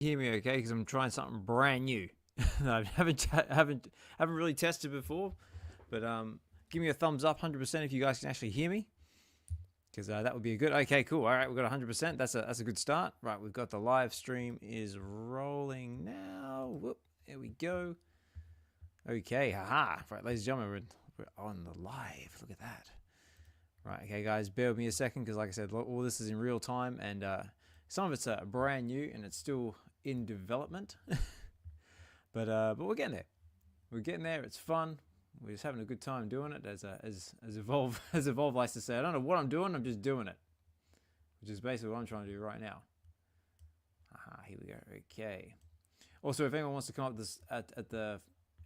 hear me okay? Because I'm trying something brand new. I haven't really tested before, but give me a thumbs up, 100% if you guys can actually hear me, because that would be a good. Okay, cool. All right, we've got 100%. That's a good start. Right, we've got the live stream is rolling now. Whoop, there we go. Okay, haha. Right, ladies and gentlemen, we're on the live. Look at that. Right, okay, guys, bear with me a second, because like I said, all this is in real time, and some of it's brand new and it's still in development. but we're getting there. We're getting there. It's fun. We're just having a good time doing it. As Evolve likes to say, I don't know what I'm doing. I'm just doing it, which is basically what I'm trying to do right now. Here we go. Okay. Also, if anyone wants to come up this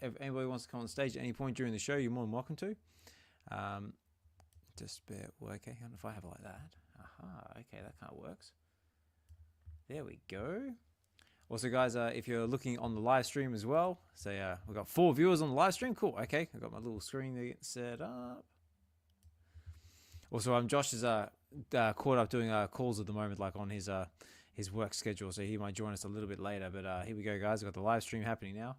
if anybody wants to come on stage at any point during the show, you're more than welcome to. Just bear. Well, okay. I don't know if I have it like that. Okay, that kind of works. There we go. Also, guys, if you're looking on the live stream as well, say we've got 4 viewers on the live stream. Cool. Okay, I've got my little screen to get set up. Also, Josh is caught up doing calls at the moment, like on his work schedule, so he might join us a little bit later. But here we go, guys. We've got the live stream happening now.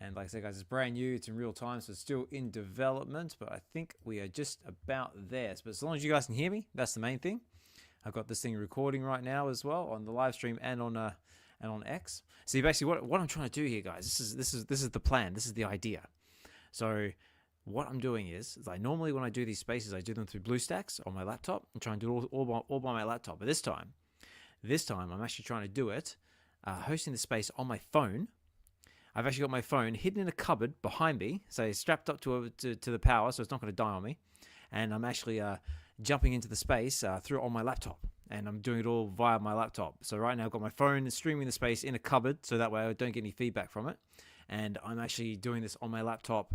And like I said, guys, it's brand new. It's in real time, so it's still in development. But I think we are just about there. But as long as you guys can hear me, that's the main thing. I've got this thing recording right now as well on the live stream and on X. See, basically, what I'm trying to do here, guys, this is the plan. This is the idea. So what I'm doing is like normally when I do these spaces, I do them through BlueStacks on my laptop. I'm trying to do it all by my laptop. But this time, I'm actually trying to do it hosting the space on my phone. I've actually got my phone hidden in a cupboard behind me, so strapped up to the power, so it's not going to die on me. And I'm actually jumping into the space through on my laptop, and I'm doing it all via my laptop. So right now I've got my phone streaming the space in a cupboard, so that way I don't get any feedback from it. And I'm actually doing this on my laptop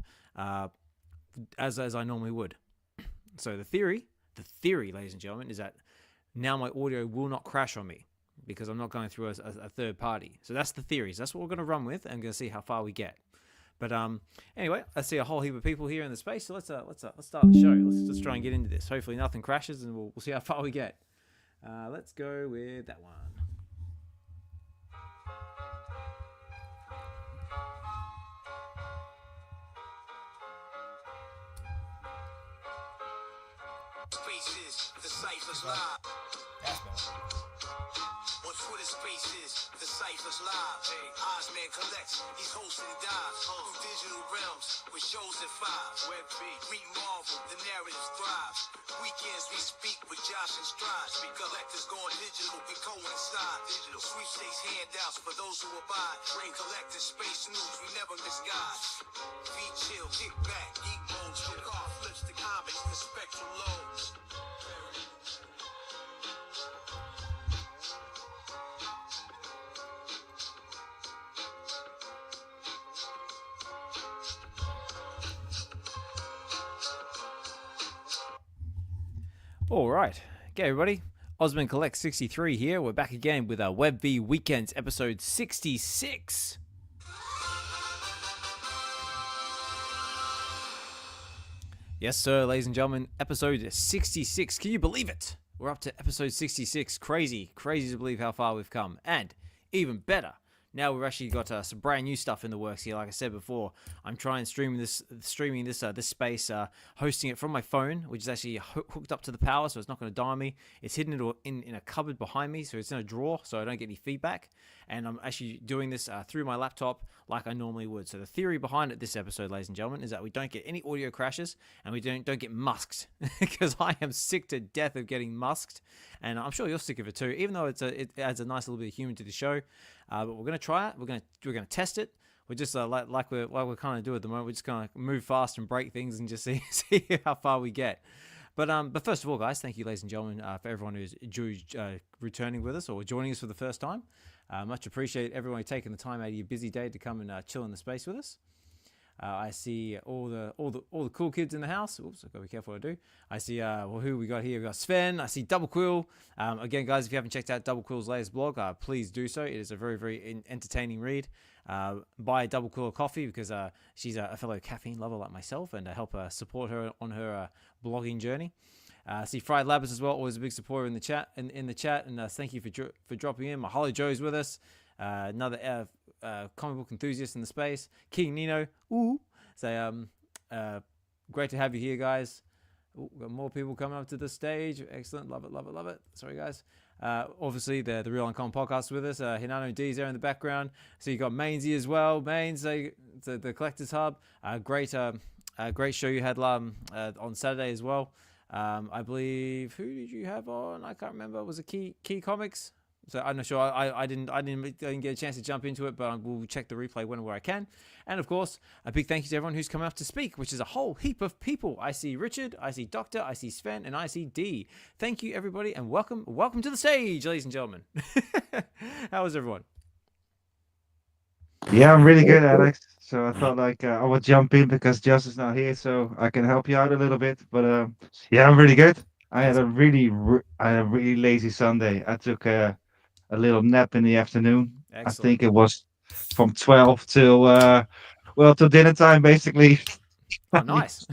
as I normally would. So the theory, ladies and gentlemen, is that now my audio will not crash on me, because I'm not going through a third party. So that's the theory. So that's what we're going to run with, and going to see how far we get. But anyway, I see a whole heap of people here in the space. So let's start the show. Let's try and get into this. Hopefully nothing crashes, and we'll see how far we get. Let's go with that one. Spaces, the cipher's live. That's better. On Twitter Spaces, the cipher's live. Hey, Ozman collects, he's hosting dives through digital realms with shows at 5. Web V, meet Marvel, the narrative thrives. Weekends we speak with Josh and Strides. We collectors going digital, we coincide. Digital sweepstakes handouts for those who abide. Bring collector space news, we never misguide. V chill, kick back, geek mode, from car flips to comics to spectrum loads. All right. Okay, everybody. Osman Collect 63 here. We're back again with our Web V Weekends episode 66. Yes, sir, ladies and gentlemen, episode 66. Can you believe it? We're up to episode 66. Crazy to believe how far we've come. And even better, now we've actually got some brand new stuff in the works here. Like I said before, I'm trying streaming this space, hosting it from my phone, which is actually hooked up to the power, so it's not going to die on me. It's hidden in a cupboard behind me, so it's in a drawer, so I don't get any feedback. And I'm actually doing this through my laptop like I normally would. So the theory behind it this episode, ladies and gentlemen, is that we don't get any audio crashes and we don't get musked, because I am sick to death of getting musked, and I'm sure you're sick of it too. Even though it adds a nice little bit of humour to the show, but we're gonna try it. We're gonna test it. We're just like we're kind of do at the moment. We're just gonna move fast and break things and just see how far we get. But first of all, guys, thank you, ladies and gentlemen, for everyone who's returning with us or joining us for the first time. Much appreciate everyone taking the time out of your busy day to come and chill in the space with us. I see all the cool kids in the house. Oops, I've got to be careful what I do. I see who we got here. We got Sven. I see Double Quill. Again, guys, if you haven't checked out Double Quill's latest blog, please do so. It is a very entertaining read. Buy Double Quill a coffee, because she's a fellow caffeine lover like myself, and help support her on her blogging journey. I see Fried Labbers as well, always a big supporter in the chat. And thank you for dropping in. Mahalo Joe's with us. another comic book enthusiast in the space, King Nino. Ooh, so great to have you here, guys. Ooh, got more people coming up to the stage. Excellent, love it, love it, love it. Sorry, guys. Obviously, the Real Uncommon podcast with us. Hinano D's there in the background. So you got Mainsy as well. Mains, the Collectors Hub. Great show you had on Saturday as well. I believe, who did you have on? I can't remember. Was it Key Comics? So I'm not sure. I didn't get a chance to jump into it, but I will check the replay whenever I can. And of course, a big thank you to everyone who's come up to speak, which is a whole heap of people. I see Richard, I see Doctor, I see Sven, and I see D. Thank you, everybody, and welcome to the stage, ladies and gentlemen. How is everyone? Yeah, I'm really good, Alex. So I thought I would jump in because Josh is not here, so I can help you out a little bit. But yeah, I'm really good. I had a really lazy Sunday. I took a little nap in the afternoon. I Excellent. think it was from 12 till till dinner time, basically. Oh, nice.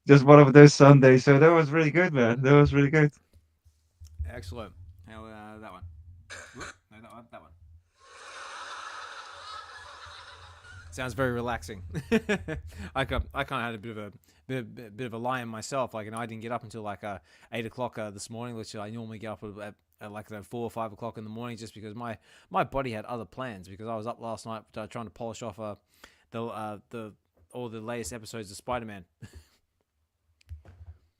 Just one of those Sundays. So that was really good, man. That was really good. Excellent. How that one? No, that one. Sounds very relaxing. I kind of had a bit of a lie in myself. Like, and I didn't get up until like 8 o'clock this morning, which I normally get up at like 4 or 5 o'clock in the morning, just because my body had other plans. Because I was up last night trying to polish off all the latest episodes of Spider-Man.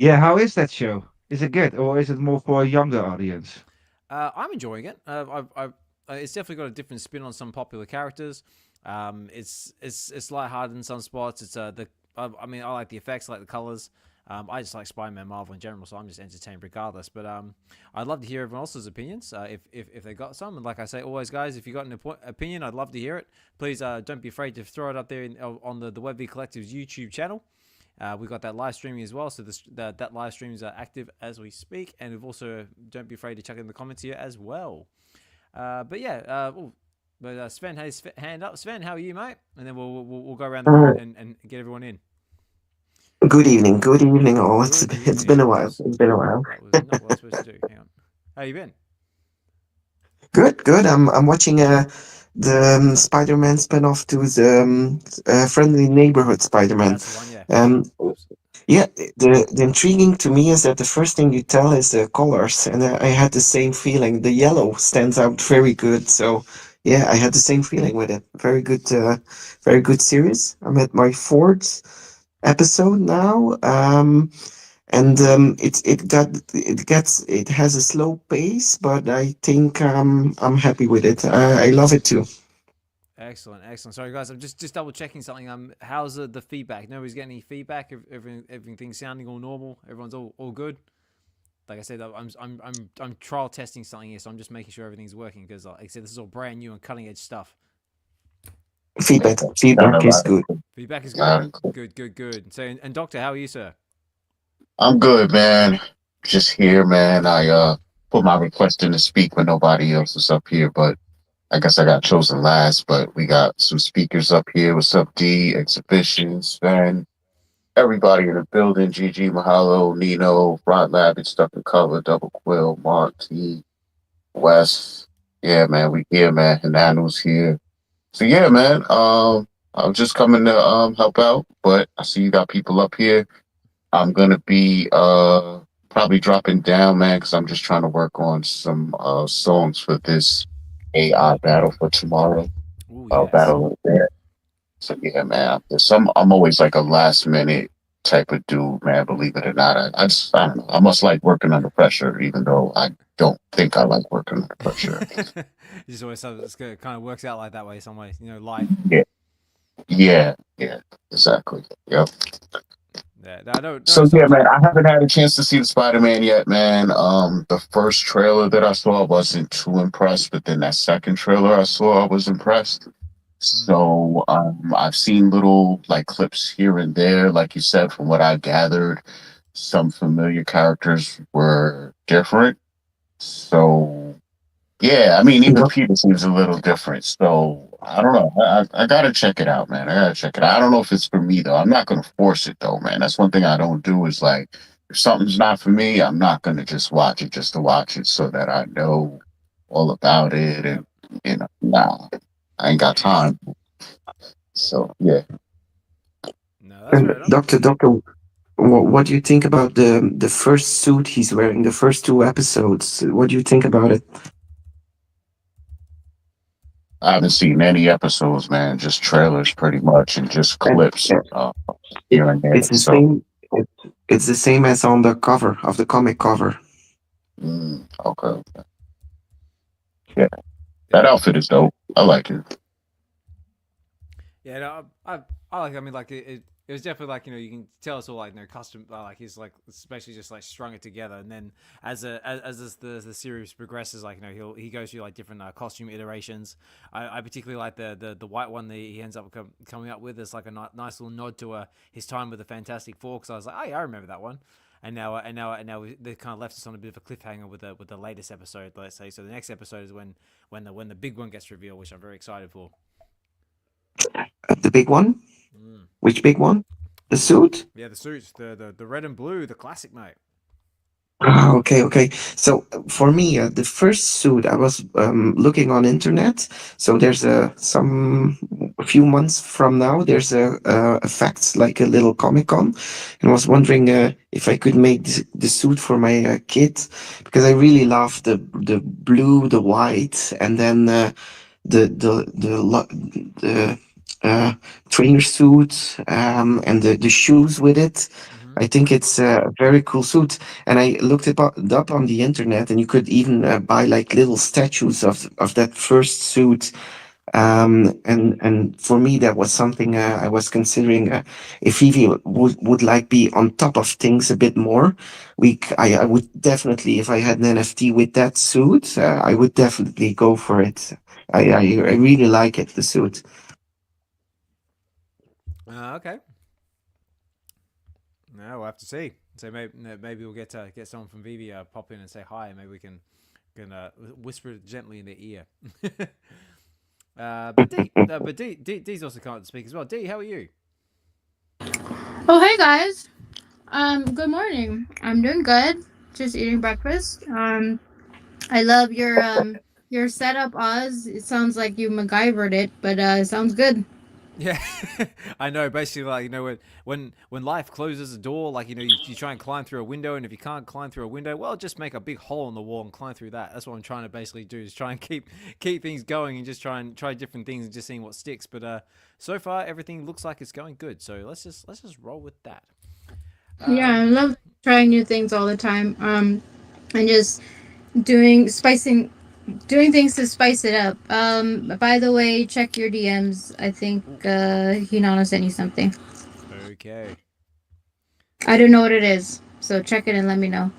Yeah, how is that show? Is it good, or is it more for a younger audience? I'm enjoying it. It's definitely got a different spin on some popular characters. It's lighthearted in some spots. It's I like the effects, I like the colors. I just like Spider-Man, Marvel in general, so I'm just entertained regardless. But I'd love to hear everyone else's opinions if they got some. And like I say, always, guys, if you got an opinion, I'd love to hear it. Please don't be afraid to throw it up there on the Web V Collective's YouTube channel. We got that live streaming as well, so that live stream is active as we speak, and we've also don't be afraid to check in the comments here as well. But yeah, Sven has his hand up. Sven, how are you, mate? And then we'll go around the room and get everyone in. Good evening all. It's been a while. That was not what I was supposed to do. Hang on. How you been? Good. I'm watching the Spider-Man spin-off to the Friendly Neighborhood Spider-Man. That's the one, yeah. The intriguing to me is that the first thing you tell is the colors, and I had the same feeling. The yellow stands out very good, so yeah, I had the same feeling with it. Very good series. I'm at my fourth episode now, and it has a slow pace, but I think I'm happy with it. I love it too. Excellent. Sorry, guys, I'm just double checking something. How's the feedback? Nobody's getting any feedback? Everything's sounding all normal. Everyone's all good. Like I said, I'm trial testing something here, so I'm just making sure everything's working because, like I said, this is all brand new and cutting edge stuff. Feedback is good. Feedback is good. Good. So, and Doctor, how are you, sir? I'm good, man. Just here, man. I put my request in to speak when nobody else is up here, but I guess I got chosen last. But we got some speakers up here. What's up, D? Xhibition, Sven, everybody in the building. GG, Mahalo, Nino, Rod Lab, Stuff in Color, Double Quill, Mark T, Wes. Yeah, man, we here, man. Hananu's here. So yeah, man. I'm just coming to help out, but I see you got people up here. I'm gonna be probably dropping down, man, because I'm just trying to work on some songs for this AI battle for tomorrow. Ooh, yes. Battle there. So yeah, man. I'm always like a last minute type of dude, man. Believe it or not, I don't know. I must like working under pressure, even though I don't think I like working under pressure. It's always something that's good. It kind of works out like that way, some way. Life. Yeah, exactly. Yep. Yeah, no, so yeah, man, I haven't had a chance to see the Spider-Man yet, man. The first trailer that I saw, I wasn't too impressed, but then that second trailer I saw, I was impressed. So I've seen little like clips here and there, like you said. From what I gathered, some familiar characters were different. So yeah, I mean, even Peter seems a little different. So I don't know. I gotta check it out, man. I don't know if it's for me though. I'm not gonna force it though, man. That's one thing I don't do is like, if something's not for me, I'm not gonna just watch it just to watch it, so that I know all about it and Nah, I ain't got time. So yeah, No, that's fair enough. Doctor, what do you think about the first suit he's wearing? The first two episodes. What do you think about it? I haven't seen any episodes, man. Just trailers, pretty much, and just And clips it, here and there. it's the So same. It's the same as on the cover of the comic cover. okay, yeah, that outfit is dope. I like it. Yeah, no, I like. I mean, like it was definitely like you can tell it's all like custom. Like he's like especially just like strung it together, and then as the series progresses, like he goes through like different costume iterations. I particularly like the white one that he ends up coming up with. It's like a nice little nod to his time with the Fantastic Four. Because I was like, oh yeah, I remember that one. And now they kind of left us on a bit of a cliffhanger with the latest episode. Let's say so. The next episode is when the big one gets revealed, which I'm very excited for. The big one. Which big one? The suit. Yeah, the suits, the red and blue, the classic, mate. Ah, okay, okay. So for me, the first suit I was looking on internet. So there's a few months from now. There's a fact like a little Comic Con, and was wondering if I could make the suit for my kid because I really love the blue, the white, and then the trainer suit and the shoes with it. I think it's a very cool suit, and I looked it up on the internet, and you could even buy like little statues of that first suit. And for me, that was something I was considering. If VeVe would like be on top of things a bit more, I would definitely, if I had an NFT with that suit, I would definitely go for it. I really like it, the suit. Okay. No, we'll have to see. So maybe we'll get someone from VeVe pop in and say hi, and maybe we can whisper gently in their ear. Dee's also can't speak as well. Dee, how are you? Oh, hey guys. Good morning. I'm doing good. Just eating breakfast. I love your setup, Oz. It sounds like you MacGyvered it, but it sounds good. Yeah, I know. Basically, like when life closes a door, like you try and climb through a window, and if you can't climb through a window, well, just make a big hole in the wall and climb through that. That's what I'm trying to basically do, is try and keep things going and just try different things and just seeing what sticks. But so far, everything looks like it's going good. So let's just roll with that. Yeah, I love trying new things all the time. And just doing things to spice it up. By the way, check your DMs. I think Hinana sent you something. Okay. I don't know what it is, so check it and let me know.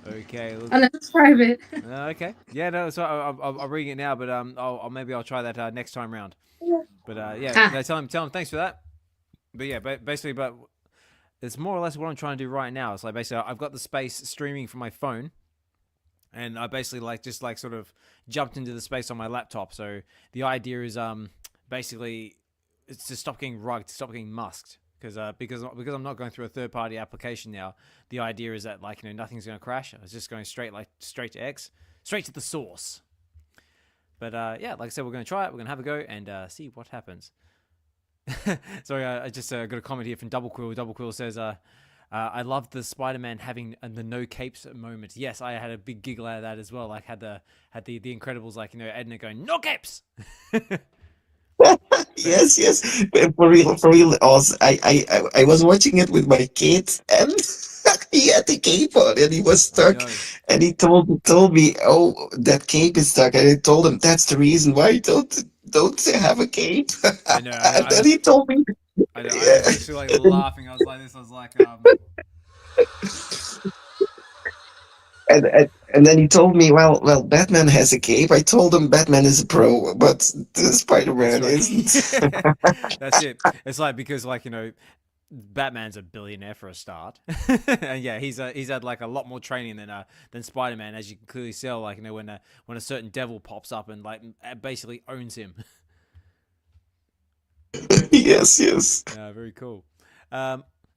Okay. Unless it's private. Okay. Yeah. No. So I'll read it now, but maybe I'll try that next time round. But yeah. No, tell him thanks for that. But yeah, basically, but it's more or less what I'm trying to do right now. It's like basically I've got the space streaming from my phone, and I basically just sort of jumped into the space on my laptop. So the idea is basically it's to stop getting rugged, stop getting musked. Because I'm not going through a third party application now. The idea is that nothing's going to crash. I was just going straight to X, straight to the source. But yeah, like I said, we're going to try it. We're going to have a go and see what happens. Sorry, I just got a comment here from Double Quill. Double Quill says, I love the Spider-Man having the no capes moment. Yes, I had a big giggle out of that as well. Like had the Incredibles, Edna going no capes. Yes. For real. Also, I was watching it with my kids, and he had the cape on, and he was stuck. And he told me, "Oh, that cape is stuck." And I told him that's the reason why you don't have a cape. I know. And then he told me, I know. I was actually laughing. I was like this. I was like, And then he told me, well, Batman has a cape. I told him Batman is a pro, but Spider-Man isn't. That's it. It's like because Batman's a billionaire for a start, and yeah, he's had a lot more training than Spider-Man, as you can clearly tell. When a certain devil pops up and basically owns him. Yes. Very cool.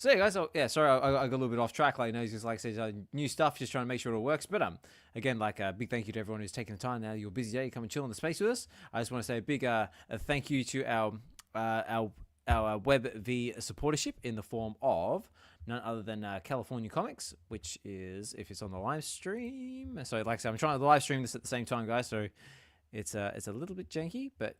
So yeah, guys. Yeah, sorry, I got a little bit off track. Like, just like I said, new stuff, just trying to make sure it all works. But again, like a big thank you to everyone who's taking the time now. Your busy day, come and chill in the space with us. I just want to say a big a thank you to our Web V supportership in the form of none other than California Comics, which is if it's on the live stream. So like I said, I'm trying to live stream this at the same time, guys. So it's a little bit janky, but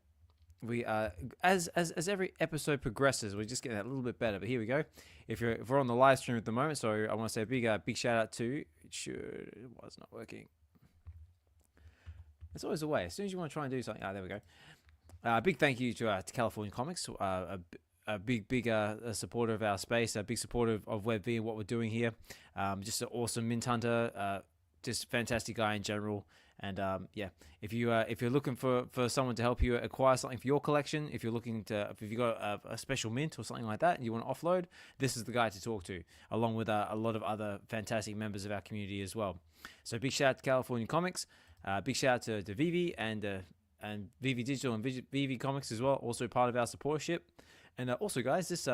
we as every episode progresses, we're just getting a little bit better. But here we go. If we're on the live stream at the moment, so I want to say a big shout out to it was not working. It's always a way. As soon as you want to try and do something, there we go. Big thank you to California Comics, a big supporter of our space, a big supporter of Web V and what we're doing here. Just an awesome mint hunter, just fantastic guy in general. And yeah, if you're looking for someone to help you acquire something for your collection, if you're looking to, if you've got a special mint or something like that and you want to offload, this is the guy to talk to, along with a lot of other fantastic members of our community as well. So big shout out to California Comics, big shout out to VeVe and VeVe Digital and VeVe Comics as well, also part of our supportership. And also, guys, this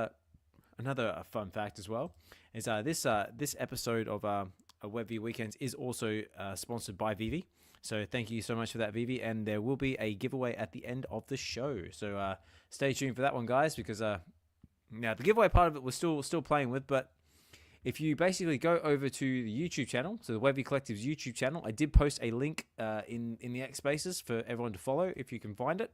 another fun fact as well is this episode of Web V Weekends is also sponsored by VeVe. So thank you so much for that, VeVe, and there will be a giveaway at the end of the show. So stay tuned for that one, guys, because now the giveaway part of it we're still playing with, but if you basically go over to the YouTube channel, so the Web V Collective's YouTube channel, I did post a link in the X Spaces for everyone to follow if you can find it.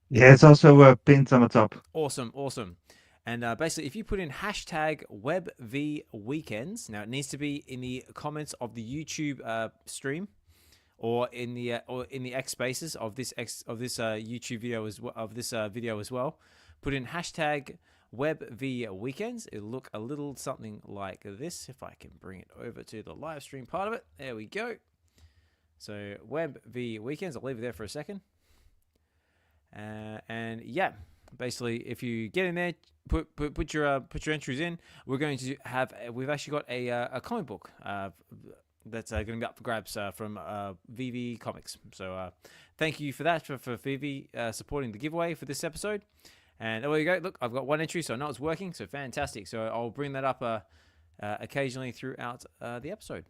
Yeah, it's also pinned on the top. Awesome. And basically, if you put in hashtag Web V Weekends, now it needs to be in the comments of the YouTube stream, or in the X Spaces of this YouTube video as well. Put in hashtag Web V Weekends. It'll look a little something like this. If I can bring it over to the live stream part of it, there we go. So Web V Weekends. I'll leave it there for a second. And yeah, basically, if you get in there, put your entries in. We're going to have. We've actually got a comic book that's going to be up for grabs from VeVe Comics. So thank you for that for VeVe supporting the giveaway for this episode. And there you go. Look, I've got one entry, so I know it's working. So fantastic. So I'll bring that up occasionally throughout the episode.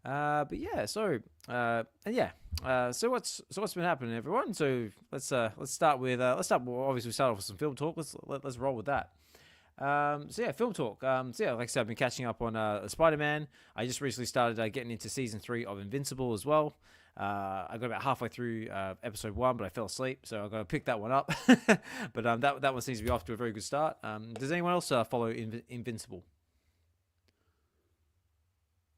But yeah, so so what's been happening, everyone? So let's start with obviously we start off with some film talk. Let's roll with that. So yeah, film talk. So yeah, like I said, I've been catching up on Spider-Man. I just recently started getting into season 3 of Invincible as well. I got about halfway through episode 1, but I fell asleep, so I've got to pick that one up. But that one seems to be off to a very good start. Does anyone else follow Invincible?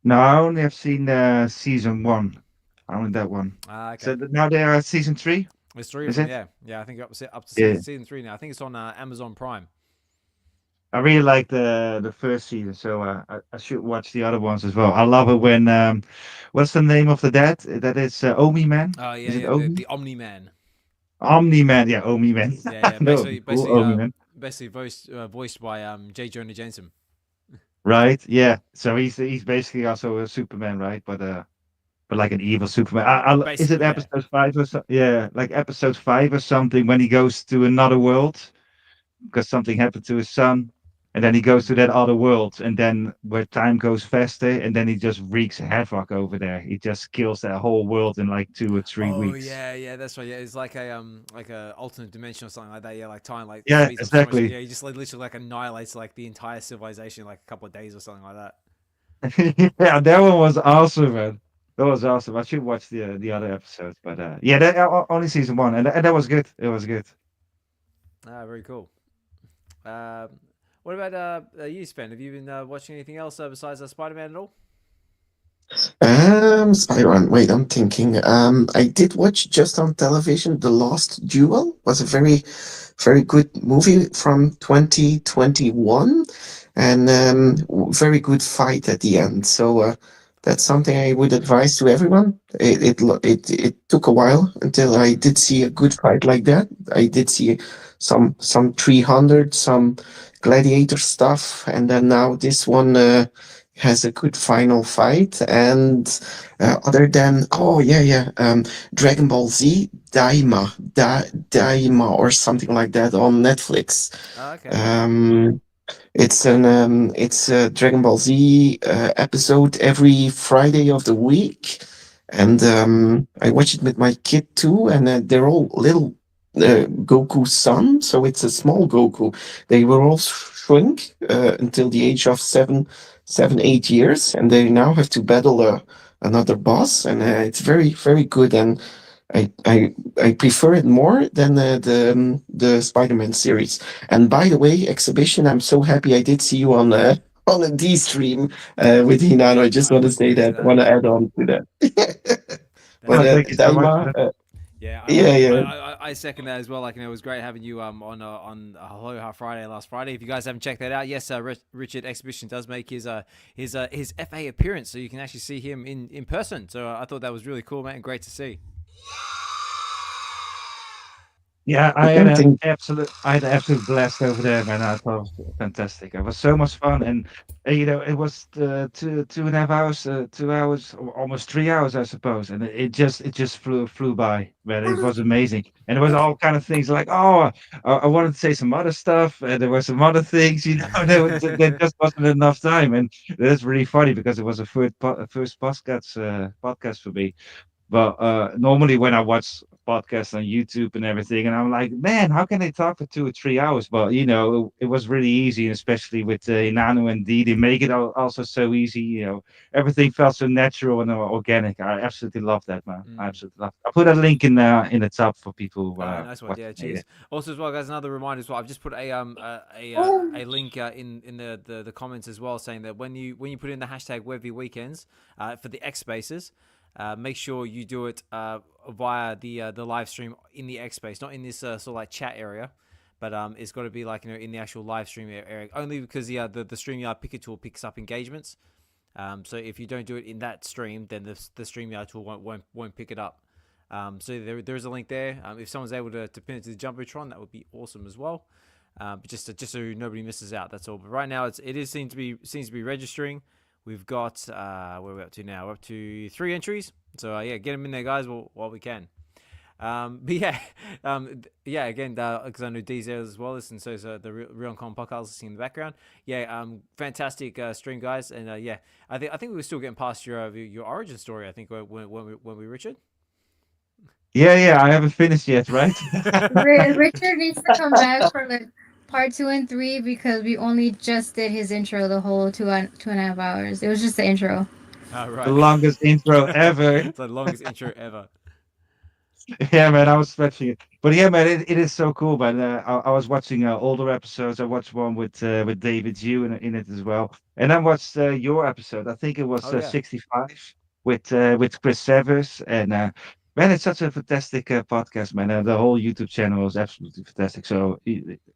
No, I only have seen season 1. Only that one. Okay. So now they are at season 3? There's 3 of Is them, it? yeah. I think up to Yeah. season 3 now. I think it's on Amazon Prime. I really like the first season, so I should watch the other ones as well. I love it when what's the name of the dad? That is Omni-Man. Oh yeah, Is it yeah, the Omni-Man. Omni-Man, yeah, Omni-Man. Yeah, No, basically, Omni-Man. basically voiced by J. Jonah Jameson. Right, yeah. So he's basically also a Superman, right? But like an evil Superman. Is it Basically, yeah. episode 5 or so? Yeah, like episode 5 or something when he goes to another world because something happened to his son. And then he goes to that other world, and then where time goes faster, and then he just wreaks havoc over there. He just kills that whole world in like 2 or 3 weeks. Oh yeah, that's right. Yeah, it's like a alternate dimension or something like that. Yeah, like time, like Yeah, speeds up so much. exactly. Yeah, he just literally like annihilates like the entire civilization in like a couple of days or something like that. Yeah, that one was awesome, man. That was awesome. I should watch the other episodes, but yeah, that only season 1, and that was good. It was good. Very cool. What about you, Sven? Have you been watching anything else besides Spider-Man at all? Spider-Man. Wait, I'm thinking. I did watch just on television. The Lost Duel was a very, very good movie from 2021, and very good fight at the end. So that's something I would advise to everyone. It took a while until I did see a good fight like that. I did see some 300, some gladiator stuff, and then now this one. has a good final fight. And other than, oh yeah, yeah, Dragon Ball Z Daima or something like that on Netflix. Oh, okay. Um, it's a Dragon Ball Z episode every Friday of the week, and I watch it with my kid too, and they're all little Goku son, so it's a small Goku. They were all shrink until the age of 8 years, and they now have to battle another boss, and it's very, very good. And I I I prefer it more than the Spider-Man series. And by the way, Exhibition, I'm so happy I did see you on a D stream with Hinano. I just I want to was say gonna say that. I that. want to add on to that. That's But Oh, it. thank you so much. Daima, Yeah, yeah, yeah. I second that as well. Like, it was great having you on Aloha Friday last Friday. If you guys haven't checked that out, yes, Richard Exhibition does make his FA appearance, so you can actually see him in person. So I thought that was really cool, man, and great to see. Yeah, I don't think. I had an absolute blast over there, man. I thought it was fantastic. It was so much fun, and it was 2.5 hours, 2 hours, or almost 3 hours, I suppose, and it just flew by, man. It was amazing, and it was all kind of things like, oh, I wanted to say some other stuff, and there were some other things, there just wasn't enough time, and that's really funny because it was a first podcast for me. But normally when I watch podcasts on YouTube and everything, and I'm like, man, how can they talk for 2 or 3 hours? But it was really easy, and especially with Nano and Dee, they make it also so easy. Everything felt so natural and organic. I absolutely love that, man. I Mm. absolutely love it. I'll put a link in the top for people who Ah, nice one. watch Yeah, it later. cheers. Also, as well, guys, another reminder as well. I've just put a link in the comments as well, saying that when you put in the hashtag WebV Weekends for the X Spaces, make sure you do it via the live stream in the X Space, not in this sort of like chat area, but it's got to be like in the actual live stream area. Only because the StreamYard Picker tool picks up engagements. So if you don't do it in that stream, then the StreamYard tool won't pick it up. So there's a link there. If someone's able to pin it to the Jumbotron, that would be awesome as well. But just so nobody misses out, that's all. But right now seems to be registering. We've got where are we up to now? We're up to 3 entries. So yeah, get them in there, guys, while we can. But yeah, yeah. Again, because I know D's there as well, and so is the Real Con podcast listening in the background. Yeah, fantastic stream, guys, and yeah, I think we were still getting past your origin story. I think when we Richard. Yeah, I haven't finished yet, right? Richard needs to come back for like part 2 and 3 because we only just did his intro the whole 2.5 hours. It was just the intro. All The right. longest intro ever. It's the longest intro ever. Yeah, man, I was stretching it, but yeah, man, it is so cool, man. I was watching older episodes. I watched one with David Yu in it as well, and I watched your episode. I think it was Oh yeah. 65 with Chris Severs, and man, it's such a fantastic podcast, man. The whole YouTube channel is absolutely fantastic. So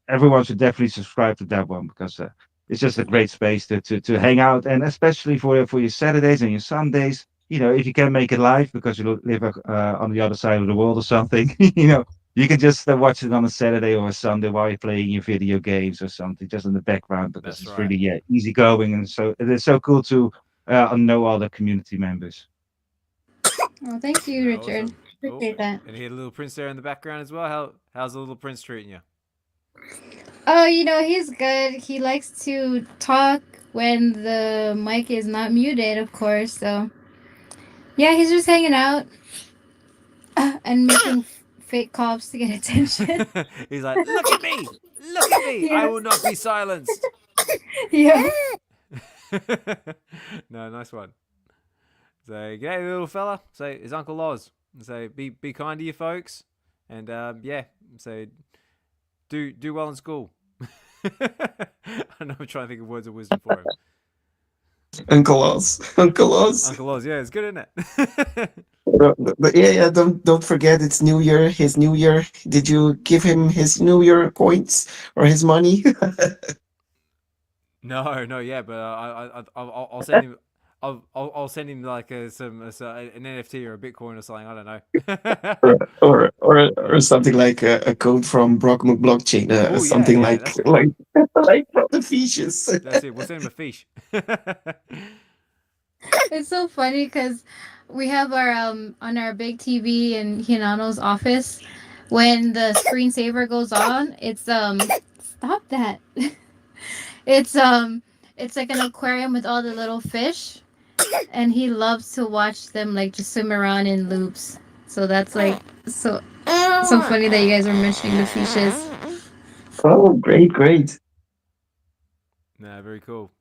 everyone should definitely subscribe to that one because it's just a great space to hang out, and especially for your Saturdays and your Sundays. If you can make it live because you live on the other side of the world or something, you can just watch it on a Saturday or a Sunday while you're playing your video games or something, just in the background because That's it's right. really easy going, and so it is so cool to know all the community members. Well, thank you, Richard. Awesome. Appreciate that. And you hear the little prince there in the background as well. How's the little prince treating you? Oh, he's good. He likes to talk when the mic is not muted, of course. So, yeah, he's just hanging out and making fake coughs to get attention. He's like, look at me, look at me. I Yeah. will not be silenced. Yeah. No, nice one. So, g'day, little fella. So, it's Uncle Oz. So, be kind to you folks, and yeah. So, do well in school. I know I'm trying to think of words of wisdom for him. Uncle Oz. Uncle Oz. Uncle Oz, yeah, it's good, isn't it? But yeah, don't forget it's New Year. His New Year. Did you give him his New Year coins or his money? No, yeah, but I'll send him. I'll send him like an NFT or a Bitcoin or something. I don't or know. something like a code from Brockman blockchain, Oh yeah, something yeah, that's it. like from the features. That's it. We'll send him a fish. It's so funny because we have our on our big TV in Hinano's office. When the screensaver goes on, it's stop that. It's it's like an aquarium with all the little fish, and he loves to watch them like just swim around in loops. So that's like so funny that you guys are mentioning the fishes. Oh, great, great. Nah, very cool.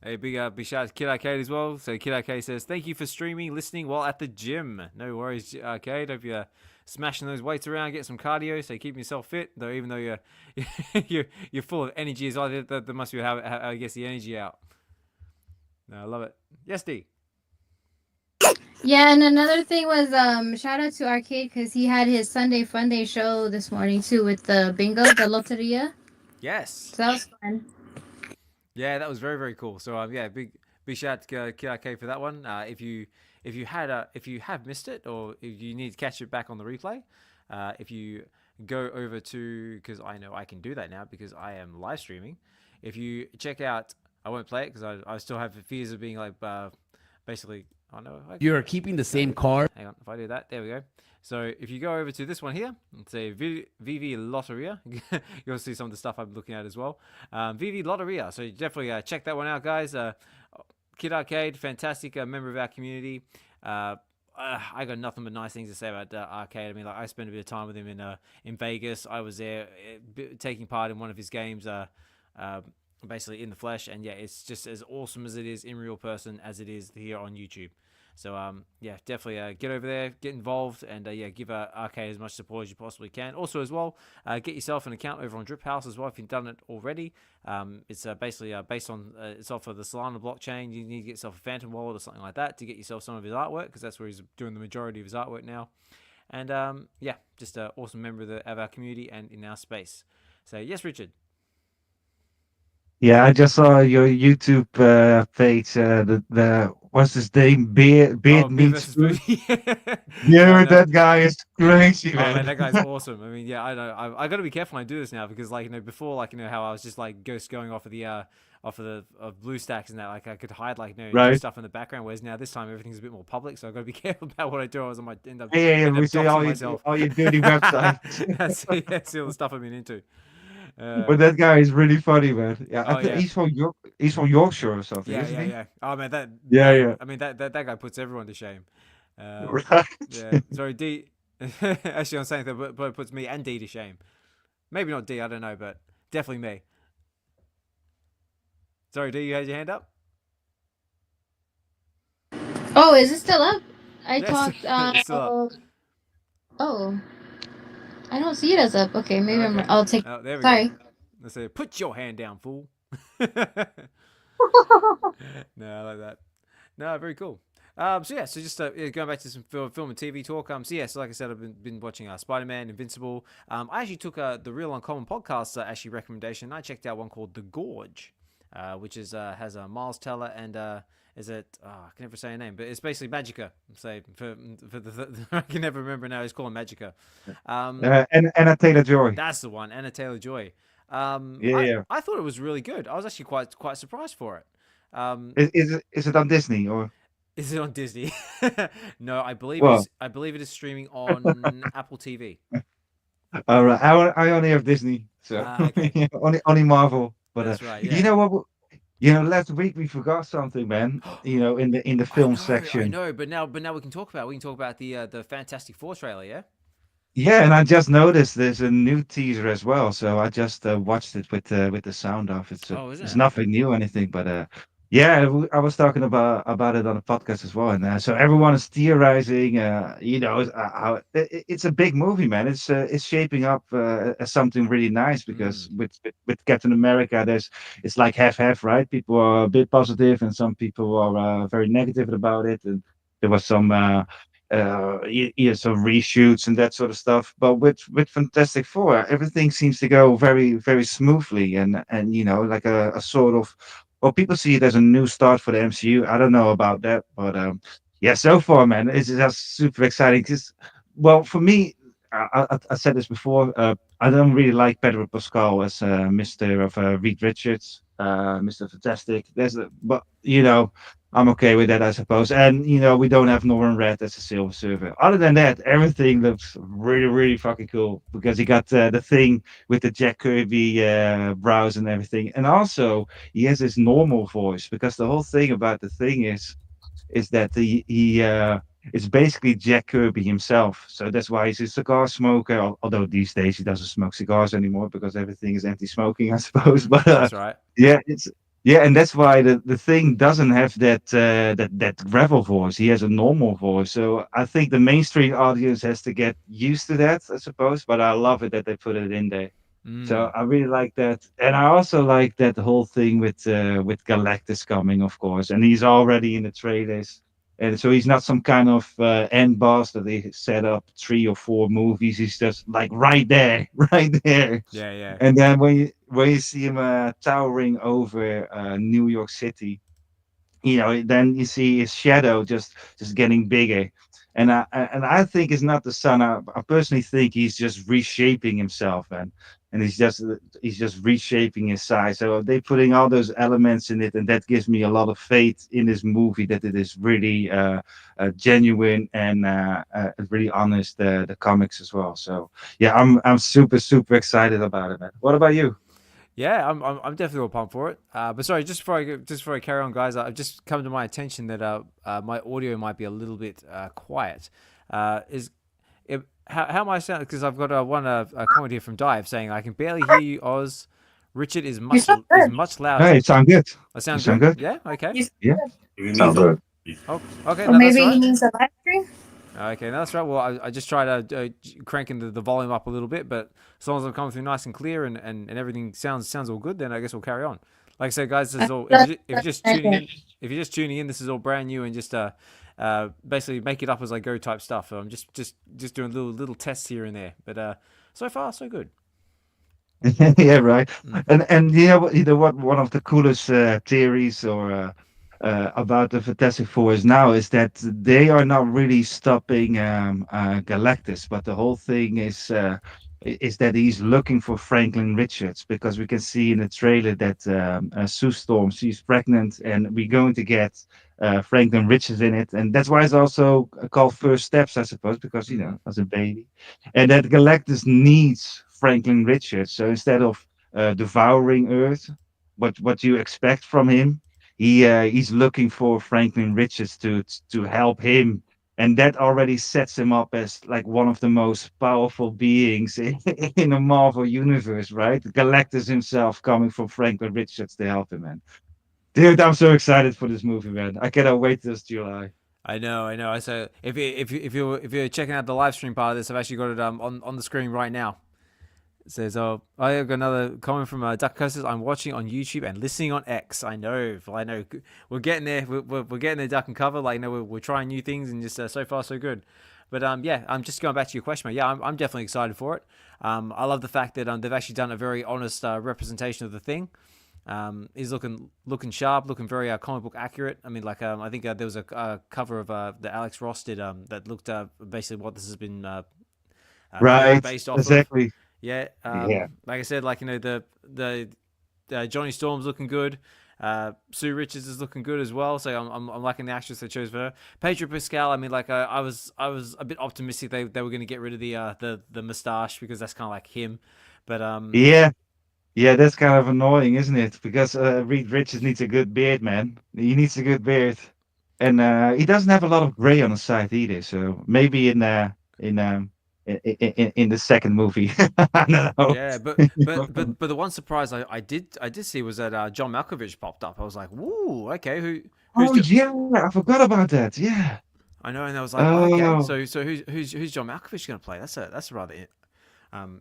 Hey, big shout out to Kid Arcade as well. So Kid Arcade says, "Thank you for streaming, listening while at the gym." No worries, Arcade. Hope you're smashing those weights around, get some cardio, so keep yourself fit. Though even though you're you're full of energy as well, that must be how I guess the energy out. No, I love it. Yes, D. Yeah, and another thing was shout out to Arcade because he had his Sunday Fun Day show this morning too with the bingo, the loteria. Yes. So that was fun. Yeah, that was very very cool. So yeah, big shout out to Kid Arcade for that one. If you have missed it or if you need to catch it back on the replay, if you go over to, because I know I can do that now because I am live streaming. If you check out, I won't play it because I still have fears of being like basically. Oh no, you're keeping the same card. Hang on, if I do that, there we go. So if you go over to this one here, let's say VeVe Lotteria, you'll see some of the stuff I'm looking at as well. VeVe Lotteria, so definitely check that one out, guys. Kid Arcade, fantastic member of our community. I got nothing but nice things to say about Arcade. I mean, like I spent a bit of time with him in Vegas. I was there taking part in one of his games, basically in the flesh. And yeah, it's just as awesome as it is in real person as it is here on YouTube. So yeah, definitely get over there, get involved, and yeah, give Arcade as much support as you possibly can. Also, as well, get yourself an account over on Drip House as well if you've done it already. It's basically based on it's off of the Solana blockchain. You need to get yourself a Phantom wallet or something like that to get yourself some of his artwork because that's where he's doing the majority of his artwork now. And yeah, just an awesome member of our community and in our space. So yes, Richard. Yeah, I just saw your YouTube page. The what's his name? Beard meets versus food. Food. Yeah, that guy is crazy, man. Oh man, that guy's awesome. I mean, yeah, I know. I got to be careful when I do this now because, like, before, like, how I was just like going off of the blue stacks and that, like, I could hide like do Right. stuff in the background. Whereas now this time everything's a bit more public, so I got to be careful about what I do. Or else I might end up Yeah, we see doxing all your dirty websites. that's all the stuff I've been into. But that guy is really funny, man. Yeah, I Oh, think yeah. he's from York. He's from Yorkshire or something, Yeah, isn't yeah, he? yeah. Oh man, Yeah. I mean that guy puts everyone to shame. Right. Yeah. Sorry, D. Actually, I'm saying that, but it puts me and D to shame. Maybe not D. I don't know, but definitely me. Sorry, D. You had your hand up. Oh, is it still up? I Yes, talked. it's still up. Oh, I don't see it as up. Okay, maybe Okay. I'll take. Oh, there we Sorry. go. Let's say, put your hand down, fool. No, I like that. No, very cool. So yeah, so just going back to some film and TV talk. So yeah, so like I said, I've been watching Spider-Man, Invincible. I actually took the Real Uncommon podcast actually recommendation. I checked out one called The Gorge, which is has Miles Teller and is it? I can never say her name, but it's basically Magica. Say for I can never remember now. He's calling Magica. And Anna Taylor-Joy. That's the one, Anna Taylor-Joy. Yeah. I thought it was really good. I was actually quite surprised for it. Is it on Disney or? Is it on Disney? No, I believe Well. I believe it is streaming on Apple TV. All right. I only have Disney, so Okay. only Marvel. But That's right. you Yeah. know what? Last week we forgot something, man. In the film section. I know, but now we can talk about the Fantastic Four trailer, yeah. Yeah, and I just noticed there's a new teaser as well, so I just watched it with the sound off. Is it? It's nothing new or anything, but yeah, I was talking about it on the podcast as well, and so everyone is theorizing. How it's a big movie, man. It's shaping up as something really nice because with Captain America, it's like half, right? People are a bit positive, and some people are very negative about it, and there was some. Some reshoots and that sort of stuff. But with Fantastic Four, everything seems to go very, very smoothly, and like a sort of well, people see it as a new start for the MCU. I don't know about that, but yeah, so far, man, it's just super exciting. Because, well, for me, I said this before. I don't really like Pedro Pascal as Mr. of Reed Richards, Mr. Fantastic. But I'm okay with that, I suppose. And we don't have Norman Reed as a Silver Surfer. Other than that, everything looks really, really fucking cool because he got the thing with the Jack Kirby brows and everything, and also he has his normal voice because the whole thing about the thing is that he it's basically Jack Kirby himself. So that's why he's a cigar smoker. Although these days he doesn't smoke cigars anymore because everything is anti-smoking, I suppose. But That's right. yeah, and that's why the thing doesn't have that gravel voice. He has a normal voice. So I think the mainstream audience has to get used to that, I suppose. But I love it that they put it in there. So I really like that, and I also like that whole thing with Galactus coming, of course, and he's already in the trailers, and so he's not some kind of end boss that they set up 3 or 4 movies. He's just like right there, right there. Yeah, yeah. And then when you see him towering over New York City, then you see his shadow just getting bigger. And I think it's not the sun. I personally think he's just reshaping himself, and he's just reshaping his size. So they putting all those elements in it, and that gives me a lot of faith in this movie that it is really genuine and really honest the comics as well. So yeah, I'm super super excited about it, man. What about you? Yeah, I'm definitely all pumped for it. But sorry, just before I carry on, guys, I've just come to my attention that my audio might be a little bit quiet. How am I sound? Because I've got a comment here from Dive saying I can barely hear you, Oz. Richard is You much sound is good. much louder. Hey, it sound good. I You sound sound good. good. Yeah. Okay. You sound Yeah. good. Sound good. Oh, okay. Or No, that's maybe all he right. means the live stream. Okay, no, that's right. Well, I just try to cranking the volume up a little bit, but as long as I'm coming through nice and clear and everything sounds all good, then I guess we'll carry on. Like I said, guys, this is all. If you're just tuning in, this is all brand new and just basically make it up as I go type stuff. I'm just doing little tests here and there, but so far so good. Yeah, right. Mm. And what one of the coolest theories or about the Fantastic Four is now is that they are not really stopping Galactus, but the whole thing is that he's looking for Franklin Richards because we can see in the trailer that Sue Storm, she's pregnant, and we're going to get Franklin Richards in it, and that's why it's also called First Steps, I suppose, because as a baby, and that Galactus needs Franklin Richards. So instead of devouring Earth, what you expect from him, he's looking for Franklin Richards to help him, and that already sets him up as like one of the most powerful beings in the Marvel universe, right? Galactus himself coming from Franklin Richards to help him, man. Dude, I'm so excited for this movie, man. I cannot wait till July. I know. So if you're checking out the live stream part of this, I've actually got it on the screen right now. It says, I got another comment from Duck Coasters. I'm watching on YouTube and listening on X. I know. We're getting there. We're getting there, Duck and Cover. Like, we're trying new things and just so far so good. But yeah, I'm just going back to your question, mate. Yeah, I'm definitely excited for it. I love the fact that they've actually done a very honest representation of the thing. He's looking sharp, looking very comic book accurate. I mean, like I think there was a cover of that Alex Ross did that looked basically what this has been Right, based off of. exactly. Yeah, Yeah. like I said, like the Johnny Storm's looking good. Sue Richards is looking good as well. So I'm liking the actress they chose for her. Pedro Pascal. I mean, like I was a bit optimistic they were going to get rid of the mustache because that's kind of like him. But Yeah. Yeah, that's kind of annoying, isn't it? Because Reed Richards needs a good beard, man. He needs a good beard, and he doesn't have a lot of gray on his side either. So maybe in the second movie, I don't know. yeah, but the one surprise I did see was that John Malkovich popped up. I was like, woo, okay, who's Oh yeah, I forgot about that. Yeah. I know, and I was like, okay, Oh so who's John Malkovich going to play? That's a rather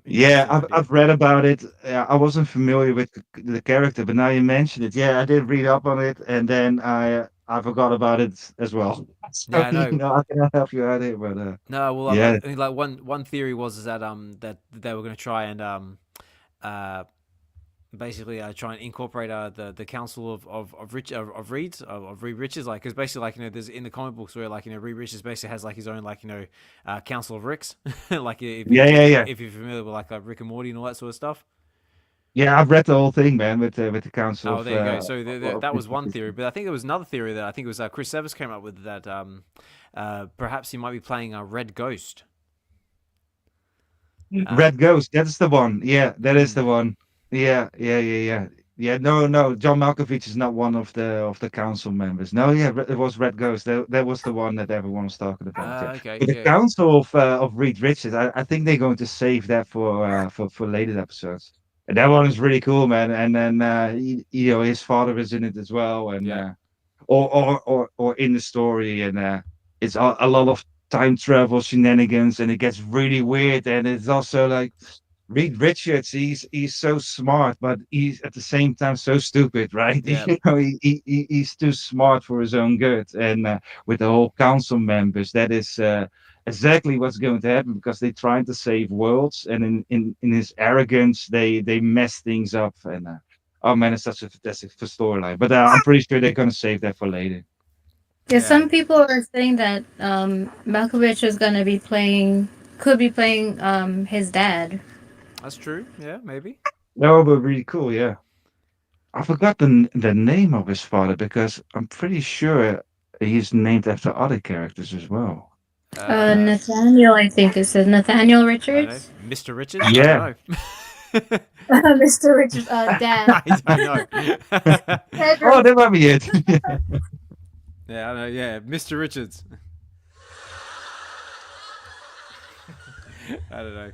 yeah, interesting I've idea. read about it. I wasn't familiar with the character, but now you mentioned it. Yeah, I did read up on it, and then I forgot about it as well. So Yeah, I know. I cannot help you out here, but No, well, yeah. I mean, like one theory was is that that they were going to try and basically try and incorporate the council of Reed Richards, like, because basically, like, there's in the comic books where, like, Reed Richards basically has like his own, like, council of Ricks, like, Yeah, yeah, yeah. if you're familiar with, like Rick and Morty and all that sort of stuff. Yeah, I've read the whole thing, man, with the council Oh, of. there you go. So Of that was one Richards. theory, but I think there was another theory that I think it was Chris Evans came up with, that perhaps he might be playing a Red Ghost. Red Ghost, that's the one. Yeah, that is Mm, the one. Yeah, yeah, yeah, yeah. Yeah, no, no. John Malkovich is not one of the council members. No, yeah, it was Red Ghost. That was the one that everyone was talking about. Yeah, okay, but the yeah. council of Reed Richards, I think they're going to save that for later episodes. And that one is really cool, man. And then his father is in it as well, and Yeah. or in the story, and it's a lot of time travel shenanigans, and it gets really weird. And it's also like Reed Richards, he's so smart, but he's at the same time so stupid, right? Yeah. He's too smart for his own good. And with the whole council members, that is exactly what's going to happen, because they're trying to save worlds, and in his arrogance, they mess things up. And oh man, it's such a fantastic storyline. But I'm pretty sure they're gonna save that for later. Yeah, Yeah. some people are saying that Malkovich is gonna be playing, could be playing his dad. That's true. Yeah, maybe. No, but really cool, yeah. I forgot the name of his father, because I'm pretty sure he's named after other characters as well. Nathaniel, I think it says Nathaniel I don't know. Richards. Mr. Richards? I Yeah. don't know. Mr. Richards, dad. I don't know. Oh, that might be it. Yeah, I know. Yeah, Mr. Richards. I don't know.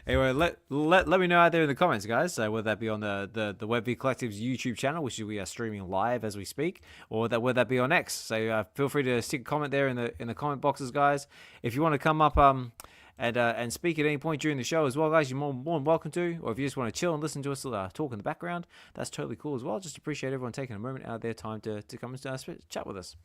Anyway, let me know out there in the comments, guys. Whether that be on the Web V Collective's YouTube channel, which we are streaming live as we speak, or whether that be on X. So feel free to stick a comment there in the comment boxes, guys. If you want to come up and speak at any point during the show as well, guys, you're more than welcome to. Or if you just want to chill and listen to us talk in the background, that's totally cool as well. Just appreciate everyone taking a moment out of their time to come and chat with us.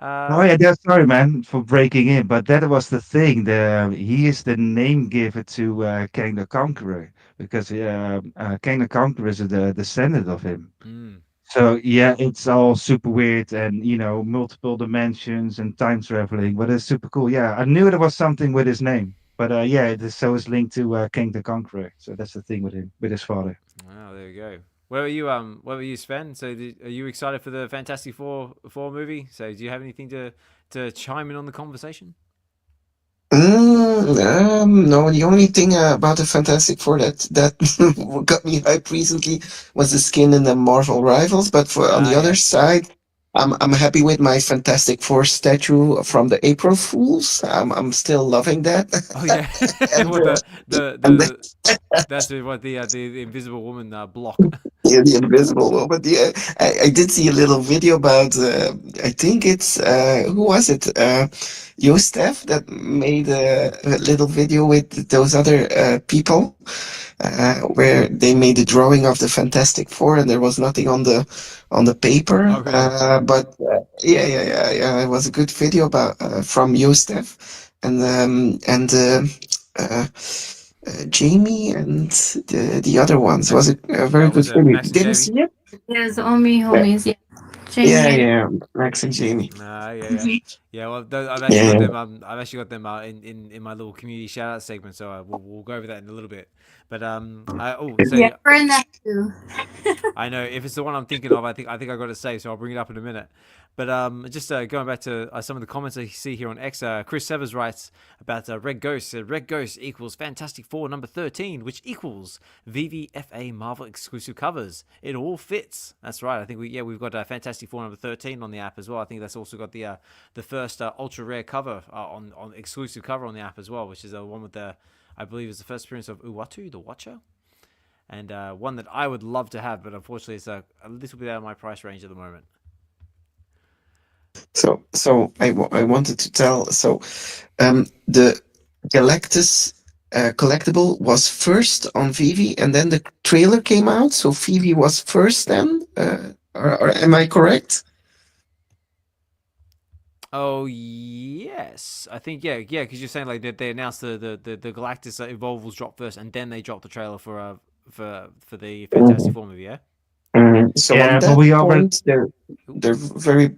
Oh yeah, sorry, man, for breaking in, but that was the thing. He is the name giver to Kang the Conqueror, because Kang the Conqueror is the descendant of him. Mm. So yeah, it's all super weird, and multiple dimensions and time traveling, but it's super cool. Yeah, I knew there was something with his name, but yeah, it's linked to King the Conqueror. So that's the thing with him, with his father. Oh, there you go. Where were you, Sven? So, are you excited for the Fantastic Four movie? So, do you have anything to chime in on the conversation? No, the only thing about the Fantastic Four that got me hyped recently was the skin in the Marvel Rivals. But on the other Yeah. side, I'm happy with my Fantastic Four statue from the April Fools. I'm still loving that. Oh yeah. and What and then, that's what the Invisible Woman block. yeah, the Invisible Woman. Yeah, I did see a little video about. I think it's who was it? Steph that made a little video with those other people, where they made a drawing of the Fantastic Four, and there was nothing on the paper. Oh really? But yeah. It was a good video about from Steph and Jamie and the other ones. Was it a very good Was it video? Max and Didn't Jamie? see it? Yes, Omi Yeah, homies. Yeah, Jamie yeah. Max and Jamie. Yeah. Well, I've actually Yeah. got them. I've actually got them in my little community shout out segment. So we'll go over that in a little bit. But Yeah, we're in that too. I know if it's the one I'm thinking of, I think I got to say, so I'll bring it up in a minute. But just going back to some of the comments I see here on X, Chris Severs writes about Red Ghost. Red Ghost equals Fantastic Four number 13, which equals VVFA Marvel exclusive covers. It all fits. That's right. I think we've got Fantastic Four number 13 on the app as well. I think that's also got the first ultra rare cover on exclusive cover on the app as well, which is the one with I believe is the first appearance of Uatu, the Watcher. And one that I would love to have, but unfortunately it's a little bit out of my price range at the moment. So I wanted to tell. So the Galactus collectible was first on VeVe, and then the trailer came out. So VeVe was first then, or am I correct? Oh yes, I think because you're saying like they announced the Galactus Evolvables drop first, and then they dropped the trailer for for the Fantastic Four movie. Yeah. So Yeah, on but that we already. point, they're very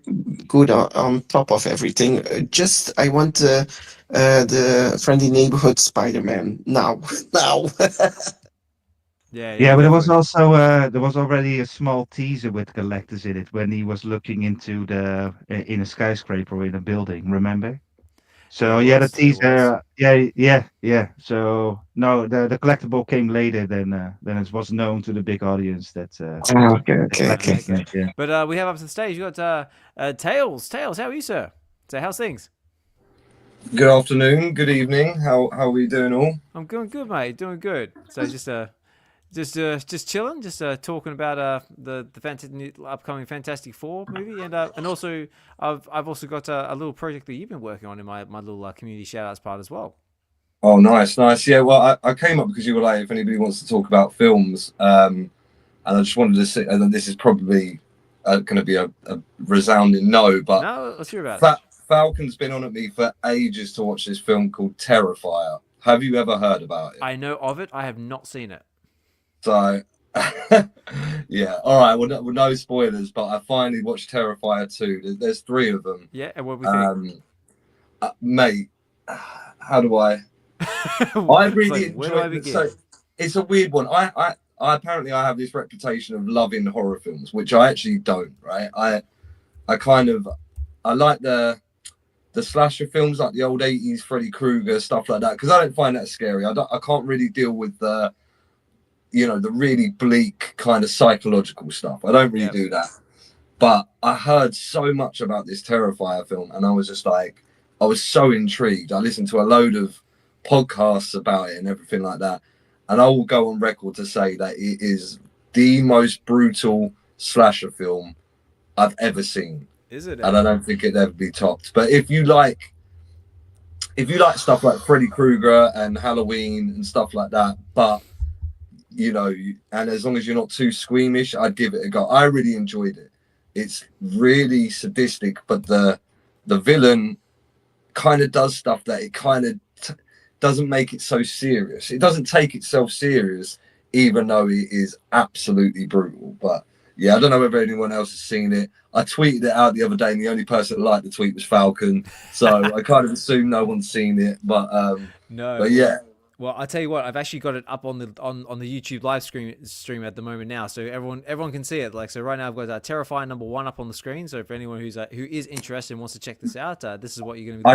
good on top of everything. Just I want the friendly neighborhood Spider-Man now, now. Yeah, Yeah, but there was definitely. also there was already a small teaser with Galactus in it when he was looking into the in a skyscraper or in a building. Remember? There So yeah, the was, there was. teaser. Yeah. So no, the collectible came later than it was known to the big audience that Okay, the okay, collector okay. was in it. Yeah. But we have up to the stage. You got Tails. Tails, how are you, sir? So how's things? Good afternoon, good evening. How are we doing all? I'm doing good, mate. Doing good. So just chilling, just talking about new upcoming Fantastic Four movie, and also I've also got a little project that you've been working on in my little community shout outs part as well. Oh, nice. Yeah, well, I came up because you were like, if anybody wants to talk about films, and I just wanted to say, and this is probably going to be a resounding no, but No, let's hear about it. Falcon's been on at me for ages to watch this film called Terrifier. Have you ever heard about it? I know of it. I have not seen it. So, yeah. All right. Well, no spoilers, but I finally watched Terrifier 2. There's 3 of them. Yeah, and what do we think? Mate, how do I really enjoy it. So it's a weird one. I apparently I have this reputation of loving horror films, which I actually don't, right? I like the slasher films, like the old 80s Freddy Krueger, stuff like that, because I don't find that scary. I can't really deal with the really bleak kind of psychological stuff. I don't really do that. But I heard so much about this Terrifier film, and I was just like, I was so intrigued. I listened to a load of podcasts about it and everything like that, and I will go on record to say that it is the most brutal slasher film I've ever seen. Is it? And I don't think it'd ever be topped. But if you like stuff like Freddy Krueger and Halloween and stuff like that, but and as long as you're not too squeamish, I'd give it a go. I really enjoyed it. It's really sadistic, but the villain kind of does stuff that it kind of doesn't make it so serious. It doesn't take itself serious, even though it is absolutely brutal. But yeah, I don't know whether anyone else has seen it. I tweeted it out the other day, and the only person that liked the tweet was Falcon. So I kind of assume no one's seen it. But no. But yeah. Well, I'll tell you what. I've actually got it up on the YouTube live stream at the moment now, so everyone can see it. Like, so right now I've got Terrifier #1 up on the screen. So for anyone who is interested and wants to check this out, this is what you're going to be.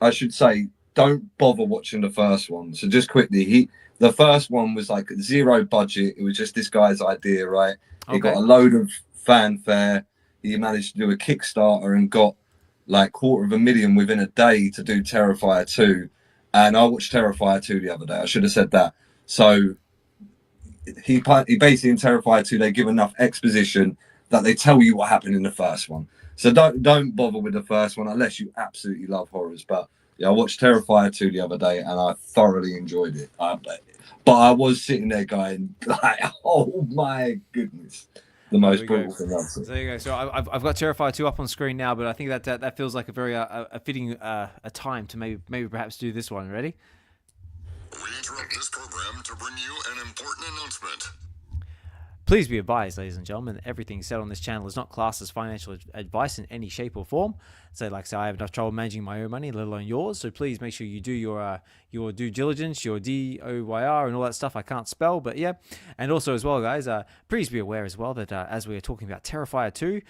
I should say, don't bother watching the first one. So just quickly, the first one was like 0 budget. It was just this guy's idea, right? He got a load of fanfare. He managed to do a Kickstarter and got like $250,000 within a day to do Terrifier 2. And I watched Terrifier 2 the other day. I should have said that. So he basically in Terrifier 2, they give enough exposition that they tell you what happened in the first one. So don't bother with the first one unless you absolutely love horrors. But yeah, I watched Terrifier 2 the other day and I thoroughly enjoyed it. But I was sitting there going like, oh my goodness. The most brutal thing I've seen. So there you go. So I've got Terrifier 2 up on screen now, but I think that feels like a very a fitting a time to maybe perhaps do this one. Ready? We interrupt this program to bring you an important announcement. Please be advised, ladies and gentlemen, that everything said on this channel is not classed as financial advice in any shape or form. So, like I say, I have enough trouble managing my own money, let alone yours. So please make sure you do your due diligence, your DOYR and all that stuff I can't spell. But yeah, and also as well, guys, please be aware as well that as we are talking about Terrifier 2,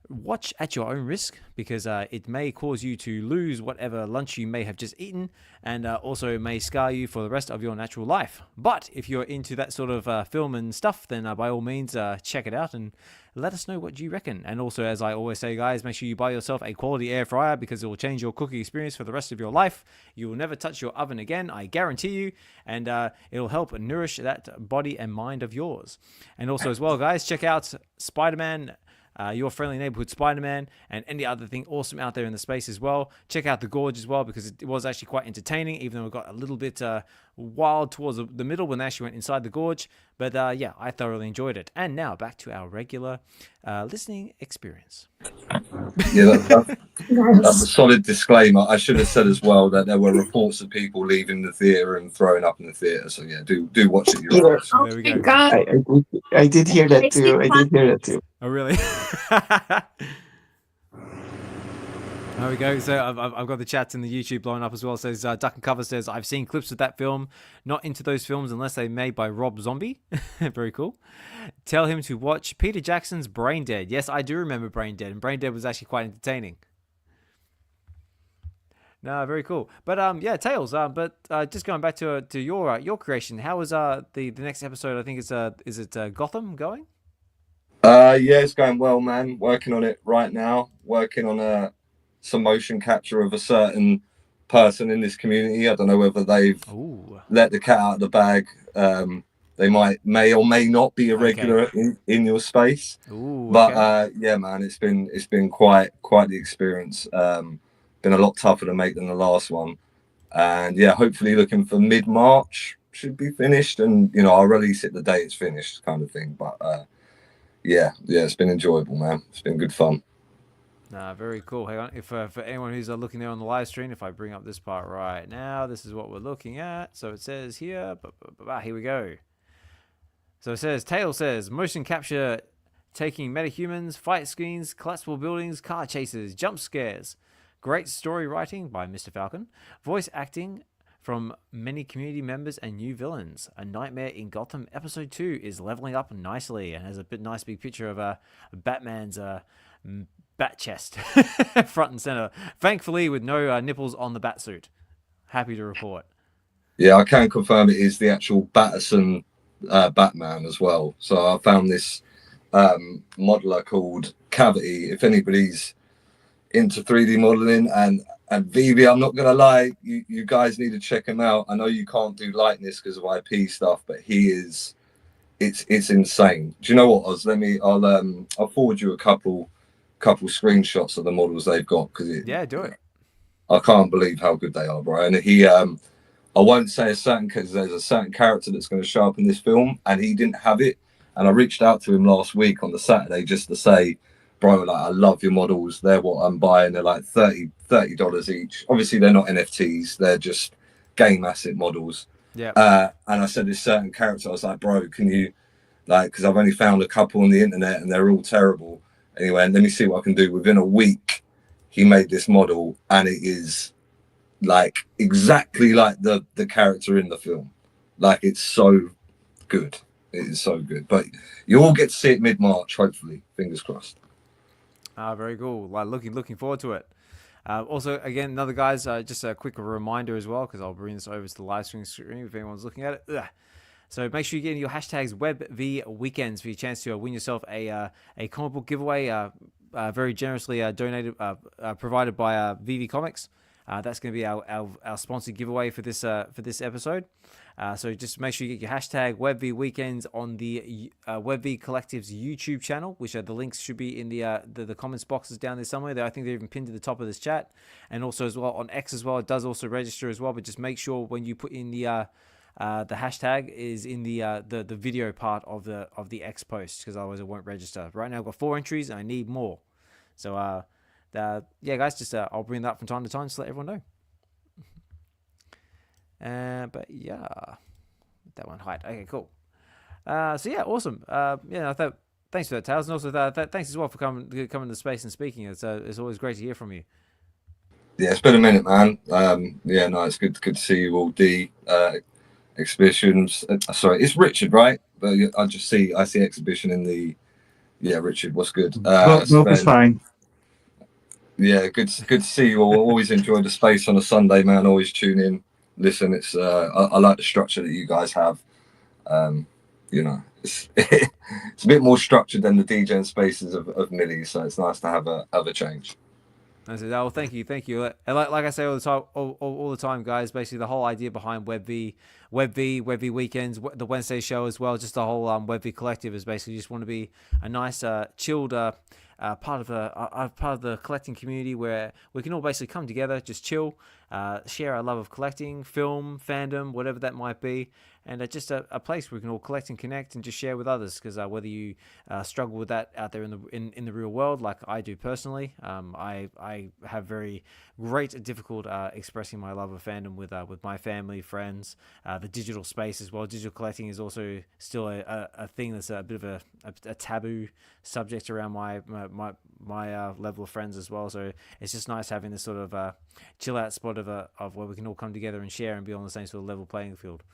watch at your own risk, because it may cause you to lose whatever lunch you may have just eaten, and also it may scar you for the rest of your natural life. But if you're into that sort of film and stuff, then by all means check it out and let us know what you reckon. And also, as I always say, guys, make sure you buy yourself a quality air fryer, because it will change your cooking experience for the rest of your life. You will never touch your oven again, I guarantee you, and it'll help nourish that body and mind of yours. And also as well, guys, check out Spider-Man, your friendly neighborhood Spider-Man, and any other thing awesome out there in the space as well. Check out The Gorge as well, because it was actually quite entertaining, even though it got a little bit wild towards the middle when they actually went inside the gorge. But yeah, I thoroughly enjoyed it. And now back to our regular listening experience. Yeah, that's a solid disclaimer. I should have said as well that there were reports of people leaving the theatre and throwing up in the theatre. So yeah, do watch it. Yeah, Oh There we my go. god. I did hear that too. I did hear that too. Oh, really? There we go. So I've got the chats in the YouTube blowing up as well. It says Duck and Cover says, I've seen clips of that film. Not into those films unless they're made by Rob Zombie. Very cool. Tell him to watch Peter Jackson's Brain Dead. Yes, I do remember Brain Dead, and Brain Dead was actually quite entertaining. No, very cool. But yeah, Tales. But just going back to your creation, how was the next episode? I think is it Gotham going? Yeah, it's going well, man. Working on it right now. Working on some motion capture of a certain person in this community. I don't know whether they've let the cat out of the bag. They may or may not be a regular in your space. But yeah, man, it's been quite the experience. Been a lot tougher to make than the last one. And yeah, hopefully looking for mid-March should be finished, and I'll release it the day it's finished, kind of thing. But yeah, it's been enjoyable, man. It's been good fun. Very cool. Hang on. If for anyone who's looking there on the live stream, if I bring up this part right now, this is what we're looking at. So it says here, here we go. So it says, Tales says, motion capture taking metahumans, fight screens, collapsible buildings, car chases, jump scares. Great story writing by Mr. Falcon. Voice acting from many community members and new villains. A Nightmare in Gotham episode 2 is leveling up nicely and has a nice big picture of Batman's bat chest front and center. Thankfully, with no nipples on the bat suit. Happy to report. Yeah, I can confirm it is the actual Batterson Batman as well. So I found this modeler called Cavity. If anybody's into 3D modeling and VeVe, I'm not gonna lie, you guys need to check him out. I know you can't do likeness because of IP stuff, but he is it's insane. Do you know what, Oz? I'll forward you a couple screenshots of the models they've got, because do it. I can't believe how good they are, bro. And he I won't say because there's a certain character that's going to show up in this film, and he didn't have it. And I reached out to him last week on the Saturday just to say, bro, like, I love your models. They're what I'm buying. They're like $30 each. Obviously, they're not NFTs. They're just game asset models. Yeah. And I said this certain character, I was like, bro, can you, like, because I've only found a couple on the internet and they're all terrible. Anyway, and let me see what I can do. Within a week, he made this model, and it is like exactly like the character in the film. Like, it's so good. It is so good. But you all get to see it mid-March, hopefully. Fingers crossed. Very cool. Like, looking forward to it. Also, again, another guys, just a quick reminder as well, because I'll bring this over to the live stream if anyone's looking at it. Ugh. So make sure you get in your hashtags Web V Weekends for your chance to win yourself a comic book giveaway, very generously donated, provided by VeVe Comics. That's going to be our sponsored giveaway for this episode. So just make sure you get your hashtag Web V Weekends on the Web V Collective's YouTube channel, which the links should be in the comments boxes down there somewhere. I think they're even pinned to the top of this chat, and also as well on X as well. It does also register as well, but just make sure when you put in the hashtag is in the video part of the X post, because otherwise it won't register. Right now I've got 4 entries and I need more. So yeah, guys, just I'll bring that up from time to time to let everyone know. But yeah, that one hide. Okay, cool. So yeah, awesome. Yeah, I thought thanks for that, Tales, and also thanks as well for coming to space and speaking. It's always great to hear from you. Yeah, it's been a minute, man. Yeah, no, it's good to see you all. Exhibitions. Sorry, it's Richard, right? But I see Exhibition in the. Yeah, Richard, what's good? Nope, it's fine. Yeah, good to see you all. Always enjoy the space on a Sunday, man. Always tune in, listen. It's I like the structure that you guys have. It's it's a bit more structured than the DJ spaces of Millie, so it's nice to have a change. I said, oh, thank you. And like I say all the time, guys. Basically, the whole idea behind Web V Weekends, the Wednesday show as well, just the whole Web V Collective is basically just want to be a nice, chilled part of the collecting community where we can all basically come together, just chill, share our love of collecting, film, fandom, whatever that might be, and just a place where we can all collect and connect and just share with others. Because whether you struggle with that out there in the real world, like I do personally, I have very great difficult expressing my love of fandom with my family, friends, the digital space as well. Digital collecting is also still a thing that's a bit of a taboo subject around my level of friends as well. So it's just nice having this sort of chill out spot of where we can all come together and share and be on the same sort of level playing field.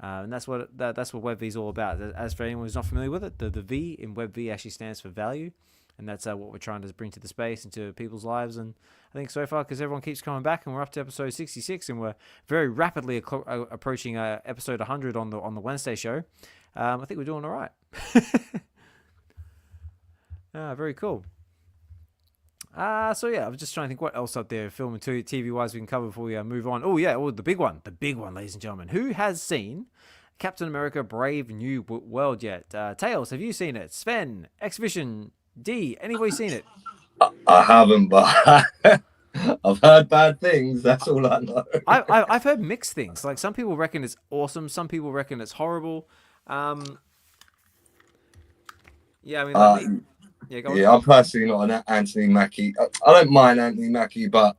And that's what Web V is all about. As for anyone who's not familiar with it, the V in Web V actually stands for value, and that's what we're trying to bring to the space and to people's lives. And I think so far, because everyone keeps coming back, and we're up to episode 66, and we're very rapidly approaching episode 100 on the Wednesday show. I think we're doing all right. Very cool. So yeah, I was just trying to think what else up there, film and TV wise, we can cover before we move on. Oh yeah, the big one, ladies and gentlemen. Who has seen Captain America: Brave New World yet? Tails, have you seen it? Sven, Xhibition, D, anybody seen it? I haven't, but I've heard bad things. That's all I know. I've heard mixed things. Like some people reckon it's awesome, some people reckon it's horrible. Yeah, I mean, like, I'm personally not an Anthony Mackie. I don't mind Anthony Mackie, but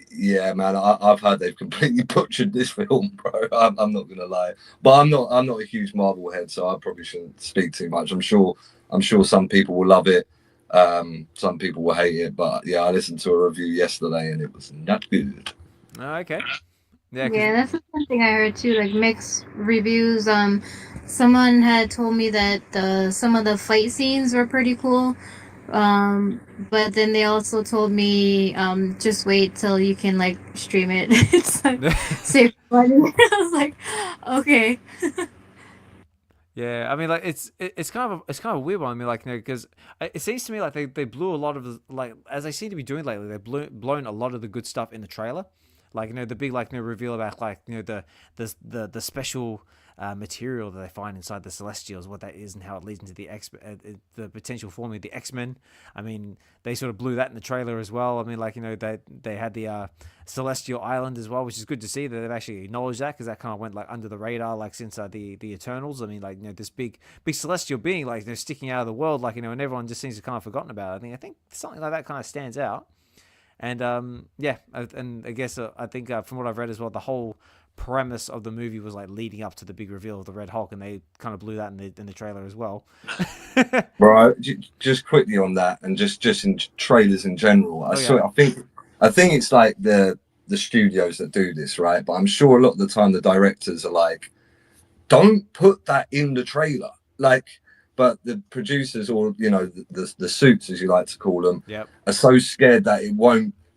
yeah, man, I've heard they've completely butchered this film, bro. I'm not gonna lie, but I'm not a huge Marvel head, so I probably shouldn't speak too much. I'm sure some people will love it, some people will hate it, but yeah, I listened to a review yesterday and it was not good. Okay. Yeah, that's the same thing I heard too, like mixed reviews. Someone had told me that some of the fight scenes were pretty cool, but then they also told me just wait till you can like stream it. It's like save money. I was like, okay. Yeah, I mean, like it's kind of a weird one. I mean, like, because it seems to me like they blew a lot of like, as they seem to be doing lately, they've blown a lot of the good stuff in the trailer. Like, the big reveal about like the special material that they find inside the Celestials, what that is, and how it leads into the potential forming of the X-Men. I mean, they sort of blew that in the trailer as well. I mean, like, they had the Celestial Island as well, which is good to see that they've actually acknowledged that, because that kind of went like under the radar, like since the Eternals. I mean, like, this big celestial being, like, they're sticking out of the world, like, and everyone just seems to kind of forgotten about it. I think something like that kind of stands out. And yeah, and I guess I think from what I've read as well, the whole premise of the movie was like leading up to the big reveal of the Red Hulk, and they kind of blew that in the trailer as well. Right, just quickly on that, and just in trailers in general, I think it's like the studios that do this, right? But I'm sure a lot of the time the directors are like, don't put that in the trailer, like. But the producers, or the suits, as you like to call them, are so scared that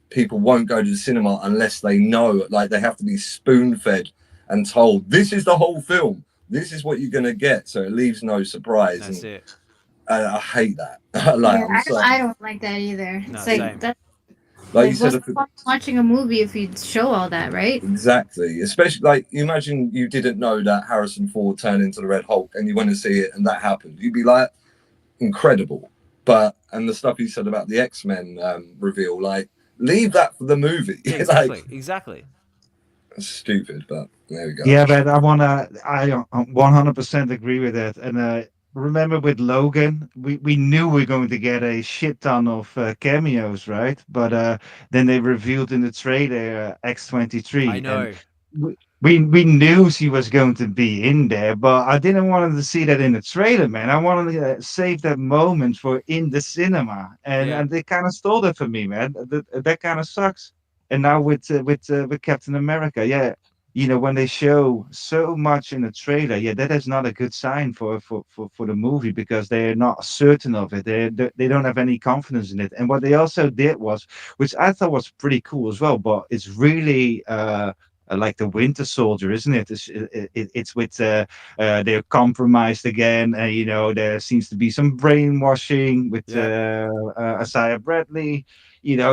people won't go to the cinema unless they know, like, they have to be spoon-fed and told, this is the whole film, this is what you're gonna get, so it leaves no surprise. That's it. I hate that. I don't like that either. No, it's like same. that. Like you said, what's the point of watching a movie if you show all that, right? Exactly. Especially, like, you imagine you didn't know that Harrison Ford turned into the Red Hulk, and you went to see it, and that happened. You'd be like, incredible. And the stuff you said about the X-Men reveal, like, leave that for the movie. Yeah, exactly. Like, Exactly. It's stupid, but there we go. Yeah, but I 100% agree with that. And remember with Logan, we knew we were going to get a shit ton of cameos, right? But then they revealed in the trailer X-23. I know. And we knew she was going to be in there, but I didn't want to see that in the trailer, man. I wanted to save that moment for in the cinema, and they kind of stole that for me, man. That kind of sucks. And now with Captain America, yeah, when they show so much in the trailer, yeah, that is not a good sign for the movie, because they're not certain of it. They don't have any confidence in it. And what they also did was, which I thought was pretty cool as well, but it's really like the Winter Soldier, isn't it? It's with they're compromised again. There seems to be some brainwashing with Isaiah Bradley.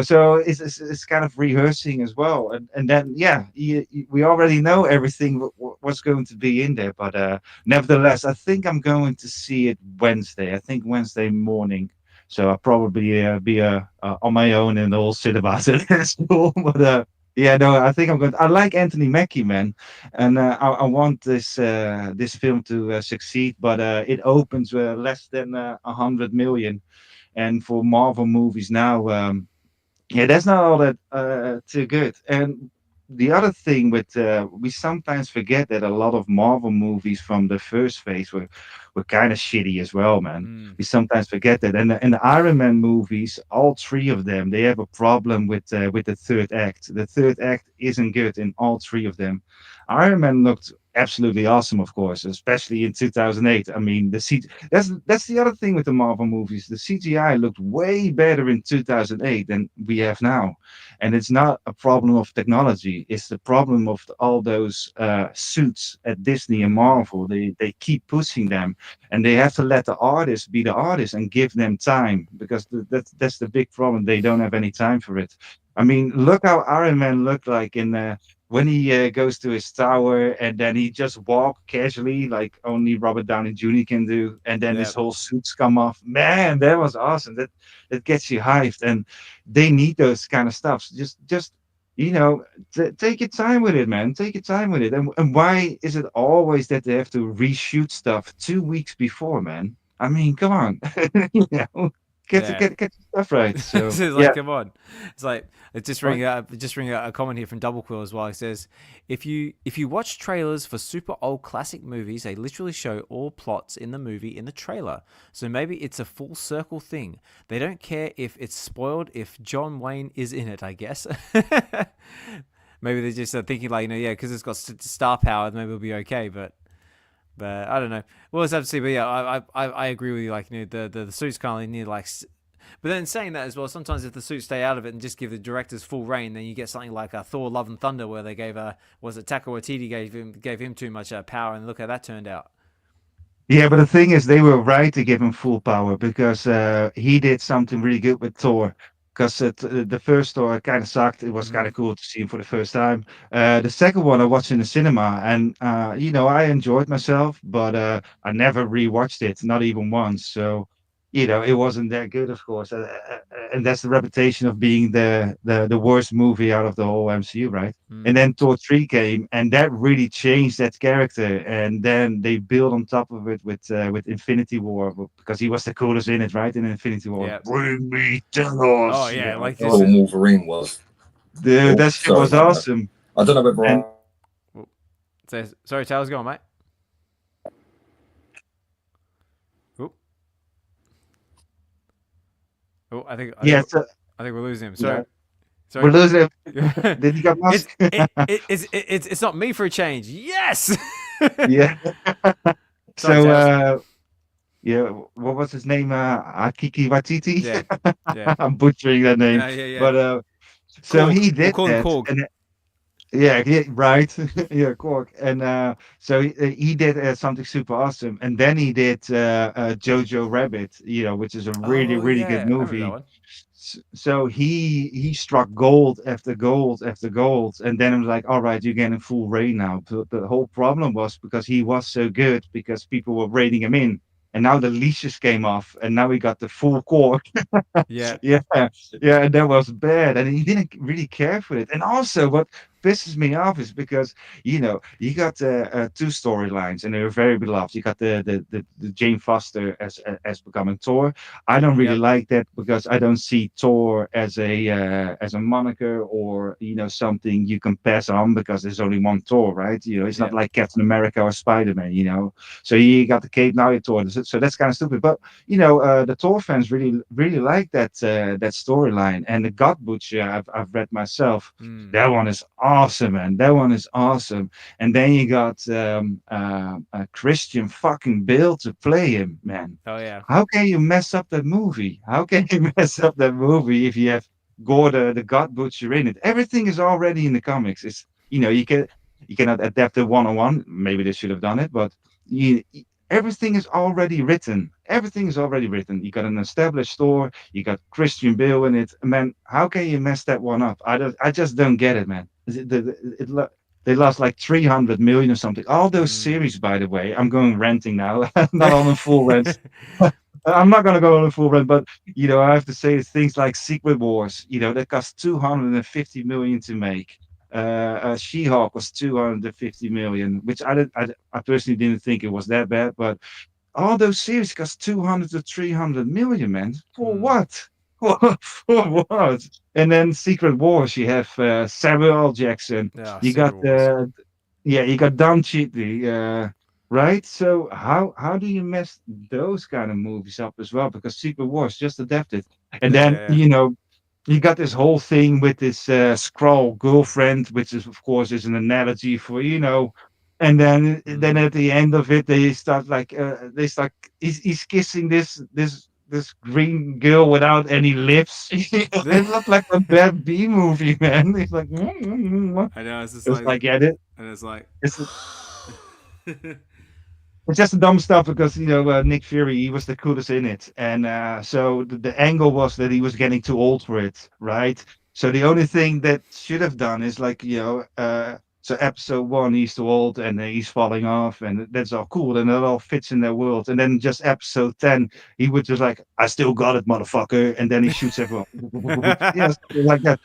So it's kind of rehearsing as well, and then we already know everything what's going to be in there, but nevertheless, I think I'm going to see it Wednesday. I think Wednesday morning, so I'll probably be on my own in the whole cinemas at school. But Yeah, no, I think I'm good. I like Anthony Mackie, man, and I want this film to succeed, but it opens less than 100 million, and for Marvel movies now, yeah, that's not all that too good. And the other thing with we sometimes forget that a lot of Marvel movies from the first phase were kind of shitty as well, man. Mm. We sometimes forget that. And the Iron Man movies, all three of them, they have a problem with the third act. The third act isn't good in all three of them. Iron Man looked absolutely awesome, of course, especially in 2008. I mean, that's the other thing with the Marvel movies. The CGI looked way better in 2008 than we have now, and it's not a problem of technology. It's the problem of all those suits at Disney and Mm. Marvel. They keep pushing them, and they have to let the artists be the artists and give them time, because that's the big problem. They don't have any time for it. I mean, look how Iron Man looked like in when he goes to his tower, and then he just walk casually like only Robert Downey Jr. can do, and then his Yep. whole suits come off. Man, that was awesome. That gets you hyped, and they need those kind of stuff. Just take your time with it, man. Take your time with it. And why is it always that they have to reshoot stuff 2 weeks before, man? I mean, come on, you know, Yeah. get your stuff right. This So is yeah. like, come on. It's like just ring out a comment here from Double Quill as well. It says, if you watch trailers for super old classic movies, they literally show all plots in the movie in the trailer. So maybe it's a full circle thing. They don't care if it's spoiled if John Wayne is in it, I guess. Maybe they're just thinking like, yeah, because it's got star power, maybe it'll be okay. But I don't know. We'll just have to see. But yeah, I agree with you. Like, the suits kind of need like. But then saying that as well, sometimes if the suits stay out of it and just give the directors full reign, then you get something like Thor: Love and Thunder, where they gave was it Taika Waititi gave him too much power, and look how that turned out. Yeah, but the thing is, they were right to give him full power, because he did something really good with Thor. Because the first Thor kind of sucked. It was kind Mm-hmm. of cool to see him for the first time. The second one I watched in the cinema, and I enjoyed myself, but I never rewatched it, not even once. So, it wasn't that good, of course. And that's the reputation of being the worst movie out of the whole MCU, right? And Mm. then Thor 3 came, and that really changed that character. And then they built on top of it with Infinity War, because he was the coolest in it, right? In Infinity War, Yeah. bring me Oh Thanos. yeah, like Oh, this. Cool Wolverine was. dude, Oh, that shit sorry, was my bad. awesome. I don't know whether And Sorry, Taylor's going, mate. Oh, I think yeah, so, we're losing him. yeah, Sorry. we're losing. it's Did he got Musk? it's not me for a change. Yes. Yeah. Sorry, So, Tails. yeah, what was his name? Akiki Watiti. Yeah, yeah, I'm butchering that name, yeah. but so Korg. he We'll did call him that, Korg. and yeah, right. Yeah, Quark. And so he did something super awesome. And then he did Jojo Rabbit, which is a really, Oh really good yeah, I remember that movie. one. So he struck gold after gold after gold. And then it was like, all right, you're getting full rain now. But the whole problem was because he was so good, because people were rating him in. And now the leashes came off, and now we got the full core. Yeah, Yeah, yeah, and that was bad, and he didn't really care for it. And also, what pisses me off is because you got two storylines, and they're very beloved. You got the Jane Foster as becoming Thor. I don't really yep, like that, because I don't see Thor as a moniker, or something you can pass on, because there's only one Thor, right? It's not yep. like Captain America or Spider-Man. So you got the cape, now you're Thor. So that's kind of stupid, but the Thor fans really, really like that storyline. And the God Butcher, I've read myself. Mm. That one is awesome, man. That one is awesome. And then you got Christian fucking Bale to play him, man. Oh yeah. How can you mess up that movie? How can you mess up that movie if you have Gore the God Butcher in it? Everything is already in the comics. It's you cannot adapt it one on one. Maybe they should have done it, but everything is already written. Everything is already written. You got an established store. You got Christian Bale in it. Man, how can you mess that one up? I just don't get it, man. They lost like 300 million or something. All those Mm. series, by the way. I'm going ranting now. Not on a full rant. I'm not gonna go on a full run, but I have to say it's things like Secret Wars. That cost 250 million to make. She-Hulk was 250 million, which I personally didn't think it was that bad, but all those series cost 200 to 300 million, man. For what? For what? And then Secret Wars, you have Samuel L. Jackson. Yeah, You got Secret Wars. you got Don Cheadley, right? So how do you mess those kind of movies up as well? Because Secret Wars just adapted, and Yeah, then yeah, yeah. you got this whole thing with this Skrull girlfriend, which is of course is an analogy for and then at the end of it they start like he's kissing this green girl without any lips. It looked like a bad B movie, man. It's like I know, it's just it's like, like yeah, and it's like, it's it's just dumb stuff because Nick Fury, he was the coolest in it, and so the angle was that he was getting too old for it, right? So the only thing that should have done is like so episode 1 he's too old and he's falling off, and that's all cool and it all fits in their world, and then just episode 10 he would just like, I still got it, motherfucker, and then he shoots everyone. Yes, like that.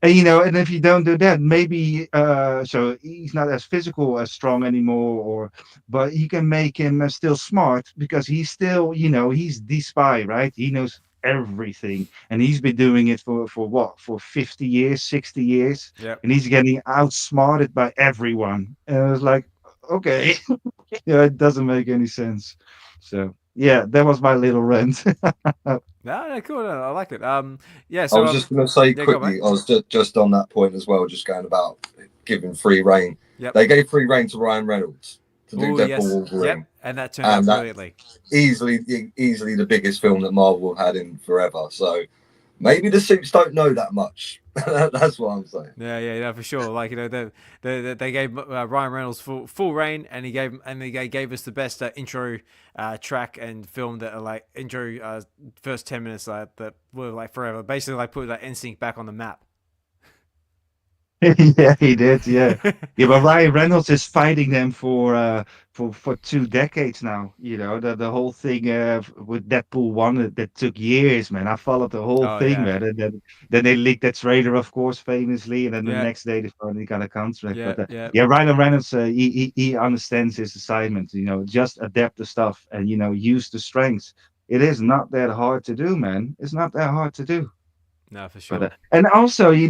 And and if you don't do that, maybe so he's not as physical as strong anymore, or but you can make him still smart because he's still, he's the spy, right? He knows everything, and he's been doing it for what, for 50 years, 60 years, yep. and he's getting outsmarted by everyone. And I was like, okay, it doesn't make any sense. So yeah, that was my little rant. No, cool. No, I like it. Yeah. I So was just going to say yeah, go, quickly, mate. I was just on that point as well, just going about giving free reign. Yep. They gave free reign to Ryan Reynolds to do Ooh, Deadpool yes. Wolverine. Yep. And that turned out brilliantly. Easily the biggest film that Marvel had in forever. So maybe the suits don't know that much. That's what I'm saying. Yeah, for sure. Like they gave Ryan Reynolds full reign, and they gave us the best intro track and film that are like intro first 10 minutes that were like forever. Basically, like put that NSYNC back on the map. Yeah, he did. Yeah, yeah. But Ryan Reynolds is fighting them for 2 decades now. The whole thing with Deadpool 1 that took years, man. I followed the whole Oh thing, yeah, man. And then they leaked that trailer, of course, famously, and then the yeah, next day they finally got a contract. yeah, But yeah. yeah, Ryan Reynolds, he understands his assignment. Just adapt the stuff and use the strengths. It is not that hard to do, man. It's not that hard to do. No, for But sure. and also, you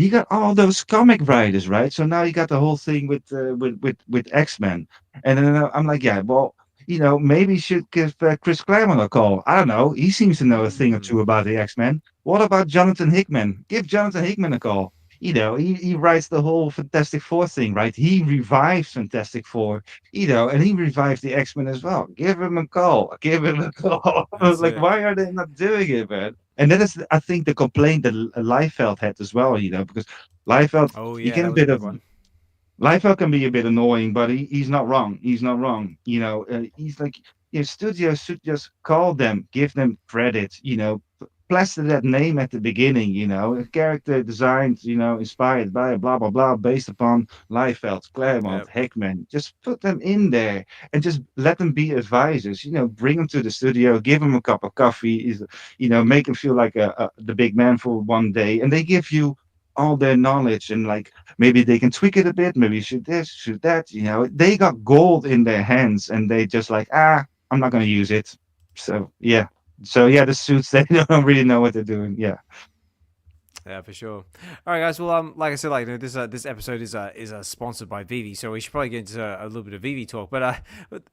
got all those comic writers, right? So now you got the whole thing with X-Men, and then I'm like, yeah, well, maybe you should give Chris Claremont a call. I don't know. He seems to know a thing or two about the X-Men. What about Jonathan Hickman? Give Jonathan Hickman a call. He writes the whole Fantastic Four thing, right? He revives Fantastic Four, and he revived the X-Men as well. Give him a call. Give him a call. I was That's like, it. why are they not doing it, man? And that is, I think, the complaint that Liefeld had as well, because Liefeld, Oh he yeah, can that a was a bit big of one. Liefeld can be a bit annoying, but he's not wrong. He's not wrong. He's like, studios should just call them, give them credit, plaster that name at the beginning, a character designed, inspired by blah blah blah, based upon Liefeld, Claremont, Yep. Hickman. Just put them in there and just let them be advisors. Bring them to the studio, give them a cup of coffee, make them feel like the big man for one day, and they give you all their knowledge, and like maybe they can tweak it a bit, maybe shoot this, shoot that. They got gold in their hands, and they just like, I'm not going to use it. So yeah, the suits, they don't really know what they're doing. Yeah. Yeah, for sure. All right, guys. Well, like I said, like this episode is sponsored by VeVe, so we should probably get into a little bit of VeVe talk. But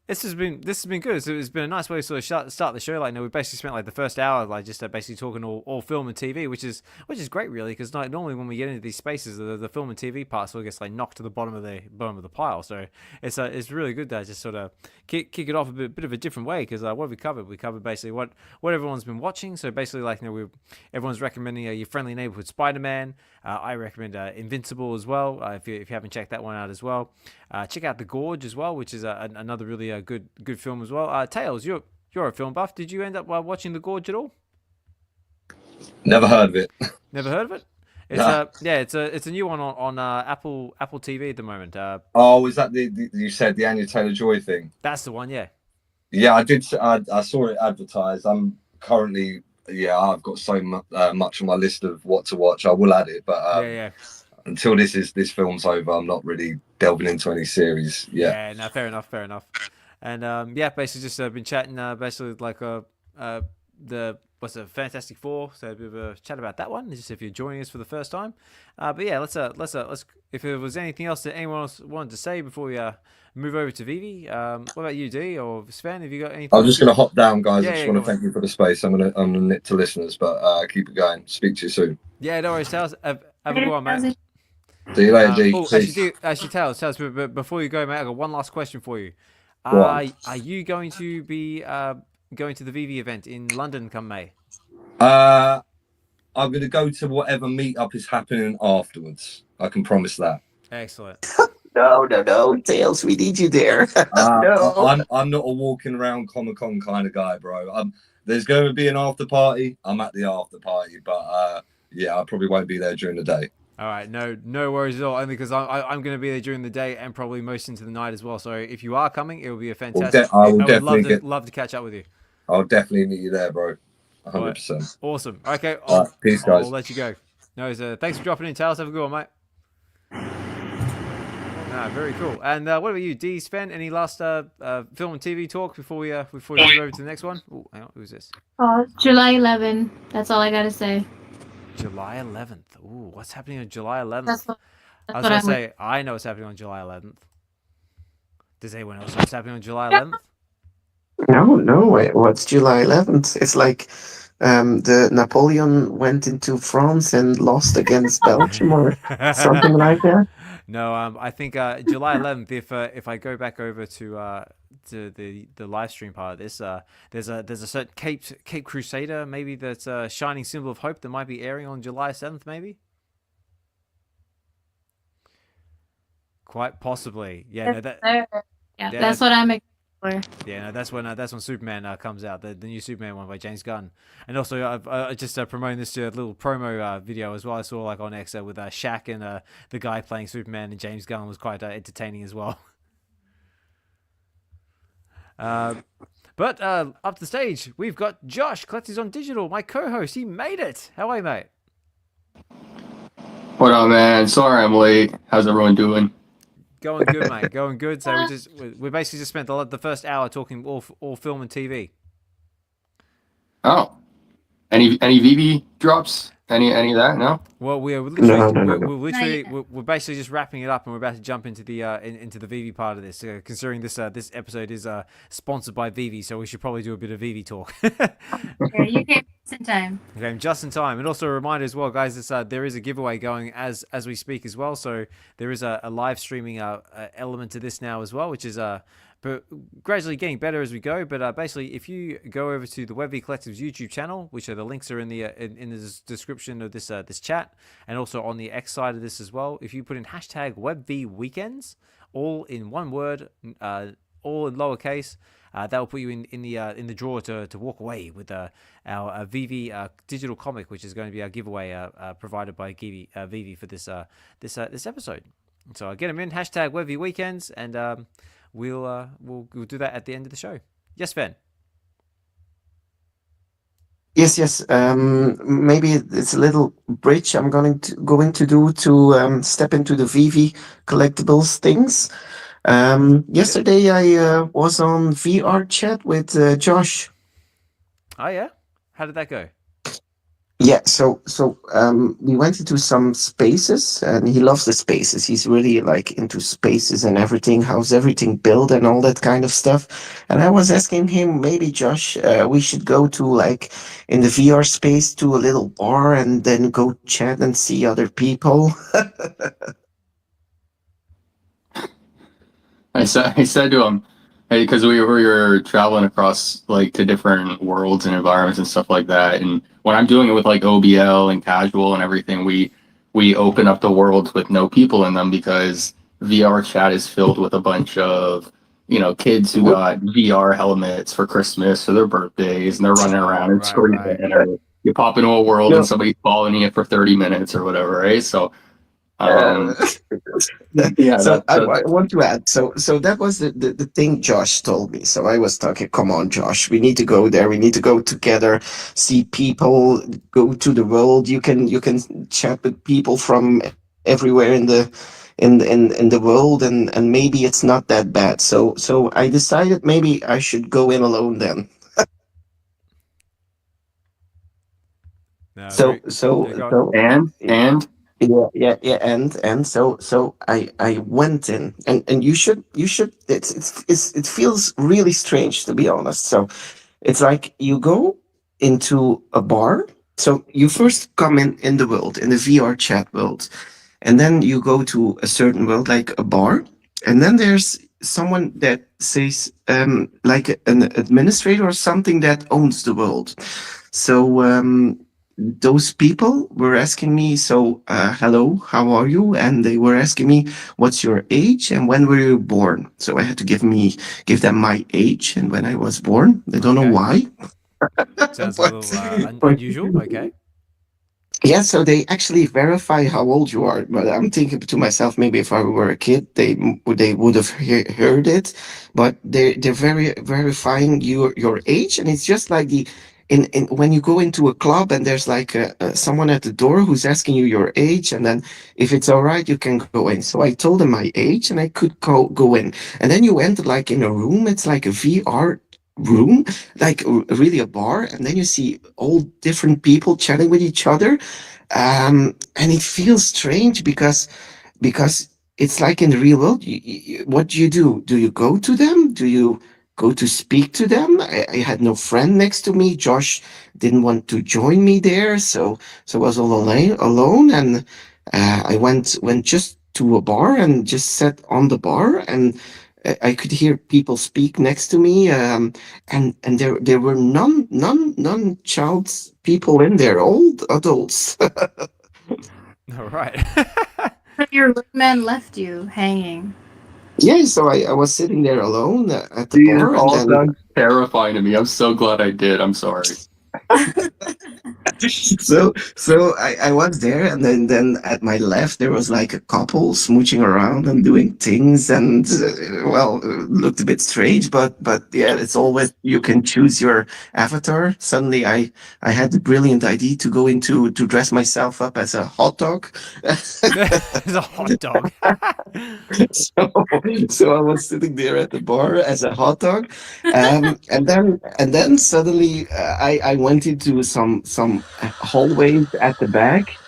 this has been good. It's been a nice way to sort of start the show. Like, we basically spent like the first hour like just basically talking all film and TV, which is great, really, because like normally when we get into these spaces, the film and TV part sort of gets like knocked to the bottom of the pile. So it's really good to just sort of kick it off a bit of a different way, because what have we covered? We covered basically what everyone's been watching. So basically, like, everyone's recommending your friendly neighborhood Spider-Man. I recommend Invincible as well. If you haven't checked that one out as well, check out The Gorge as well, which is another really good film as well. Tails, you're a film buff. Did you end up watching The Gorge at all? Never heard of it. Never heard of it? It's Nah. it's a new one on Apple TV at the moment. Oh, is that the you said the Anya Taylor-Joy thing? That's the one, yeah. Yeah, I did. I saw it advertised. I'm currently, I've got so much on my list of what to watch. I will add it, but yeah. until this film's over, I'm not really delving into any series yet. Yeah, no, fair enough. And basically just been chatting basically like the what's it, Fantastic Four. So a bit of a chat about that one. Just if you're joining us for the first time. But yeah, let's if there was anything else that anyone else wanted to say before we move over to VeVe. What about you, D or Sven? Have you got anything? I'm just gonna hop down, guys. Yeah, I just want to thank you for the space. I'm gonna knit to listeners, but keep it going. Speak to you soon. Yeah, no worries, Tales. Have a good one, mate. See you later, G. Actually, Tales, but before you go, mate, I got one last question for you. Are you going to be going to the VeVe event in London come May? I'm going to go to whatever meetup is happening afterwards. I can promise that. Excellent. No, Tails, we need you there. No. I'm not a walking around Comic-Con kind of guy, bro. There's going to be an after party. I'm at the after party, but I probably won't be there during the day. All right, no worries at all. Only because I'm going to be there during the day and probably most into the night as well. So if you are coming, it will be a fantastic. I would love to catch up with you. I'll definitely meet you there, bro. 100%. Right. Awesome. Okay, peace, guys. I'll let you go. No, thanks for dropping in, Tails. Have a good one, mate. Very cool. And what about you, D? Sven? Any last film and TV talk before we move over to the next one? Oh, hang on, who's this? July 11th. That's all I gotta say. July 11th. Ooh, what's happening on July 11th? That's I was going to say, I know what's happening on July 11th. Does anyone else know what's happening on July 11th? No. What's July 11th? It's like the Napoleon went into France and lost against Belgium or something like that. No, I think July 11th. If I go back over to the live stream part of this, there's a certain Cape Crusader, maybe that's a shining symbol of hope that might be airing on July 7th, maybe. Quite possibly, yeah. No, that's what I'm excited for. Yeah, no, that's when Superman comes out, the new Superman one by James Gunn, and also I just promoting this to a little promo video as well. I saw like on X with Shaq and the guy playing Superman and James Gunn was quite entertaining as well. But up the stage we've got Josh Collectors on Digital, my co-host. He made it. How are you, mate? What up, man? Sorry I'm late. How's everyone doing? Going good, mate. Going good. So we basically just spent the first hour talking all film and TV. Oh, any VeVe drops? Any of that? No. Well, we're basically just wrapping it up, and we're about to jump into the VeVe part of this. Considering this episode is sponsored by VeVe, so we should probably do a bit of VeVe talk. Yeah, you came just in time. Okay, just in time. And also a reminder as well, guys, there is a giveaway going as we speak as well. So there is a live streaming element to this now as well, which is but gradually getting better as we go. But basically, if you go over to the Web V Collective's YouTube channel, which the links are in the description of this chat, and also on the X side of this as well, if you put in hashtag Web V Weekends, all in one word, all in lowercase, that will put you in the draw to walk away with our VeVe digital comic, which is going to be our giveaway provided by VeVe for this episode. So get them in hashtag Web V Weekends, and we'll do that at the end of the show. Yes, Ben. Yes. Maybe it's a little bridge I'm going to do to step into the VeVe collectibles things. Yesterday I was on VR chat with Josh. Oh yeah, how did that go? Yeah, so we went into some spaces, and he loves the spaces. He's really like into spaces and everything. How's everything built and all that kind of stuff. And I was asking him, maybe Josh, we should go to like in the VR space to a little bar and then go chat and see other people. I said to him, hey, because we were traveling across like to different worlds and environments and stuff like that. And when I'm doing it with like OBL and casual and everything, we open up the worlds with no people in them, because VR chat is filled with a bunch of, kids who got VR helmets for Christmas or their birthdays, and they're running around and screaming. Right. You pop into a world and somebody's following you for 30 minutes or whatever, right? So Um, yeah, So I that want to add. So that was the thing Josh told me. So I was talking, come on, Josh, we need to go there. We need to go together, see people, go to the world. You can chat with people from everywhere in the world, and maybe it's not that bad. So I decided maybe I should go in alone then. No, So very. so Yeah, go on. so and yeah, and so I went in, and you should it feels really strange, to be honest. So it's like you go into a bar. So you first come in the world, in the VR chat world, and then you go to a certain world, like a bar, and then there's someone that says, like an administrator or something that owns the world. So those people were asking me, so hello, how are you? And they were asking me, what's your age and when were you born? So I had to give them my age and when I was born. I don't know Okay. why. Sounds a but, little but unusual. Okay. yeah, so they actually verify how old you are. But I'm thinking to myself, maybe if I were a kid, they would have heard it. But they're very verifying your age, and it's just like the in when you go into a club and there's like someone at the door who's asking you your age, and then if it's all right, you can go in. So I told them my age, and I could go in. And then you enter like in a room. It's like a VR room, like really a bar, and then you see all different people chatting with each other, and it feels strange because it's like in the real world. What do you do? Do you go to them? Do you go to speak to them? I had no friend next to me. Josh didn't want to join me there, so I was all alone, and I went just to a bar and just sat on the bar, and I could hear people speak next to me, and there were none child's people in there, old adults. All right. Your man left you hanging. Yeah, so I was sitting there alone at the these bar, and all then sound terrifying to me. I'm so glad I did. I'm sorry. so I was there, and then at my left there was like a couple smooching around and doing things, and well, looked a bit strange, but yeah, it's always you can choose your avatar. Suddenly, I had the brilliant idea to go into to dress myself up as a hot dog. It's a hot dog. so, so I was sitting there at the bar as a hot dog, and then suddenly I went into some hallways at the back,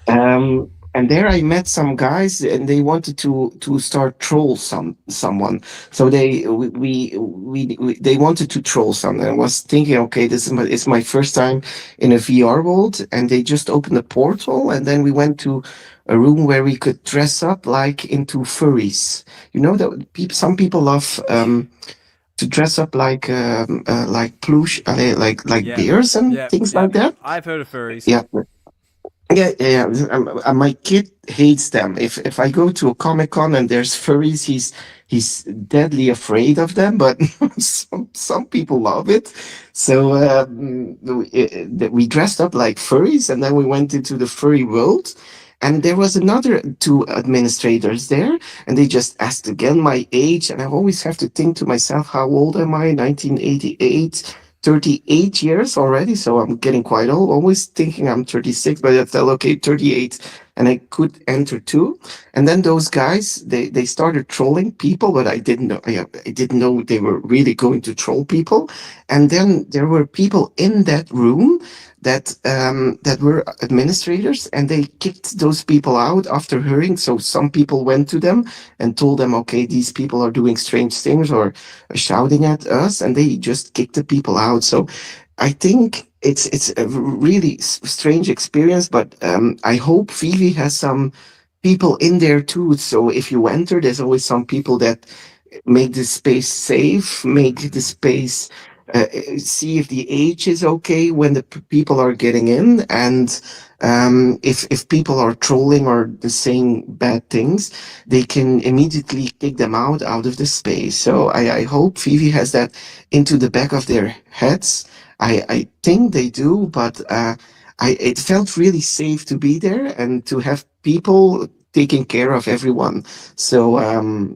and there I met some guys, and they wanted to start troll someone. So they wanted to troll someone. I was thinking, okay, this is it's my first time in a VR world, and they just opened a portal, and then we went to a room where we could dress up like into furries. You know that some people love to dress up like plush, like Yeah. bears and Yeah. things Yeah. like that. I've heard of furries. Yeah, yeah. My kid hates them. If I go to a Comic Con and there's furries, he's deadly afraid of them. But some people love it. So we dressed up like furries, and then we went into the furry world. And there was another two administrators there, and they just asked again my age. And I always have to think to myself, how old am I? 1988. 38 years already, so I'm getting quite old. Always thinking I'm 36, but I felt okay, 38, and I could enter too. And then those guys, they started trolling people, but I didn't know. I didn't know they were really going to troll people. And then there were people in that room that were administrators, and they kicked those people out after hearing. So some people went to them and told them, okay, these people are doing strange things or shouting at us, and they just kicked the people out. So I think it's a really strange experience, but I hope VeVe has some people in there too. So if you enter, there's always some people that make the space safe, make the space see if the age is okay when the people are getting in, and if people are trolling or saying bad things, they can immediately kick them out of the space. So I hope VeVe has that into the back of their heads. I think they do, but it felt really safe to be there and to have people taking care of everyone. So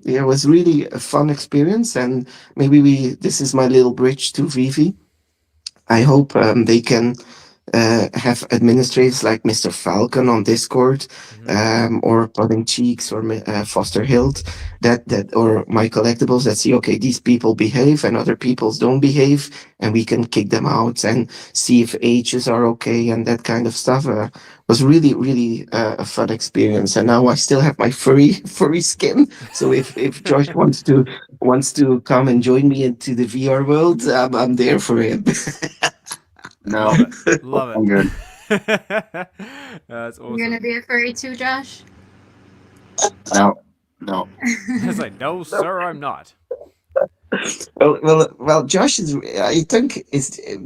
yeah, it was really a fun experience, and maybe this is my little bridge to VeVe. I hope they can have administrators like Mr. Falcon on Discord, or Pudding Cheeks, or Foster Hilt, that or my collectibles that see, okay, these people behave and other peoples don't behave, and we can kick them out and see if ages are okay and that kind of stuff. Was really really a fun experience, and now I still have my furry skin. So if Josh wants to come and join me into the VR world, I'm there for him. No, Love it. I'm good. That's awesome. You're gonna be a furry too, Josh? No. It's like, no, sir, I'm not. Well. Josh is. I think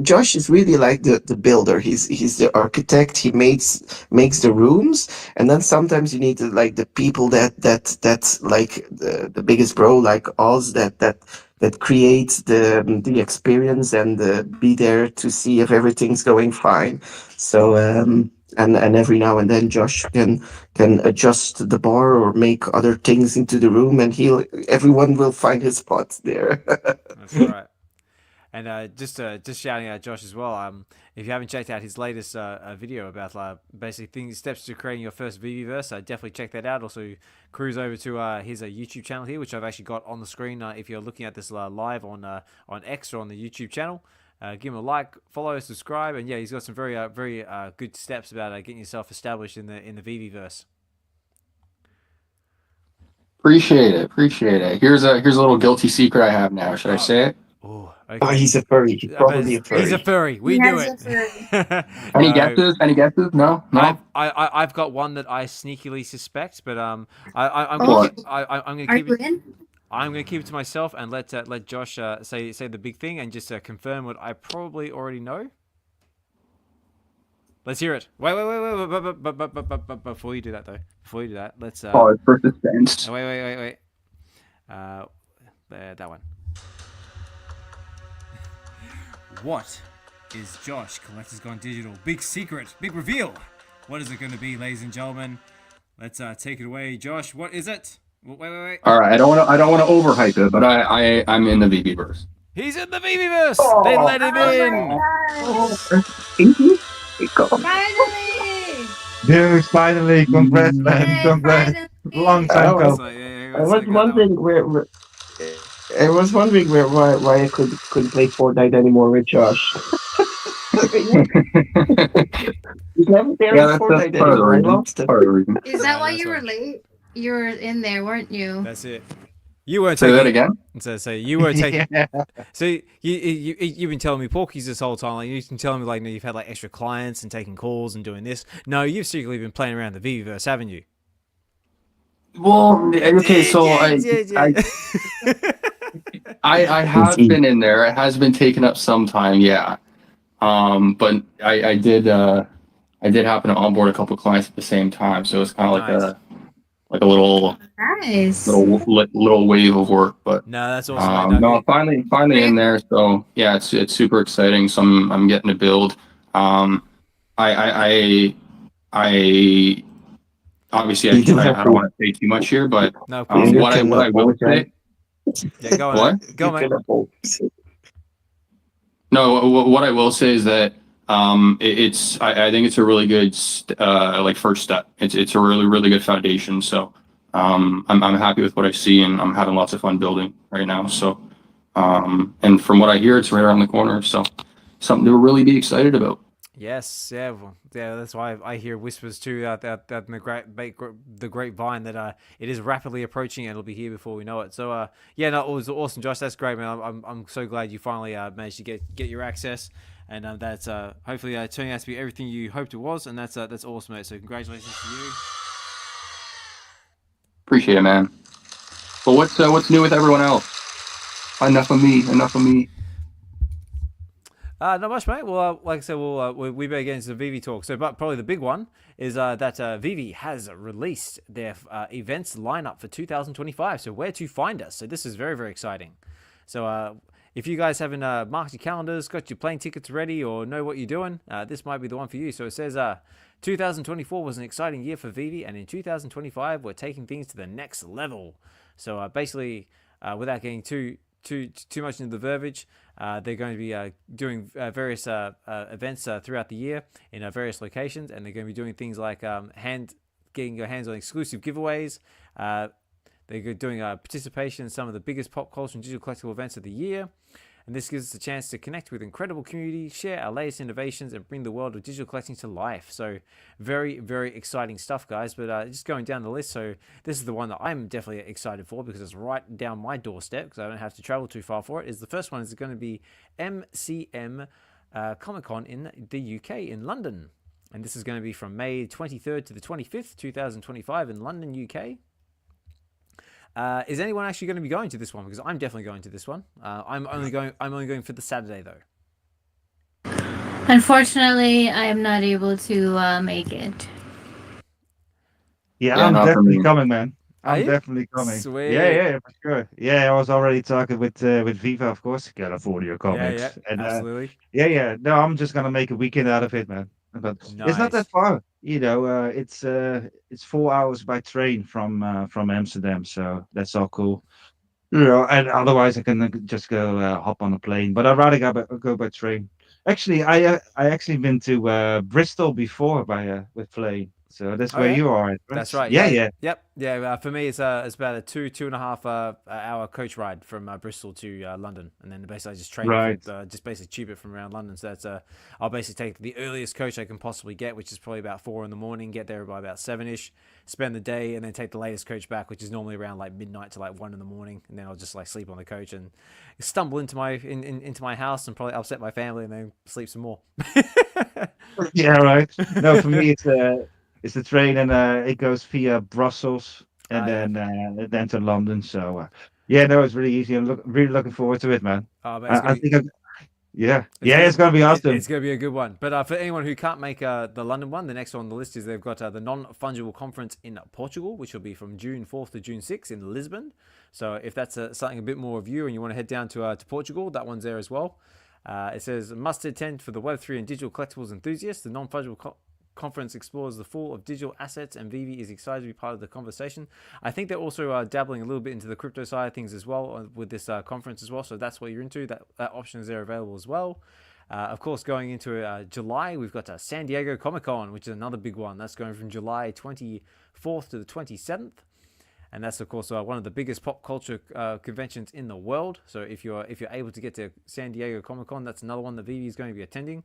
Josh is really like the builder. He's the architect. He makes the rooms, and then sometimes you need to, like, the people that's like the biggest bro like Oz that creates the experience and be there to see if everything's going fine. So and every now and then Josh can adjust the bar or make other things into the room, and everyone will find his spot there. That's right. And just shouting out Josh as well. If you haven't checked out his latest video about basically steps to creating your first VeVeverse, definitely check that out. Also, cruise over to his YouTube channel here, which I've actually got on the screen. If you're looking at this live on X or on the YouTube channel, give him a like, follow, subscribe, and yeah, he's got some very good steps about getting yourself established in the VeVeverse. Appreciate it. Here's a little guilty secret I have now. Should I say it? Oh, okay. Oh, he's a furry. He's probably a furry. He's a furry. We knew it. Any guesses? No. I've got one that I sneakily suspect, but I'm gonna keep it. I'm gonna keep it to myself and let Josh say the big thing and just confirm what I probably already know. Let's hear it. Wait. But before you do that, let's. Pause for suspense. Wait. That one. What is Josh Collector's Gone Digital? Big secret, big reveal. What is it going to be, ladies and gentlemen? Let's take it away, Josh. What is it? Wait. All right, I don't want to overhype it, but I'm in the VeVeverse. He's in the VeVeverse. Oh, they let him in. Finally! Dude, finally! Congrats, man! Congrats! Long time ago. I was wondering why I couldn't play Fortnite anymore with Josh. He's never there with Fortnite anymore. I lost it. Is that why you were late? You were in there, weren't you? That's it. You weren't say that again. So you were taking. So you've been telling me porkies this whole time. Like, you've been telling me like you've had like extra clients and taking calls and doing this. No, you've secretly been playing around the VeVeverse, haven't you? Well, okay, so I have been in there. It has been taken up some time, yeah. But I did happen to onboard a couple clients at the same time, so it's kind of like a little little wave of work. But no, that's awesome. No, finally in there. So yeah, it's super exciting. So I'm getting to build. I obviously I don't want to say too much here, but no, what I will say. Yeah, go on. What? Go on. No, what I will say is that I think it's a really good first step. It's a really good foundation. So I'm happy with what I see, and I'm having lots of fun building right now. So and from what I hear, it's right around the corner. So something to really be excited about. Yes, yeah, that's why I hear whispers too out in the grapevine that it is rapidly approaching and it'll be here before we know it. So yeah, no, it was awesome, Josh. That's great, man. I'm so glad you finally managed to get your access, and that's hopefully turning out to be everything you hoped it was, and that's awesome, mate. So congratulations to you. Appreciate it, man. But what's new with everyone else? Enough of me. Not much, mate. Well, like I said, we better get into the VeVe talk. So, but probably the big one is that VeVe has released their events lineup for 2025. So, where to find us? So, this is very, very exciting. So, if you guys haven't marked your calendars, got your plane tickets ready, or know what you're doing, this might be the one for you. So, it says 2024 was an exciting year for VeVe, and in 2025 we're taking things to the next level. So basically, without getting too much into the verbiage, they're going to be doing various events throughout the year in various locations, and they're going to be doing things like getting your hands on exclusive giveaways. They're doing participation in some of the biggest pop culture and digital collectible events of the year. And this gives us a chance to connect with incredible community, share our latest innovations, and bring the world of digital collecting to life. So very, very exciting stuff, guys. But just going down the list, so this is the one that I'm definitely excited for because it's right down my doorstep because I don't have to travel too far for it. Is the first one is going to be MCM Comic Con in the UK in London. And this is going to be from May 23rd to the 25th, 2025 in London, UK. Is anyone actually going to be going to this one? Because I'm definitely going to this one. I'm only going for the Saturday though. Unfortunately, I am not able to make it. Yeah, Yeah, I'm not for definitely me. coming, man. Are I'm you? definitely coming. Sweet. Yeah, for sure. Yeah, I was already talking with VeVe, of course, California Comics. Yeah, And absolutely. yeah. No, I'm just gonna make a weekend out of it, man. But it's not that Nice. far, you know. It's 4 hours by train from Amsterdam, so that's all cool. You know, and otherwise I can just go hop on a plane. But I'd rather go by train. Actually, I actually been to Bristol before by with plane, so that's Oh where yeah. you are, right? That's right. Yeah, Yeah. yeah. Yep. Yeah. For me, it's about a 2.5 hour coach ride from Bristol to London, and then basically I just train Right. just basically tube it from around London. So that's I'll basically take the earliest coach I can possibly get, which is probably about 4 in the morning. Get there by about 7ish. Spend the day, and then take the latest coach back, which is normally around like midnight to like 1 in the morning, and then I'll just like sleep on the coach and stumble into my house and probably upset my family, and then sleep some more. Yeah, right. No, for me it's the train, and it goes via Brussels and Yeah. then to London. So yeah, no, it's really easy. I'm really looking forward to it, man. Oh, man, it's gonna I be think it's gonna be awesome. It's going to be a good one. But for anyone who can't make the London one, the next one on the list is they've got the Non-Fungible Conference in Portugal, which will be from June 4th to June 6th in Lisbon. So if that's something a bit more of you and you want to head down to Portugal, that one's there as well. It says, must attend for the Web3 and digital collectibles enthusiasts. The Non-Fungible Conference explores the full of digital assets, and VeVe is excited to be part of the conversation. I think they're also dabbling a little bit into the crypto side of things as well with this conference as well. So that's what you're into. That option is there available as well. Of course, going into July, we've got San Diego Comic Con, which is another big one. That's going from July 24th to the 27th. And that's, of course, one of the biggest pop culture conventions in the world. So if you're able to get to San Diego Comic Con, that's another one that VeVe is going to be attending.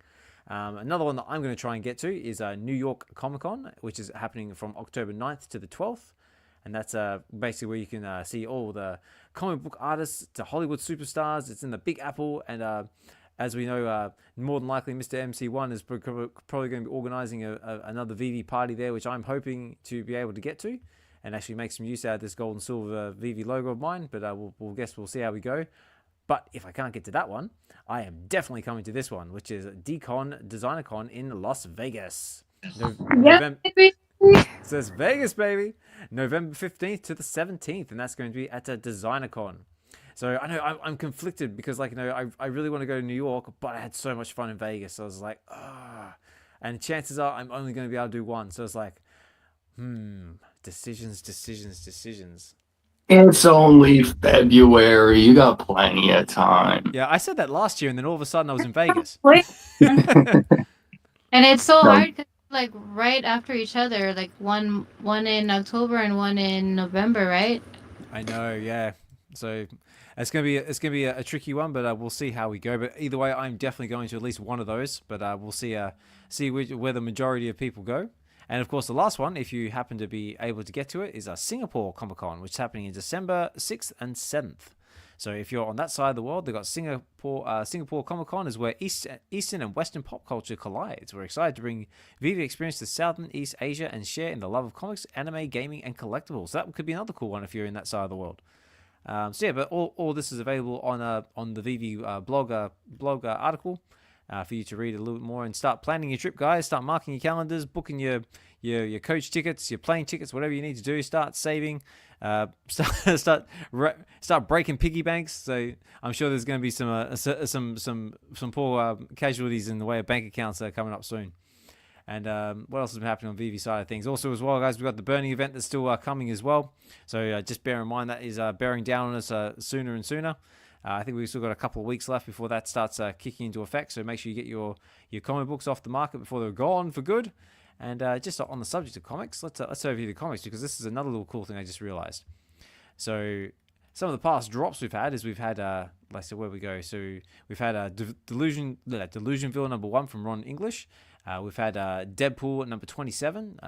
Another one that I'm going to try and get to is New York Comic Con, which is happening from October 9th to the 12th. And that's basically where you can see all the comic book artists to Hollywood superstars. It's in the Big Apple. And as we know, more than likely Mr. MC1 is probably going to be organizing another VeVe party there, which I'm hoping to be able to get to and actually make some use out of this gold and silver VeVe logo of mine. But we'll see how we go. But if I can't get to that one, I am definitely coming to this one, which is DeeCon in Las Vegas. It says Vegas, baby. November 15th to the 17th, and that's going to be at a DesignerCon. So I know I'm conflicted because, like, you know, I really want to go to New York, but I had so much fun in Vegas. So I was like, and chances are I'm only going to be able to do one. So it's like, decisions. It's only February. You got plenty of time. Yeah, I said that last year, and then all of a sudden I was in Vegas. And it's so hard because like right after each other, like one in October and one in November, right? I know, yeah. So it's gonna be a tricky one, but we'll see how we go. But either way, I'm definitely going to at least one of those. But we'll see where the majority of people go. And of course, the last one, if you happen to be able to get to it, is Singapore Comic Con, which is happening in December 6th and 7th. So if you're on that side of the world, they've got Singapore Comic Con is where Eastern and Western pop culture collides. We're excited to bring VeVe experience to Southern East Asia and share in the love of comics, anime, gaming, and collectibles. So that could be another cool one if you're in that side of the world. So yeah, but all this is available on the VeVe blog article for you to read a little bit more and start planning your trip, guys. Start marking your calendars, booking your coach tickets, your plane tickets, whatever you need to do. Start saving. Start breaking piggy banks. So I'm sure there's going to be some poor casualties in the way of bank accounts that are coming up soon. And what else has been happening on VeVe side of things? Also, as well, guys, we've got the burning event that's still coming as well. So just bear in mind that is bearing down on us sooner and sooner. I think we've still got a couple of weeks left before that starts kicking into effect. So make sure you get your comic books off the market before they're gone for good. And just on the subject of comics, let's overview the comics, because this is another little cool thing I just realized. So some of the past drops we've had like I said, where we go. So we've had Delusionville #1 from Ron English. We've had Deadpool number 27,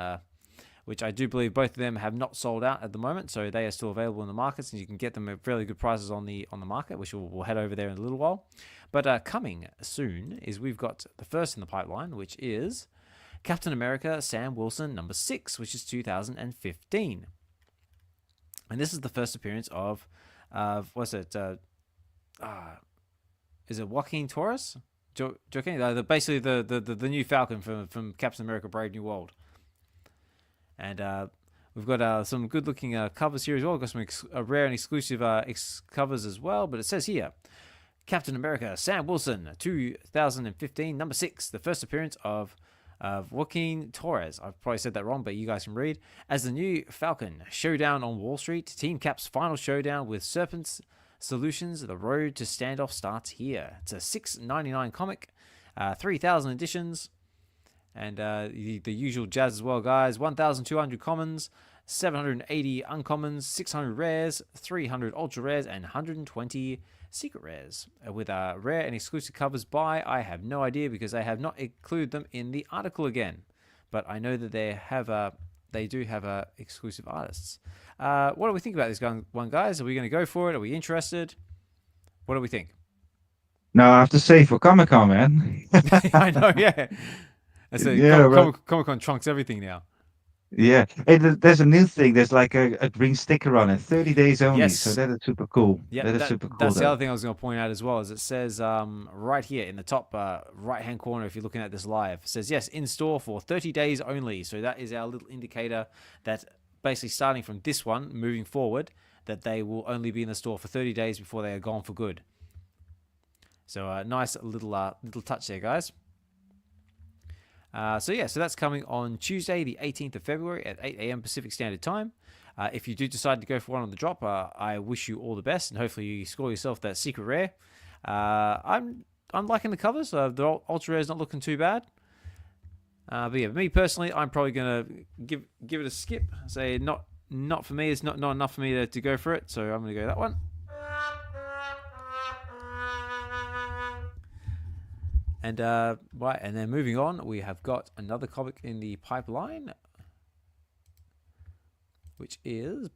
which I do believe both of them have not sold out at the moment, so they are still available in the markets, and you can get them at fairly good prices on the market, which we'll head over there in a little while. But coming soon is we've got the first in the pipeline, which is Captain America Sam Wilson number 6, which is 2015. And this is the first appearance of what's it? Is it Joaquin Torres? Basically the new Falcon from Captain America: Brave New World. And we've got some good looking covers here as well. We've got some rare and exclusive covers as well. But it says here, Captain America Sam Wilson 2015 number 6, the first appearance of Joaquin Torres. I've probably said that wrong, but you guys can read. As the new Falcon, showdown on Wall Street. Team Cap's final showdown with Serpent's Solutions. The road to standoff starts here. It's a $6.99 comic, 3,000 editions, and the usual jazz as well, guys. 1,200 commons, 780 uncommons, 600 rares, 300 ultra rares, and 120 secret rares. With rare and exclusive covers by, I have no idea, because they have not included them in the article again. But I know that they do have exclusive artists. What do we think about this one, guys? Are we going to go for it? Are we interested? What do we think? No, I have to say, for Comic-Con, man. I know, yeah. Comic-Con trunks everything now. Yeah. Hey, there's a new thing. There's like a green sticker on it. 30 days only. Yes. So that is super cool. Yeah, that is super cool. That's the other thing I was going to point out as well, is it says right here in the top right-hand corner, if you're looking at this live, it says, yes, in store for 30 days only. So that is our little indicator that basically starting from this one, moving forward, that they will only be in the store for 30 days before they are gone for good. So nice little touch there, guys. So that's coming on Tuesday, the 18th of February at 8 a.m. Pacific Standard Time. If you do decide to go for one on the drop, I wish you all the best, and hopefully you score yourself that secret rare. I'm liking the covers. The ultra rare is not looking too bad. But yeah, me personally, I'm probably gonna give it a skip. Say not for me. It's not enough for me to go for it. So I'm gonna go that one. And right, and then moving on, we have got another comic in the pipeline, which is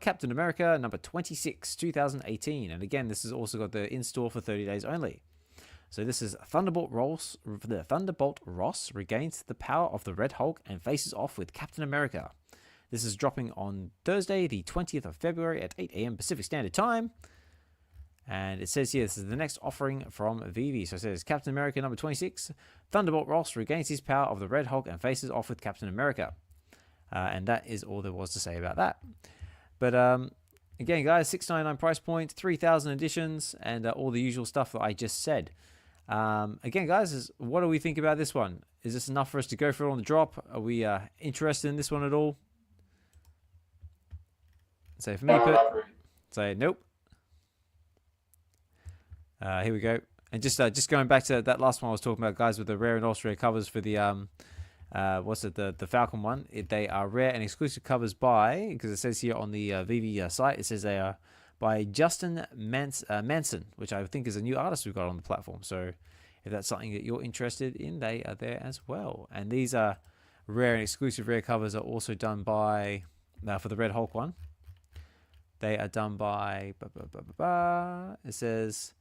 Captain America number 26, 2018. And again, this has also got the in-store for 30 days only. So this is Thunderbolt Ross regains the power of the Red Hulk and faces off with Captain America. This is dropping on Thursday, the 20th of February at 8 a.m. Pacific Standard Time. And it says here, this is the next offering from VeVe. So it says, Captain America number 26, Thunderbolt Ross regains his power of the Red Hulk and faces off with Captain America. And that is all there was to say about that. But again, guys, $6.99 price point, 3,000 editions, and all the usual stuff that I just said. Again, guys, what do we think about this one? Is this enough for us to go for it on the drop? Are we interested in this one at all? Say for me, say nope. Here we go. And just going back to that last one I was talking about, guys, with the rare and ultra rare covers for the the Falcon one. They are rare and exclusive covers by, because it says here on the VeVe site, it says they are by Justin Manson, which I think is a new artist we've got on the platform. So if that's something that you're interested in, they are there as well. And these are rare and exclusive rare covers are also done by, for the Red Hulk one, they are done by, it says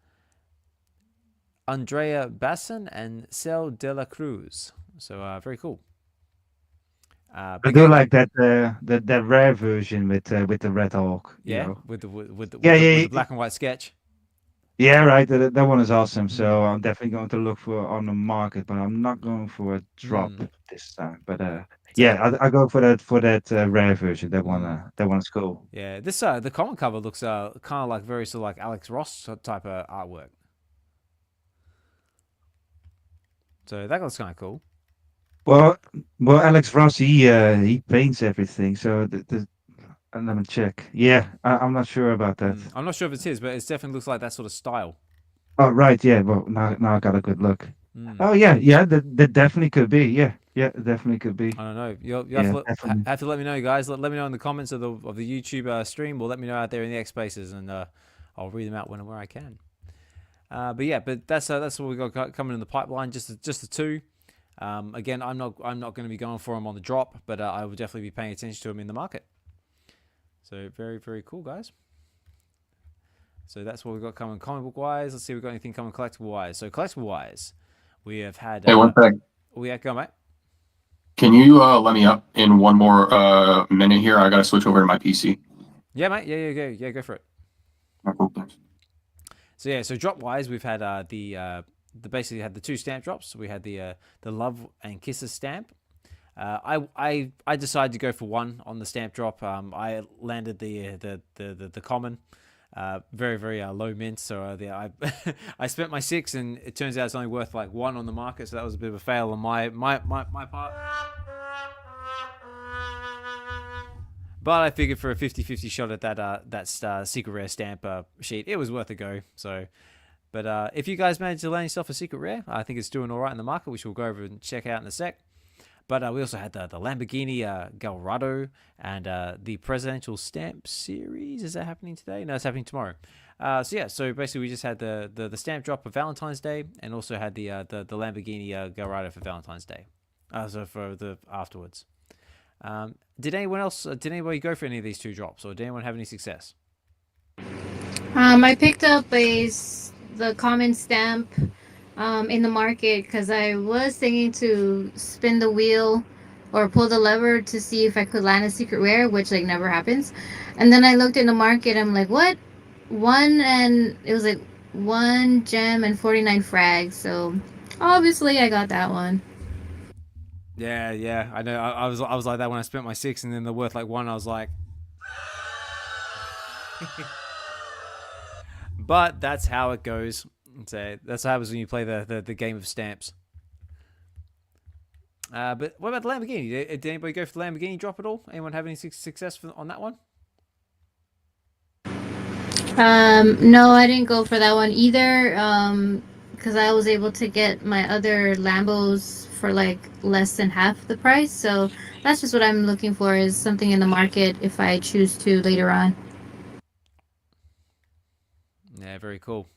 Andrea Basson and Cel de la Cruz. So very cool. I do like that rare version with the Red Hulk. Yeah, know. with the black and white sketch. Yeah, right. That one is awesome. So I'm definitely going to look for on the market, but I'm not going for a drop this time. But yeah, I go for that rare version. That one's cool. Yeah, this the comic cover looks kind of like very sort of like Alex Ross type of artwork. So that looks kind of cool. Well, Alex Ross, he paints everything. So and let me check. Yeah, I'm not sure about that. I'm not sure if it's his, but it definitely looks like that sort of style. Oh, right. Yeah. Well, now I got a good look. Mm. Oh, yeah. Yeah. That definitely could be. Yeah. Yeah. It definitely could be. I don't know. You'll Yeah. have to let me know, guys. Let me know in the comments of the YouTube stream, or let me know out there in the X Spaces, and I'll read them out when and where I can. But yeah, that's what we got coming in the pipeline. Just the two. Again, I'm not going to be going for them on the drop, but I will definitely be paying attention to them in the market. So very, very cool, guys. So that's what we've got coming comic book wise. Let's see if we've got anything coming collectible wise. So collectible wise, we have had. Hey, one sec. Go, mate. Can you let me up in one more minute here? I got to switch over to my PC. Yeah, mate. Yeah, go for it. Cool, thanks. So yeah, so drop wise, we've had the basically had the two stamp drops. We had the Love and Kisses stamp. I decided to go for one on the stamp drop. I landed the common, very, very low mint. So I spent my 6, and it turns out it's only worth like 1 on the market. So that was a bit of a fail on my part. But I figured for a 50-50 shot at that secret rare stamp sheet, it was worth a go. So, but if you guys managed to land yourself a secret rare, I think it's doing all right in the market, which we'll go over and check out in a sec. But we also had the Lamborghini Gallardo and the Presidential Stamp Series. Is that happening today? No, it's happening tomorrow. So basically we just had the stamp drop for Valentine's Day, and also had the Lamborghini Gallardo for Valentine's Day. So for the afterwards. Did anybody go for any of these two drops, or did anyone have any success? I picked up the common stamp in the market because I was thinking to spin the wheel or pull the lever to see if I could land a secret rare, which like never happens. And then I looked in the market, I'm like, what? And it was like 1 gem and 49 frags. So obviously I got that one. Yeah, I know. I was like that when I spent my 6, and then they're worth like 1. I was like, but that's how it goes. So that's what happens when you play the game of stamps. But what about the Lamborghini? Did anybody go for the Lamborghini drop at all? Anyone have any success on that one? No, I didn't go for that one either. Because I was able to get my other Lambos for like less than half the price. So that's just what I'm looking for, is something in the market if I choose to later on. Yeah, very cool.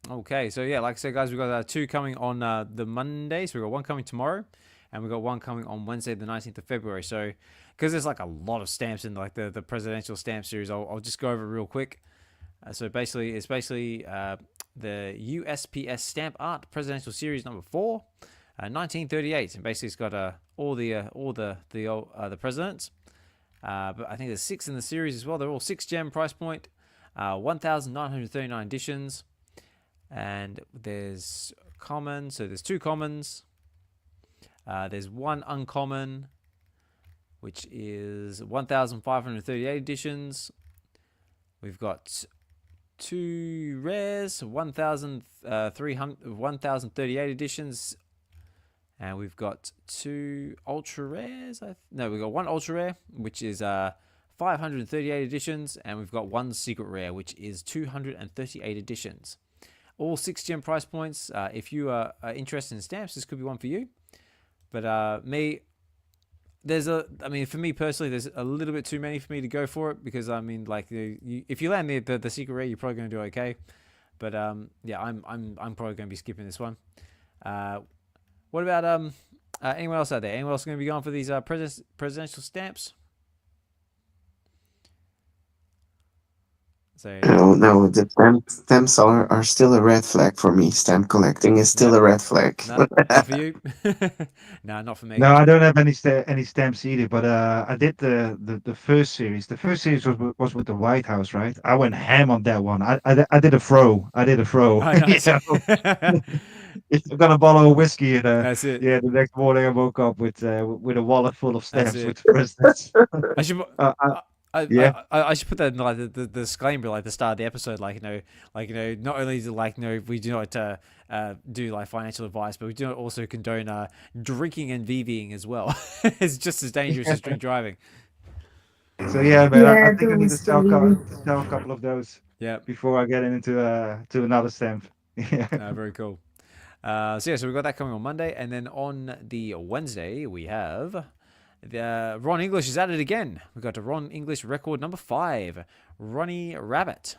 Okay, so yeah, like I said, guys, we've got 2 coming on the Monday. So we've got 1 coming tomorrow, and we've got 1 coming on Wednesday, the 19th of February. So because there's like a lot of stamps in like the presidential stamp series, I'll just go over it real quick. So basically, it's the USPS Stamp Art Presidential Series number 4, 1938, and basically it's got all the presidents. But I think there's 6 in the series as well. They're all 6 gem price point, 1,939 editions, and there's common. So there's 2 commons. There's 1 uncommon, which is 1,538 editions. We've got 2 rares, 1,038 editions, and we've got 2 ultra rares. We've got 1 ultra rare, which is 538 editions, and we've got 1 secret rare, which is 238 editions. All 6 gem price points. If you are interested in stamps, this could be one for you. But for me personally, there's a little bit too many for me to go for it, because I mean, like, if you land the secret rare, you're probably going to do okay. But yeah, I'm probably going to be skipping this one. What about anyone else out there? Anyone else going to be going for these presidential stamps? So No, the stamps are still a red flag for me. Stamp collecting is still a red flag. No, not for you. No, not for me. No, I don't have any stamps either. But I did the first series. The first series was with the White House, right? I went ham on that one. I did a throw. Oh, nice. If I got a bottle of whiskey, and That's it. yeah, the next morning I woke up with a wallet full of stamps it. with the presidents. I should put that in like the disclaimer, like the start of the episode, like not only do we do not do like financial advice, but we do not also condone drinking and VVing as well. It's just as dangerous as drink driving. So yeah, man, I think I need to those sell, believe. sell a couple of those Yeah, before I get into to another stamp. Yeah. very cool. So we've got that coming on Monday, and then on the Wednesday we have the Ron English is at it again. We got to Ron English record number 5, Ronnie Rabbit.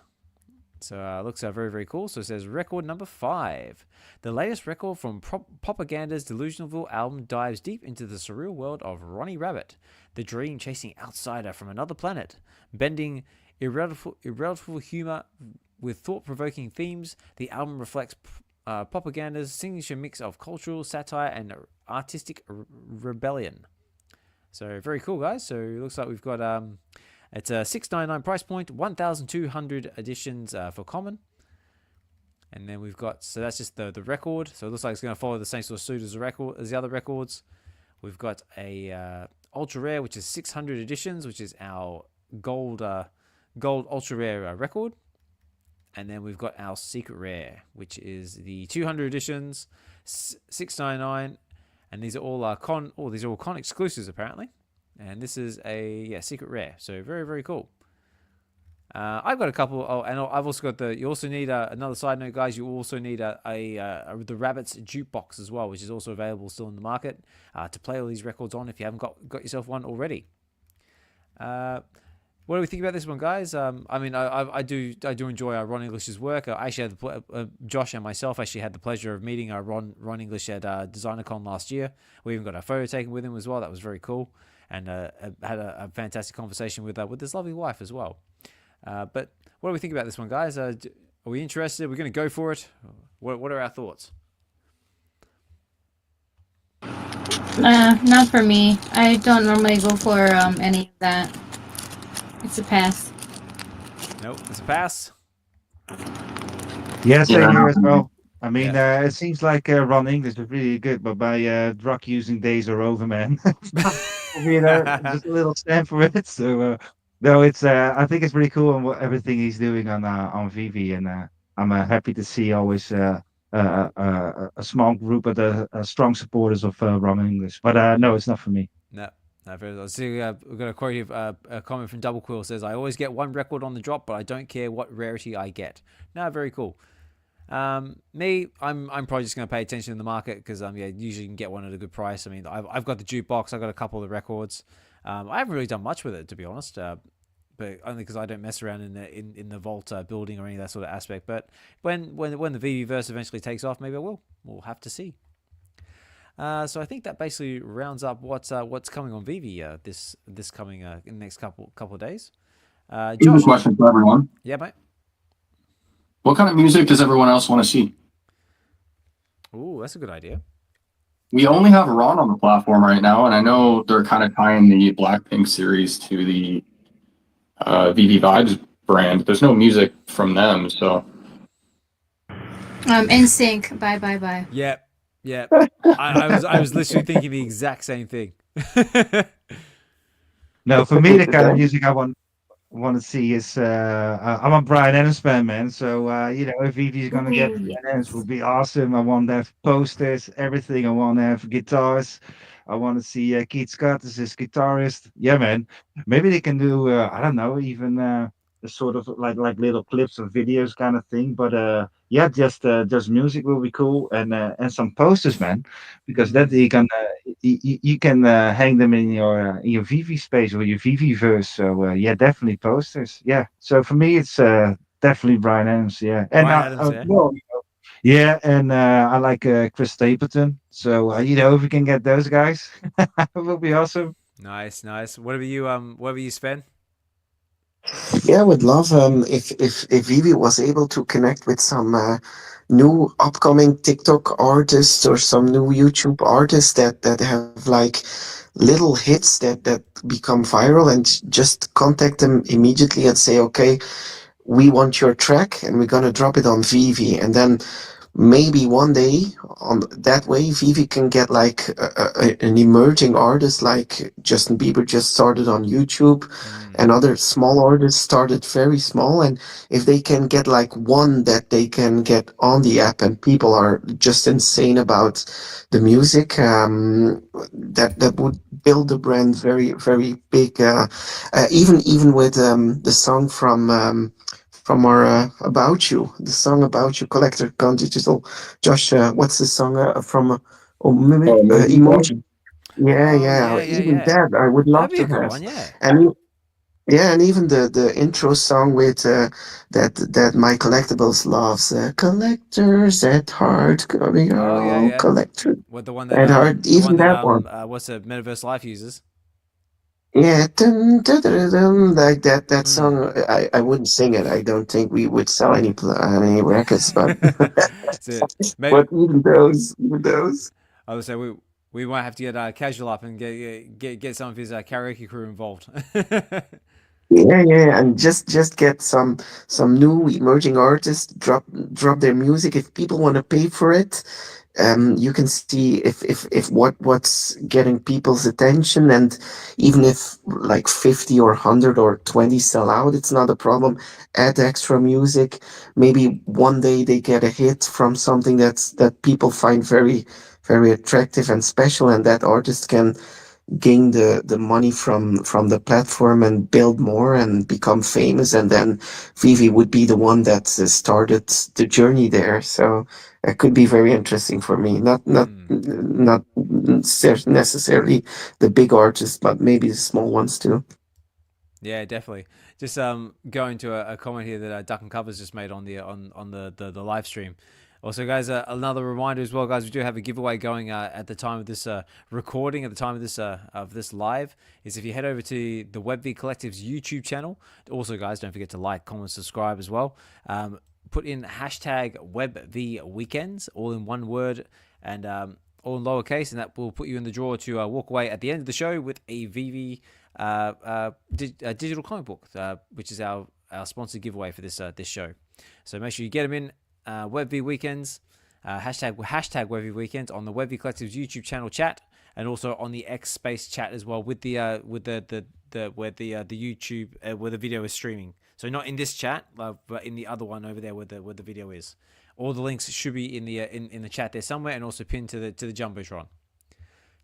So looks very, very cool. So it says record number 5. The latest record from Propaganda's Delusionalville album dives deep into the surreal world of Ronnie Rabbit, the dream-chasing outsider from another planet. Bending irrelevant humor with thought-provoking themes, the album reflects Propaganda's signature mix of cultural satire and artistic rebellion. So very cool, guys. So it looks like we've got it's a $6.99 price point, 1,200 editions for common, and then we've got, so that's just the record. So it looks like it's going to follow the same sort of suit as the other records. We've got a ultra rare, which is 600 editions, which is our gold ultra rare record. And then we've got our secret rare, which is the 200 editions, $6.99, and these are all con exclusives apparently. And this is a secret rare, so very, very cool. I've got a couple. Oh, and I've also got you also need another side note, guys. You also need the Rabbits jukebox as well, which is also available still in the market to play all these records on if you haven't got yourself one already. What do we think about this one, guys? I mean, I do enjoy Ron English's work. I actually had Josh and myself actually had the pleasure of meeting Ron English at DesignerCon last year. We even got a photo taken with him as well. That was very cool, and had a fantastic conversation with his lovely wife as well. But what do we think about this one, guys? Are we interested? We're going to go for it. What are our thoughts? Not for me. I don't normally go for any of that. It's a pass. Nope, it's a pass. Yeah, same here as well. I mean, it seems like Ron English is really good, but my drug using days are over, man. Just a little stamp for it. So no, it's I think it's really cool on everything he's doing on VeVe, and I'm happy to see always a small group of strong supporters of Ron English. But no, it's not for me. No. I see we've got a quote here, a comment from Double Quill says, I always get one record on the drop, but I don't care what rarity I get. No, very cool. Me, I'm probably just going to pay attention in the market because usually you can get one at a good price. I mean, I've got the jukebox, I've got a couple of the records. I haven't really done much with it, to be honest, but only because I don't mess around in the vault building or any of that sort of aspect. But when the VeVe-verse eventually takes off, maybe I will. We'll have to see. So I think that basically rounds up what's coming on VeVe this coming in the next couple of days. Josh, question for everyone. Yeah, mate. What kind of music does everyone else want to see? Ooh, that's a good idea. We only have Ron on the platform right now, and I know they're kind of tying the Blackpink series to the VeVe Vibes brand. There's no music from them, so. NSYNC. Bye. Yeah. Yeah, I was literally thinking the exact same thing. No, for me, the kind of music I want to see is I'm a Bryan Adams fan, man. So if VeVe's gonna get Bryan Adams, would be awesome. I want to have posters, everything. I want to have guitars. I want to see Keith Scott as his guitarist. Yeah, man. Maybe they can do I don't know, even a sort of like little clips or videos kind of thing. But just music will be cool, and some posters, man, because that you can hang them in your VeVe space or your VeVe verse. So definitely posters. Yeah. So for me, it's definitely Bryan Adams. Yeah, and and I like Chris Stapleton. So if we can get those guys, it will be awesome. Nice. What about you, Sven? Yeah, I would love if VeVe was able to connect with some new upcoming TikTok artists or some new YouTube artists that have like little hits that become viral, and just contact them immediately and say, okay, we want your track and we're gonna drop it on VeVe, and then maybe one day on that way VeVe can get like an emerging artist like Justin Bieber just started on YouTube, and other small artists started very small, and if they can get like one that they can get on the app and people are just insane about the music, that would build the brand very very big, even with the song from our About You, the song About You, Collector Gone Digital. Josh, what's the song from Oh, maybe so. Emoji? Yeah, Oh yeah. yeah, yeah, Even yeah. that I would That'd love be to a good have. one. Yeah. And yeah, and even the intro song with that my collectibles loves, collectors at heart, coming Oh yeah, all yeah. collectors What at heart. the one Even that that one. what's it, Metaverse Life uses? Yeah, dun, dun, dun, dun, dun, like that Mm. song. I wouldn't sing it. I don't think we would sell any records, but So maybe but even those. I would say we might have to get casual up and get some of his karaoke crew involved. Yeah, yeah, and just get some new emerging artists drop their music. If people want to pay for it, you can see if what's getting people's attention, and even if like 50 or 100 or 20 sell out, it's not a problem. Add extra music. Maybe one day they get a hit from something that people find very very attractive and special, and that artist can gain the money from the platform and build more and become famous, and then VeVe would be the one that started the journey there. So it could be very interesting for me. Not necessarily the big artists, but maybe the small ones too. Yeah, definitely. Just going to a comment here that Duck and Covers just made on the live stream. Also, guys, another reminder as well, guys. We do have a giveaway going at the time of this recording, at the time of this live. Is if you head over to the Web V Collective's YouTube channel. Also, guys, don't forget to like, comment, subscribe as well. Put in hashtag Web V Weekends, all in one word, and all in lowercase, and that will put you in the draw to walk away at the end of the show with a VeVe digital comic book, which is our sponsored giveaway for this show. So make sure you get them in Web V Weekends, hashtag Web V Weekends on the Web V Collective's YouTube channel chat, and also on the X Space chat as well with the where the YouTube where the video is streaming. So not in this chat, but in the other one over there where the video is. All the links should be in the in the chat there somewhere, and also pinned to the jumbotron.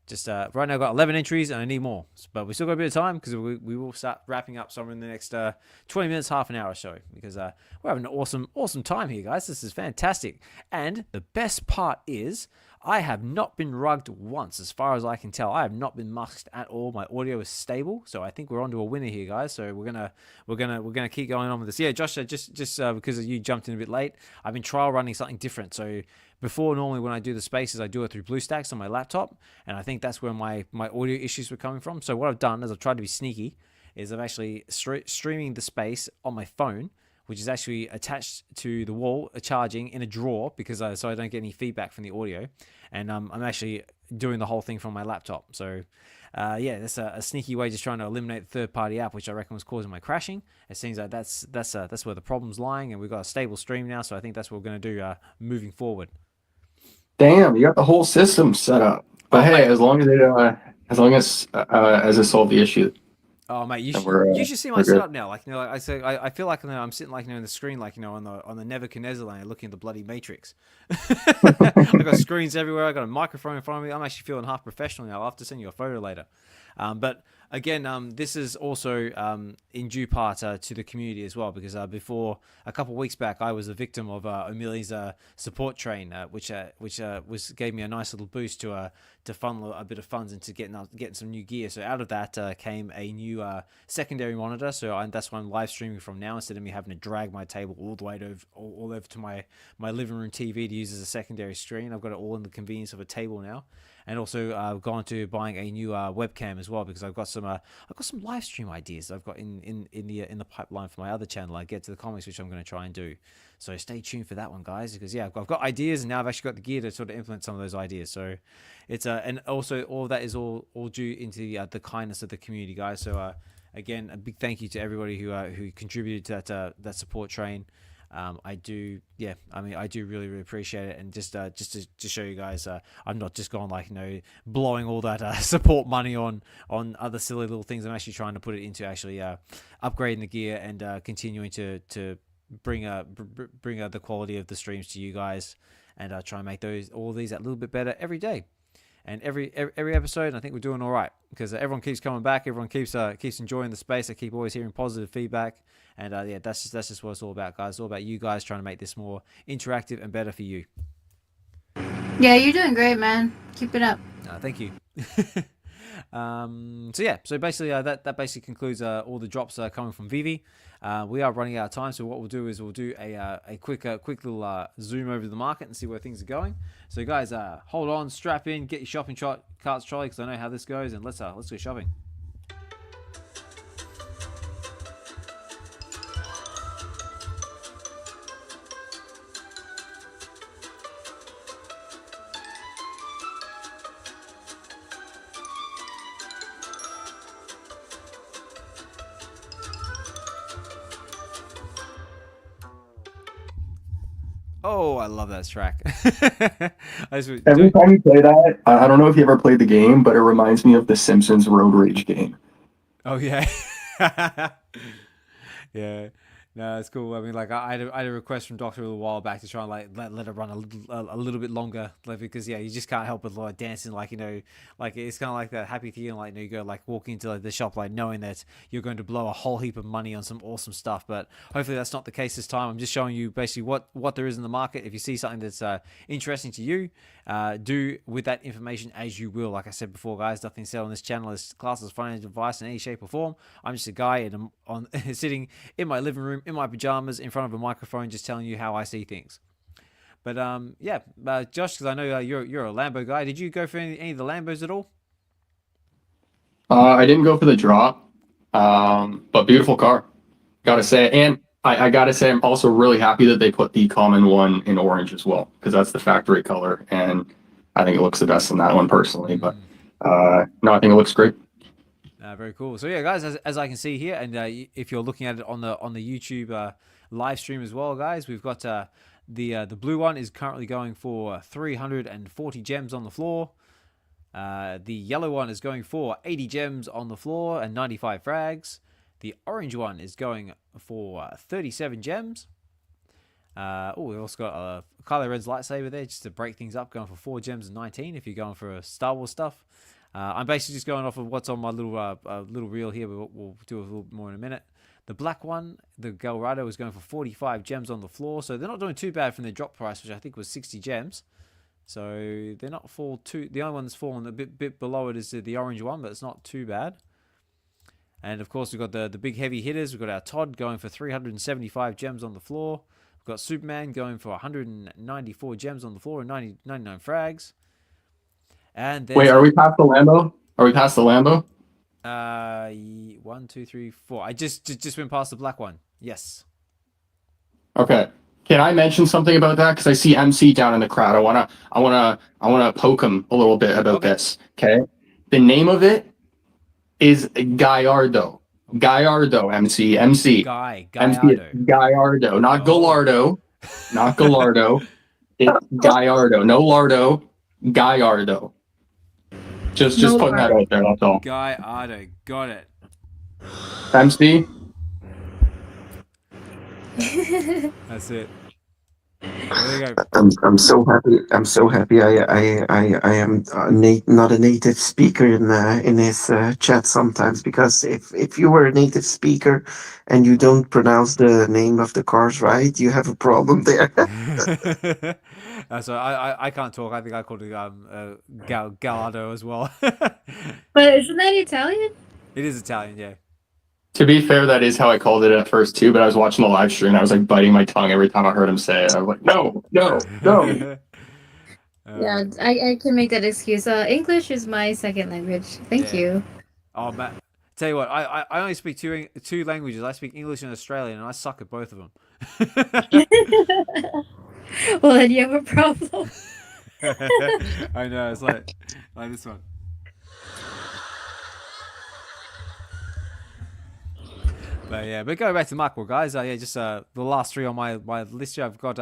Just right now, I've got 11 entries and I need more, but we still got a bit of time because we will start wrapping up somewhere in the next 20 minutes, half an hour or so, because we're having an awesome time here, guys. This is fantastic. And the best part is I have not been rugged once, as far as I can tell. I have not been musked at all. My audio is stable, so I think we're onto a winner here, guys. So we're gonna keep going on with this. Yeah, Josh, just because you jumped in a bit late, I've been trial running something different. So before, normally when I do the spaces, I do it through BlueStacks on my laptop, and I think that's where my audio issues were coming from. So what I've done is I've tried to be sneaky, is I'm actually streaming the space on my phone, which is actually attached to the wall, charging in a drawer, because so I don't get any feedback from the audio, and I'm actually doing the whole thing from my laptop. So yeah, that's a sneaky way, just trying to eliminate the third-party app, which I reckon was causing my crashing. It seems like that's where the problem's lying, and we've got a stable stream now, so I think that's what we're going to do moving forward. Damn, you got the whole system set up. But hey, mate, as long as it solved the issue. Oh mate, you should see my we're good. setup now. Like, like I say, I feel like I'm sitting like in the screen, like on the Nebuchadnezzar land, looking at the bloody Matrix. I got screens everywhere. I got a microphone in front of me. I'm actually feeling half professional now. I'll have to send you a photo later. But again, this is also in due part to the community as well, because before a couple of weeks back, I was a victim of O'Malley's support train, which gave me a nice little boost to funnel a bit of funds into getting some new gear. So out of that came a new secondary monitor. So that's why I'm live streaming from now, instead of me having to drag my table all the way all over to my living room TV to use as a secondary screen. I've got it all in the convenience of a table now. And also I've gone to buying a new webcam as well, because I've got some live stream ideas I've got in the pipeline for my other channel. I Get to the Comics, which I'm going to try and do. So stay tuned for that one, guys, because yeah, I've got ideas, and now I've actually got the gear to sort of implement some of those ideas. So it's and also all of that is all due into the kindness of the community, guys. So again, a big thank you to everybody who contributed to that support train. I do, yeah. I mean, I do really, really appreciate it, and just to show you guys, I'm not just going like blowing all that support money on other silly little things. I'm actually trying to put it into actually upgrading the gear and continuing to bring the quality of the streams to you guys, and try and make all these a little bit better every day. And every episode, I think we're doing all right because everyone keeps coming back. Everyone keeps enjoying the space. I keep always hearing positive feedback, and yeah, that's just what it's all about, guys. It's all about you guys trying to make this more interactive and better for you. Yeah, you're doing great, man. Keep it up. Thank you. So basically that basically concludes all the drops coming from VeVe. We are running out of time, so what we'll do is we'll do a quick little zoom over the market and see where things are going. So guys, hold on, strap in, get your shopping carts trolley, because I know how this goes, and let's go shopping. Oh, I love that track. Every time you play that, I don't know if you ever played the game, but it reminds me of the Simpsons Road Rage game. Oh, yeah. Yeah. No, it's cool. I mean, like I had a request from Doctor a little while back to try and like let it run a little bit longer, like, because yeah, you just can't help but like dancing, like like it's kind of like that happy feeling, like you go like walking into like the shop, like knowing that you're going to blow a whole heap of money on some awesome stuff. But hopefully that's not the case this time. I'm just showing you basically what there is in the market. If you see something that's interesting to you, do with that information as you will. Like I said before, guys, nothing said on this channel is classed as financial advice in any shape or form. I'm just a guy sitting in my living room in my pajamas in front of a microphone, just telling you how I see things. But yeah, Josh, because I know you're a Lambo guy. Did you go for any of the Lambos at all? I didn't go for the drop, but beautiful car, gotta say. And I gotta say, I'm also really happy that they put the common one in orange as well, because that's the factory color, and I think it looks the best in that one personally. But no, I think it looks great. Very cool. So yeah, guys, as I can see here, and if you're looking at it on the YouTube live stream as well, guys, we've got the blue one is currently going for 340 gems on the floor. The yellow one is going for 80 gems on the floor and 95 frags. The orange one is going for 37 gems. We also got Kylo Ren's lightsaber there just to break things up, going for 4 gems and 19 if you're going for Star Wars stuff. I'm basically just going off of what's on my little reel here, but we'll do a little more in a minute. The black one, the Galrado, is going for 45 gems on the floor, so they're not doing too bad from their drop price, which I think was 60 gems. So they're not the only one that's fallen a bit below it is the orange one, but it's not too bad. And of course we've got the big heavy hitters. We've got our Todd going for 375 gems on the floor. We've got Superman going for 194 gems on the floor and 99 frags. And wait, are we past the Lambo? Are we past the Lambo? 1, 2, 3, 4. I just went past the black one. Yes. Okay. Can I mention something about that? Because I see MC down in the crowd. I wanna poke him a little bit about this. Okay. The name of it is Gallardo. Gallardo. MC. Gallardo. Gallardo. Not Gallardo. Not Gallardo. It's Gallardo. No Lardo. Gallardo. Just putting that out there, that's all. Gallardo, got it. MC? That's it. There you go. I'm so happy. I'm so happy. I am not a native speaker in his chat sometimes, because if you were a native speaker and you don't pronounce the name of the cars right, you have a problem there. So I can't talk. I think I called it Gallardo as well. But isn't that Italian? It is Italian, yeah. To be fair, that is how I called it at first too, but I was watching the live stream and I was like biting my tongue every time I heard him say it. I was like, no. Yeah, I can make that excuse. English is my second language. Thank you. Oh, man. Tell you what, I only speak two languages. I speak English and Australian, and I suck at both of them. Well, then you have a problem. I know, it's like this one. But going back to Markworld, guys. Just the last 3 on my list here. I've got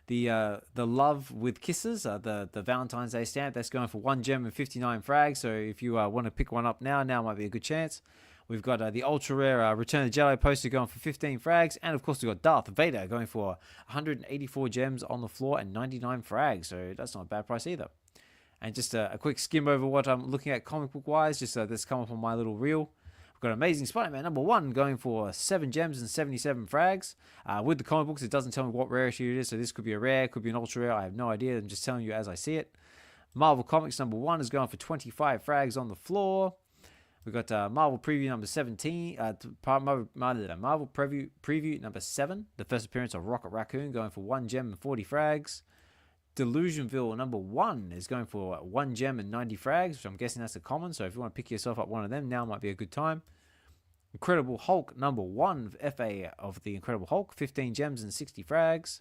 the Love with Kisses, the Valentine's Day stamp. That's going for 1 gem and 59 frags. So if you want to pick one up now might be a good chance. We've got the ultra rare Return of the Jedi poster going for 15 frags, and of course we've got Darth Vader going for 184 gems on the floor and 99 frags. So that's not a bad price either. And just a quick skim over what I'm looking at comic book wise, just that's come up on my little reel. We've got Amazing Spider-Man #1 going for 7 gems and 77 frags. With the comic books, it doesn't tell me what rarity it is, so this could be a rare, could be an ultra rare. I have no idea. I'm just telling you as I see it. Marvel Comics #1 is going for 25 frags on the floor. We've got Marvel Preview number 17, Marvel Preview number 7, the first appearance of Rocket Raccoon, going for 1 gem and 40 frags. Delusionville #1 is going for 1 gem and 90 frags, which I'm guessing that's a common, so if you want to pick yourself up one of them, now might be a good time. Incredible Hulk #1, FA of the Incredible Hulk, 15 gems and 60 frags.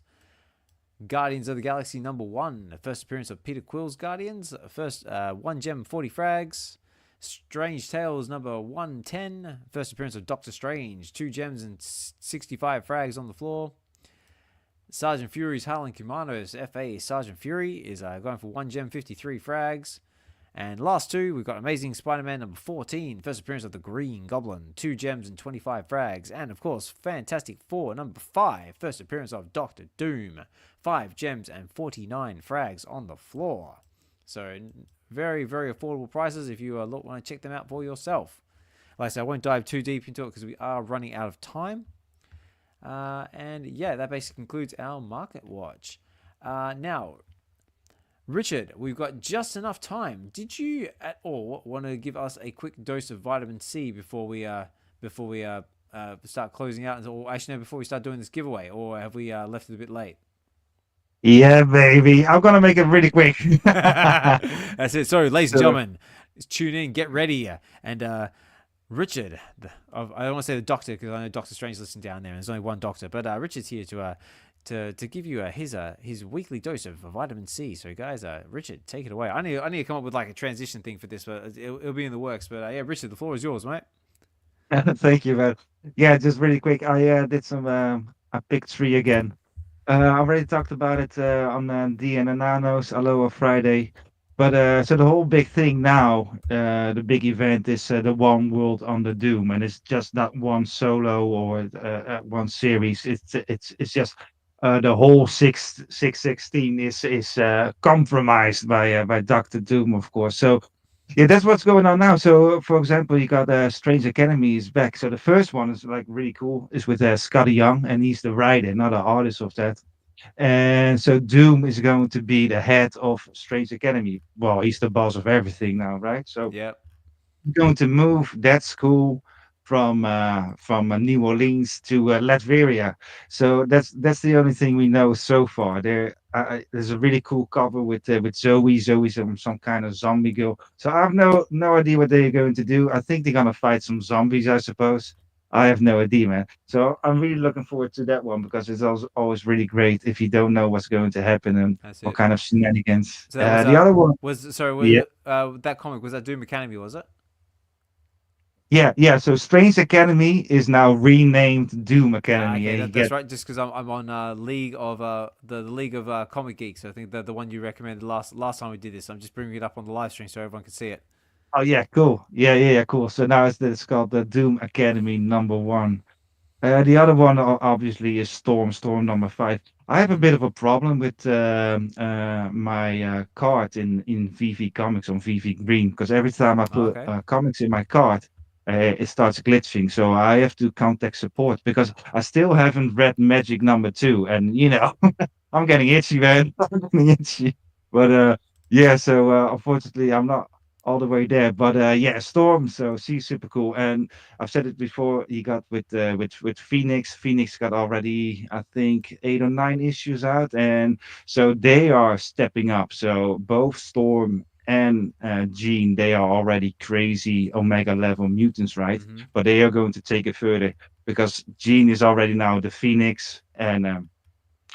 Guardians of the Galaxy #1, the first appearance of Peter Quill's Guardians, first 1 gem and 40 frags. Strange Tales #110, first appearance of Dokta Strange, 2 gems and 65 frags on the floor. Sergeant Fury's Harlan Commandos, FA Sergeant Fury, is going for 1 gem, 53 frags. And last 2, we've got Amazing Spider-Man #14, first appearance of the Green Goblin, 2 gems and 25 frags. And of course, Fantastic Four #5, first appearance of Doctor Doom, 5 gems and 49 frags on the floor. So very, very affordable prices if you want to check them out for yourself. Like I said, I won't dive too deep into it because we are running out of time. And yeah, that basically concludes our market watch. Now, Richard, we've got just enough time. Did you at all want to give us a quick dose of vitamin C before we start closing out, or actually no, before we start doing this giveaway, or have we left it a bit late? Yeah, baby. I'm gonna make it really quick. That's it. Sorry, ladies and gentlemen, tune in, get ready, and Richard. I don't want to say the doctor because I know Dokta Strange listening down there, and there's only one doctor. But Richard's here to give you his weekly dose of vitamin C. So guys, Richard, take it away. I need to come up with like a transition thing for this, but it'll be in the works. But yeah, Richard, the floor is yours, mate. Thank you, man. Yeah, just really quick. I did some. I picked 3 again. I already talked about it on D and the Nanos Aloha Friday. But so the whole big thing now, the big event is the One World Under Doom, and it's just not one solo or one series. It's just the whole 616 is compromised by Doctor Doom, of course. So yeah, that's what's going on now. So for example, you got Strange Academy is back. So the first one is like really cool. Is with Scotty Young, and he's the writer, not the artist of that. And so Doom is going to be the head of Strange Academy. Well, he's the boss of everything now, right? So yeah, going to move that school from New Orleans to Latveria. So that's the only thing we know so far. There's a really cool cover with Zoe. Zoe's some kind of zombie girl. So I have no idea what they're going to do. I think they're gonna fight some zombies, I suppose. I have no idea, man. So I'm really looking forward to that one because it's always really great if you don't know what's going to happen and what kind of shenanigans. So the other one that comic was that Doom Academy, was it? Yeah. So Strange Academy is now renamed Doom Academy. Okay, that's right. Just because I'm on League of the League of Comic Geeks. So I think the one you recommended last time we did this. I'm just bringing it up on the live stream so everyone can see it. Oh yeah, cool. Yeah, cool. So now it's called the Doom Academy #1. The other one obviously is Storm #5. I have a bit of a problem with my card in VeVe Comics on VeVe Green because every time I put comics in my card, it starts glitching. So I have to contact support because I still haven't read Magic #2, and you know I'm getting itchy, man. I'm getting itchy. But yeah, so unfortunately I'm not all the way there, but yeah, Storm. So she's super cool, and I've said it before. He got with Phoenix. Phoenix got already, I think, 8 or 9 issues out, and so they are stepping up. So both Storm and Jean, they are already crazy Omega level mutants, right? Mm-hmm. But they are going to take it further because Jean is already now the Phoenix, and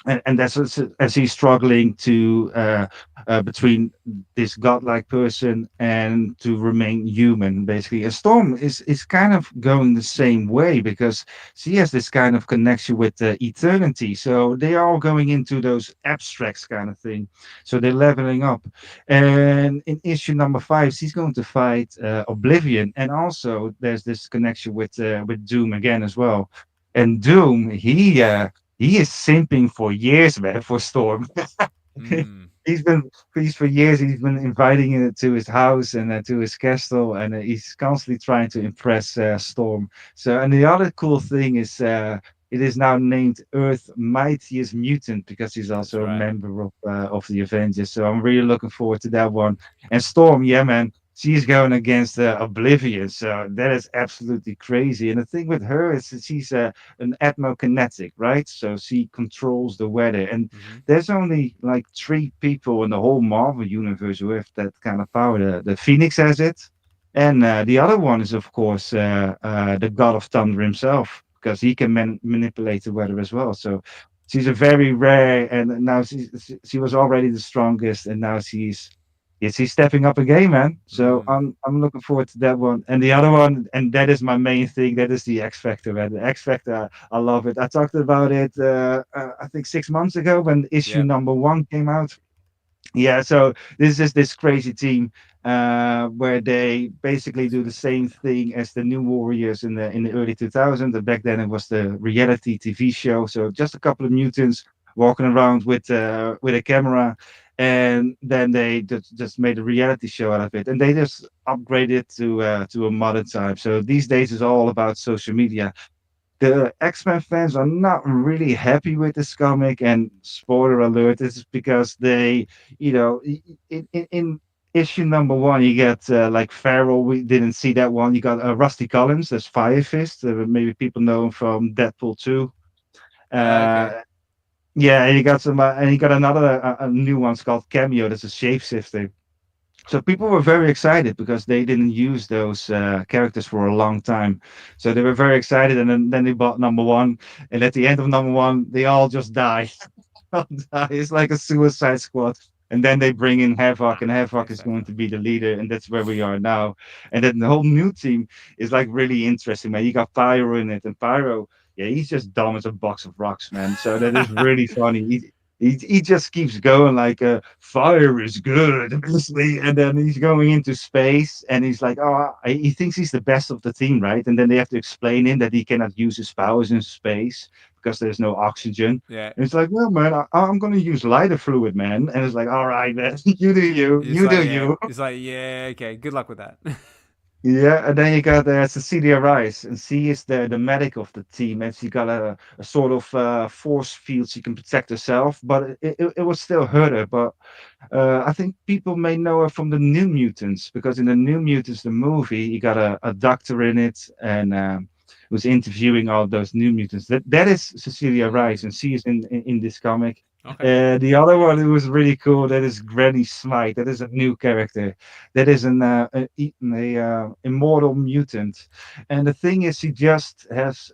and that's as he's struggling to between this godlike person and to remain human, basically. And Storm is kind of going the same way because she has this kind of connection with eternity. So they are all going into those abstracts kind of thing. So they're leveling up. And in issue number 5, she's going to fight Oblivion, and also there's this connection with Doom again as well. And Doom, he is simping for years, man, for Storm. Mm. He's for years he's been inviting her to his house and to his castle, and he's constantly trying to impress Storm. So, and the other cool thing is it is now named Earth Mightiest Mutant because he's That's also a right. member of the Avengers. So I'm really looking forward to that one. And Storm, yeah, man, she's going against Oblivion, so that is absolutely crazy. And the thing with her is that she's an atmokinetic, right? So she controls the weather, and Mm-hmm. there's only like 3 people in the whole Marvel universe who have that kind of power. The Phoenix has it, and the other one is, of course, the God of Thunder himself, because he can manipulate the weather as well. So she's a very rare, and now she was already the strongest, and now she's stepping up again, man. So Mm. I'm looking forward to that one. And the other one, and that is my main thing, that is the X Factor, man. The X Factor, I love it. I talked about it, I think 6 months ago when issue Yep. number 1 came out. Yeah, so this is this crazy team where they basically do the same thing as the New Warriors in the early 2000s. And back then it was the reality TV show. So just a couple of mutants walking around with a camera, and then they just made a reality show out of it, and they just upgraded to a modern time. So these days is all about social media. The X-Men fans are not really happy with this comic, and spoiler alert, this is because they, in issue number 1, you get like Farrell. We didn't see that one. You got Rusty Collins, that's Fire Fist. Maybe people know him from Deadpool 2. Okay. Uh, yeah, and you got and you got another a new one's called Cameo. That's a shapeshifter. So people were very excited because they didn't use those characters for a long time. So they were very excited, and then they bought number 1, and at the end of number 1, they all just die. All die. It's like a Suicide Squad. And then they bring in Havoc, and Havoc X is going Factor. to be the leader, and that's where we are now. And then the whole new team is like really interesting, man. You got Pyro in it, and Pyro, yeah, he's just dumb as a box of rocks, man. So that is really funny. He just keeps going like fire is good, basically, and then he's going into space, and he's like, oh, he thinks he's the best of the team, right? And then they have to explain him that he cannot use his powers in space because there's no oxygen. Yeah. And it's like, well, man, I'm gonna use lighter fluid, man. And it's like, all right, man, you do you, It's you like do yeah. you. It's like yeah. Okay. Good luck with that. Yeah, and then you got Cecilia Rice, and she is the medic of the team, and she got a sort of force field she can protect herself, but it will still hurt her. But I think people may know her from the New Mutants, because in the New Mutants, the movie, you got a doctor in it, and who's interviewing all those New Mutants. That is Cecilia Rice, Mm. and she is in this comic. Okay. The other one who was really cool, that is Granny Smite. That is a new character. That is a immortal mutant. And the thing is, she just has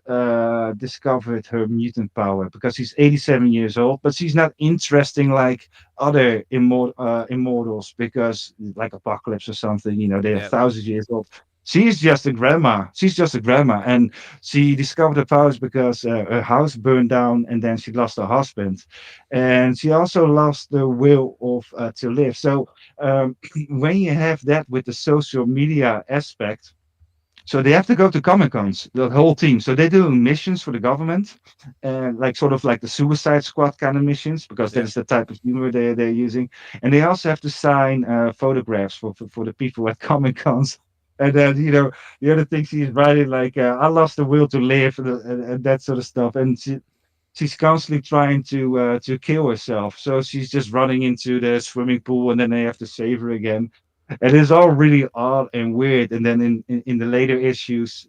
discovered her mutant power because she's 87 years old, but she's not interesting like other immortals, because like Apocalypse or something, they're Yep. thousands of years old. She's just a grandma. She's just a grandma, and she discovered her powers because her house burned down, and then she lost her husband, and she also lost the will of to live. So when you have that with the social media aspect, so they have to go to Comic Cons, the whole team. So they're doing missions for the government, and like sort of like the Suicide Squad kind of missions, because that Yep. is the type of humor they're using. And they also have to sign photographs for the people at Comic Cons. And then the other thing she's writing like I lost the will to live, and that sort of stuff. And she's constantly trying to kill herself. So she's just running into the swimming pool, and then they have to save her again. And it's all really odd and weird. And then in the later issues,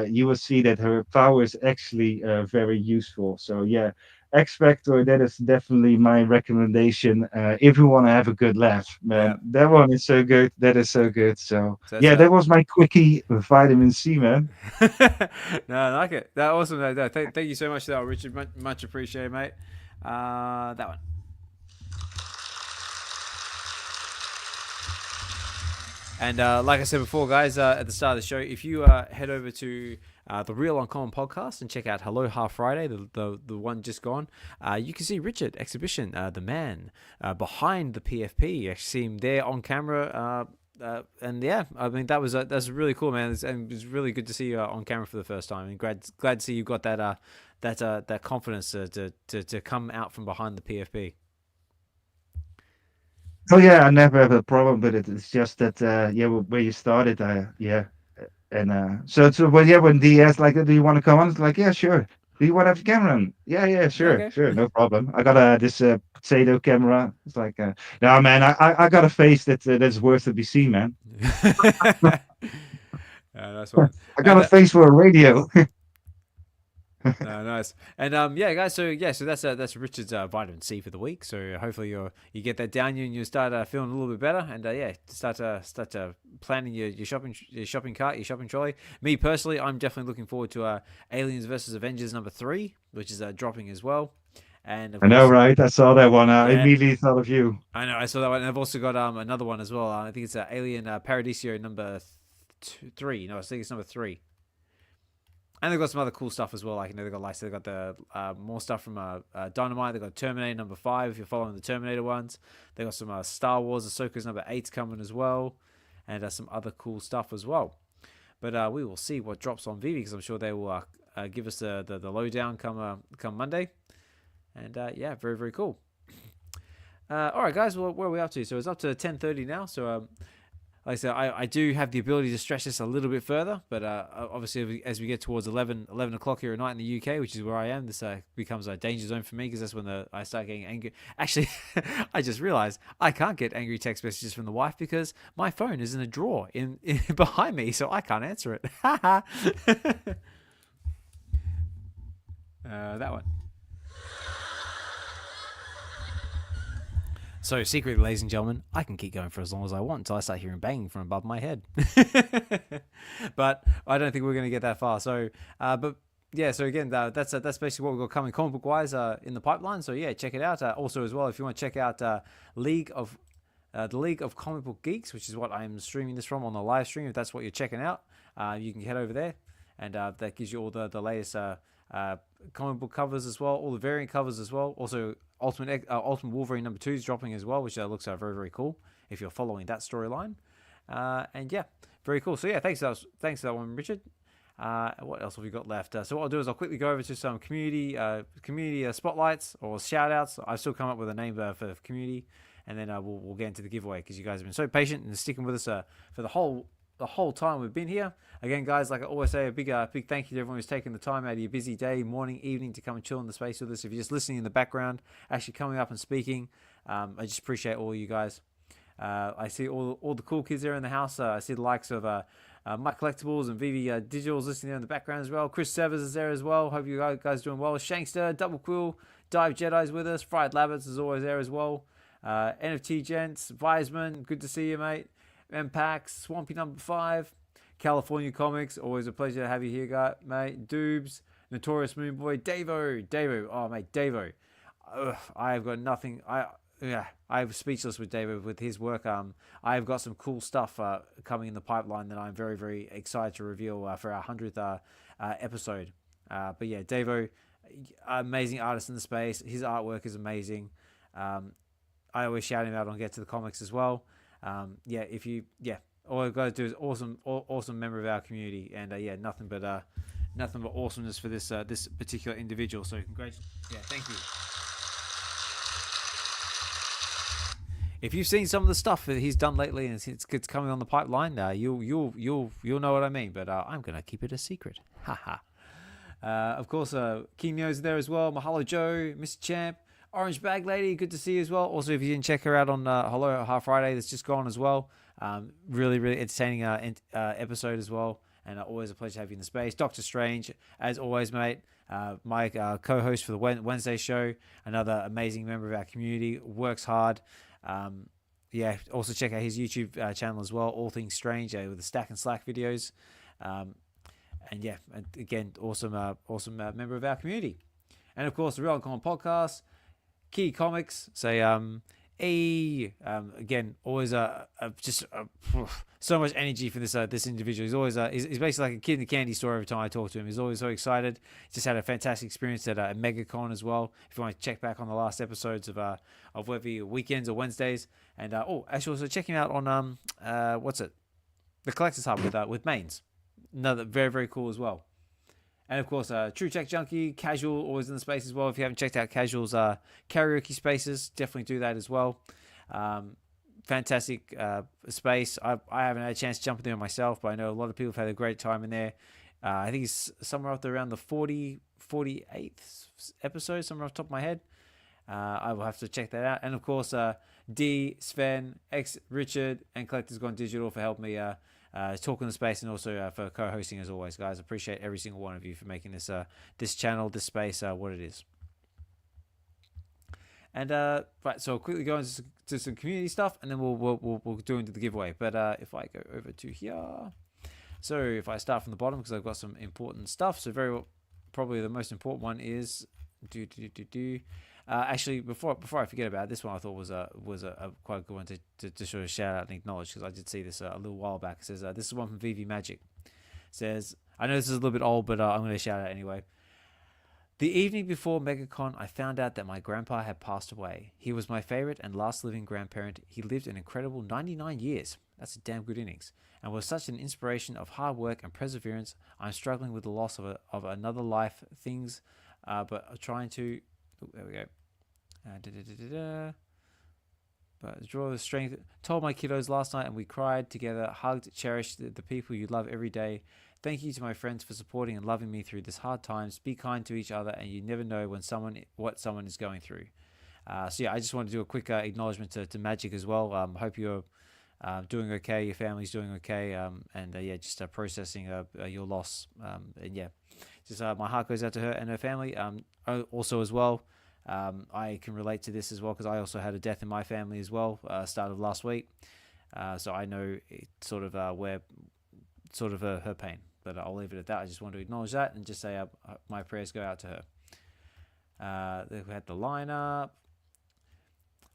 you will see that her power is actually very useful. So yeah, X Factor, that is definitely my recommendation. If you want to have a good laugh, man, Yep. that one is so good. That is so good. So So that's yeah, that was my quickie vitamin C, man. no, I like it. That awesome. No, thank you so much for that, Richard. Much appreciated, mate. That one. And like I said before, guys, at the start of the show, if you head over to the Real Uncommon podcast and check out Hello Half Friday, the one just gone, you can see Richard, Xhibition, the man behind the PFP. You actually see him there on camera. And yeah, I mean that's really cool, man. And it's really good to see you on camera for the first time. And glad to see you got that confidence to come out from behind the PFP. Oh yeah, I never have a problem with it. It's just that where you started, and so when Dee asked like, do you want to come on? It's like, yeah, sure. Do you want to have your camera on? Yeah, sure, Okay. no problem. I got this potato camera. It's like, no man, I got a face that's worth to be seen, man. That's one. I got a face for a radio. Nice. And yeah, guys. So that's Richard's vitamin C for the week. So hopefully you get that down you and you start feeling a little bit better. And start planning your shopping cart, your shopping trolley. Me personally, I'm definitely looking forward to Aliens versus Avengers #3, which is dropping as well. And I know, right? I saw that one. I immediately thought of you. I know, I saw that one. And I've also got another one as well. I think it's Alien Paradiso #3. No, I think it's #3. And they've got some other cool stuff as well. Like, they've got the more stuff from Dynamite. They've got Terminator #5 if you're following the Terminator ones. They've got some Star Wars, Ahsoka's #8 coming as well. And some other cool stuff as well. But we will see what drops on VeVe, because I'm sure they will give us the lowdown come Monday. And yeah, very, very cool. All right, guys, well, where are we up to? So it's up to 10:30 now. So like I said, I do have the ability to stretch this a little bit further, but obviously as we get towards 11 o'clock here at night in the UK, which is where I am, this becomes a danger zone for me, because that's when I start getting angry. Actually, I just realized I can't get angry text messages from the wife because my phone is in a drawer in behind me, so I can't answer it. That one. So, secretly, ladies and gentlemen, I can keep going for as long as I want until I start hearing banging from above my head. But I don't think we're going to get that far. So, but yeah, so again, that's basically what we've got coming comic book wise in the pipeline. So yeah, check it out. Also, as well, if you want to check out the League of Comic Book Geeks, which is what I'm streaming this from on the live stream. If that's what you're checking out, you can head over there, and that gives you all the latest comic book covers as well, all the variant covers as well. Also, Ultimate Wolverine #2 is dropping as well, which looks very, very cool if you're following that storyline. And yeah, very cool. So yeah, thanks for that one, Richard. What else have we got left? So what I'll do is I'll quickly go over to some community spotlights or shout outs. I've still come up with a name for the community, and then we'll get into the giveaway, because you guys have been so patient and sticking with us for the whole time we've been here. Again, guys, like I always say, a big thank you to everyone who's taking the time out of your busy day, morning, evening, to come and chill in the space with us. If you're just listening in the background, actually coming up and speaking, I just appreciate all you guys. I see all the cool kids there in the house. I see the likes of Mike Collectibles and VeVe Digitals listening there in the background as well. Chris Severs is there as well. Hope you guys are doing well. Shankster, Double Quill, Dive Jedi's with us. Fried Labbits is always there as well. NFT Gents, Wiseman, good to see you, mate. MPAX, Swampy #5, California Comics, always a pleasure to have you here, mate. Doobs, Notorious Moonboy, Davo, oh mate, Davo. I have got nothing. I'm speechless with Davo with his work. I've got some cool stuff coming in the pipeline that I'm very, very excited to reveal for our 100th episode. But yeah, Davo, amazing artist in the space. His artwork is amazing. I always shout him out on Get to the Comics as well. All I've got to do is awesome member of our community, and nothing but awesomeness for this particular individual. So congratulations, thank you. If you've seen some of the stuff that he's done lately and it's coming on the pipeline, you'll know what I mean. But I'm gonna keep it a secret. Of course, Kinyo's there as well. Mahalo Joe, Mr. Champ. Orange Bag Lady, good to see you as well. Also, if you didn't check her out on Hello Half Friday, that's just gone as well. Really, really entertaining episode as well. And always a pleasure to have you in the space. Dokta Strange, as always, mate. My co-host for the Wednesday show. Another amazing member of our community. Works hard. Also check out his YouTube channel as well. All Things Strange with the Stack and Slack videos. And again, awesome member of our community. And of course, the Real Uncommon Podcast. Key Comics say again, always just so much energy for this individual. He's always he's basically like a kid in the candy store every time I talk to him. He's always so excited. Just had a fantastic experience at MegaCon as well. If you want to check back on the last episodes of whether weekends or Wednesdays, and actually also check him out on the Collectors Hub with Mains. Another very cool as well. And of course, True Tech Junkie, Casual, always in the space as well. If you haven't checked out Casual's karaoke spaces, definitely do that as well. Fantastic space. I haven't had a chance to jump in there myself, but I know a lot of people have had a great time in there. I think it's somewhere up there around the 48th episode, somewhere off the top of my head. I will have to check that out. And of course, D, Sven, X, Richard, and Collectors Gone Digital for helping me talk in the space, and also for co-hosting as always, guys. Appreciate every single one of you for making this this channel, this space, what it is. And right, so I'll quickly go into some community stuff, and then we'll do into the giveaway. But if I go over to here, so if I start from the bottom because I've got some important stuff. So probably the most important one is actually, before I forget about it, this one I thought was a quite a good one to sort of shout out and acknowledge, because I did see this a little while back. It says this is one from VeVe Magic. It says, I know this is a little bit old, but I'm going to shout out anyway. The evening before MegaCon, I found out that my grandpa had passed away. He was my favorite and last living grandparent. He lived an incredible 99 years. That's a damn good innings. And was such an inspiration of hard work and perseverance. I'm struggling with the loss of another life, things, but trying to. Oh, there we go. But draw the strength. Told my kiddos last night, and we cried together, hugged, cherished the people you love every day. Thank you to my friends for supporting and loving me through this hard times. Be kind to each other, and you never know what someone is going through. So yeah, I just want to do a quick acknowledgement to Magic as well. Hope you're doing okay, your family's doing okay, and yeah, just processing your loss. And yeah, just my heart goes out to her and her family. Also as well, I can relate to this as well, because I also had a death in my family as well, start of last week. So I know sort of her pain. But I'll leave it at that. I just want to acknowledge that and just say my prayers go out to her. We had the lineup.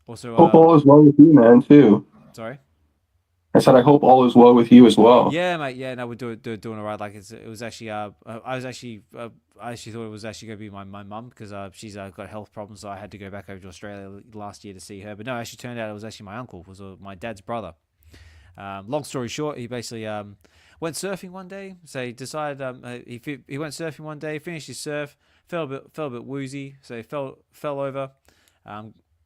Also, hope all is well with you, man, too. Sorry? I said I hope all is well with you as well. Yeah, mate. Yeah, no, we're doing all right. Like it was actually, I actually thought it was actually going to be my mum, because she's got health problems, so I had to go back over to Australia last year to see her. But no, it actually turned out it was actually my uncle, was my dad's brother. Long story short, he basically went surfing one day. So he decided he went surfing one day, finished his surf, felt a bit woozy, so he fell over.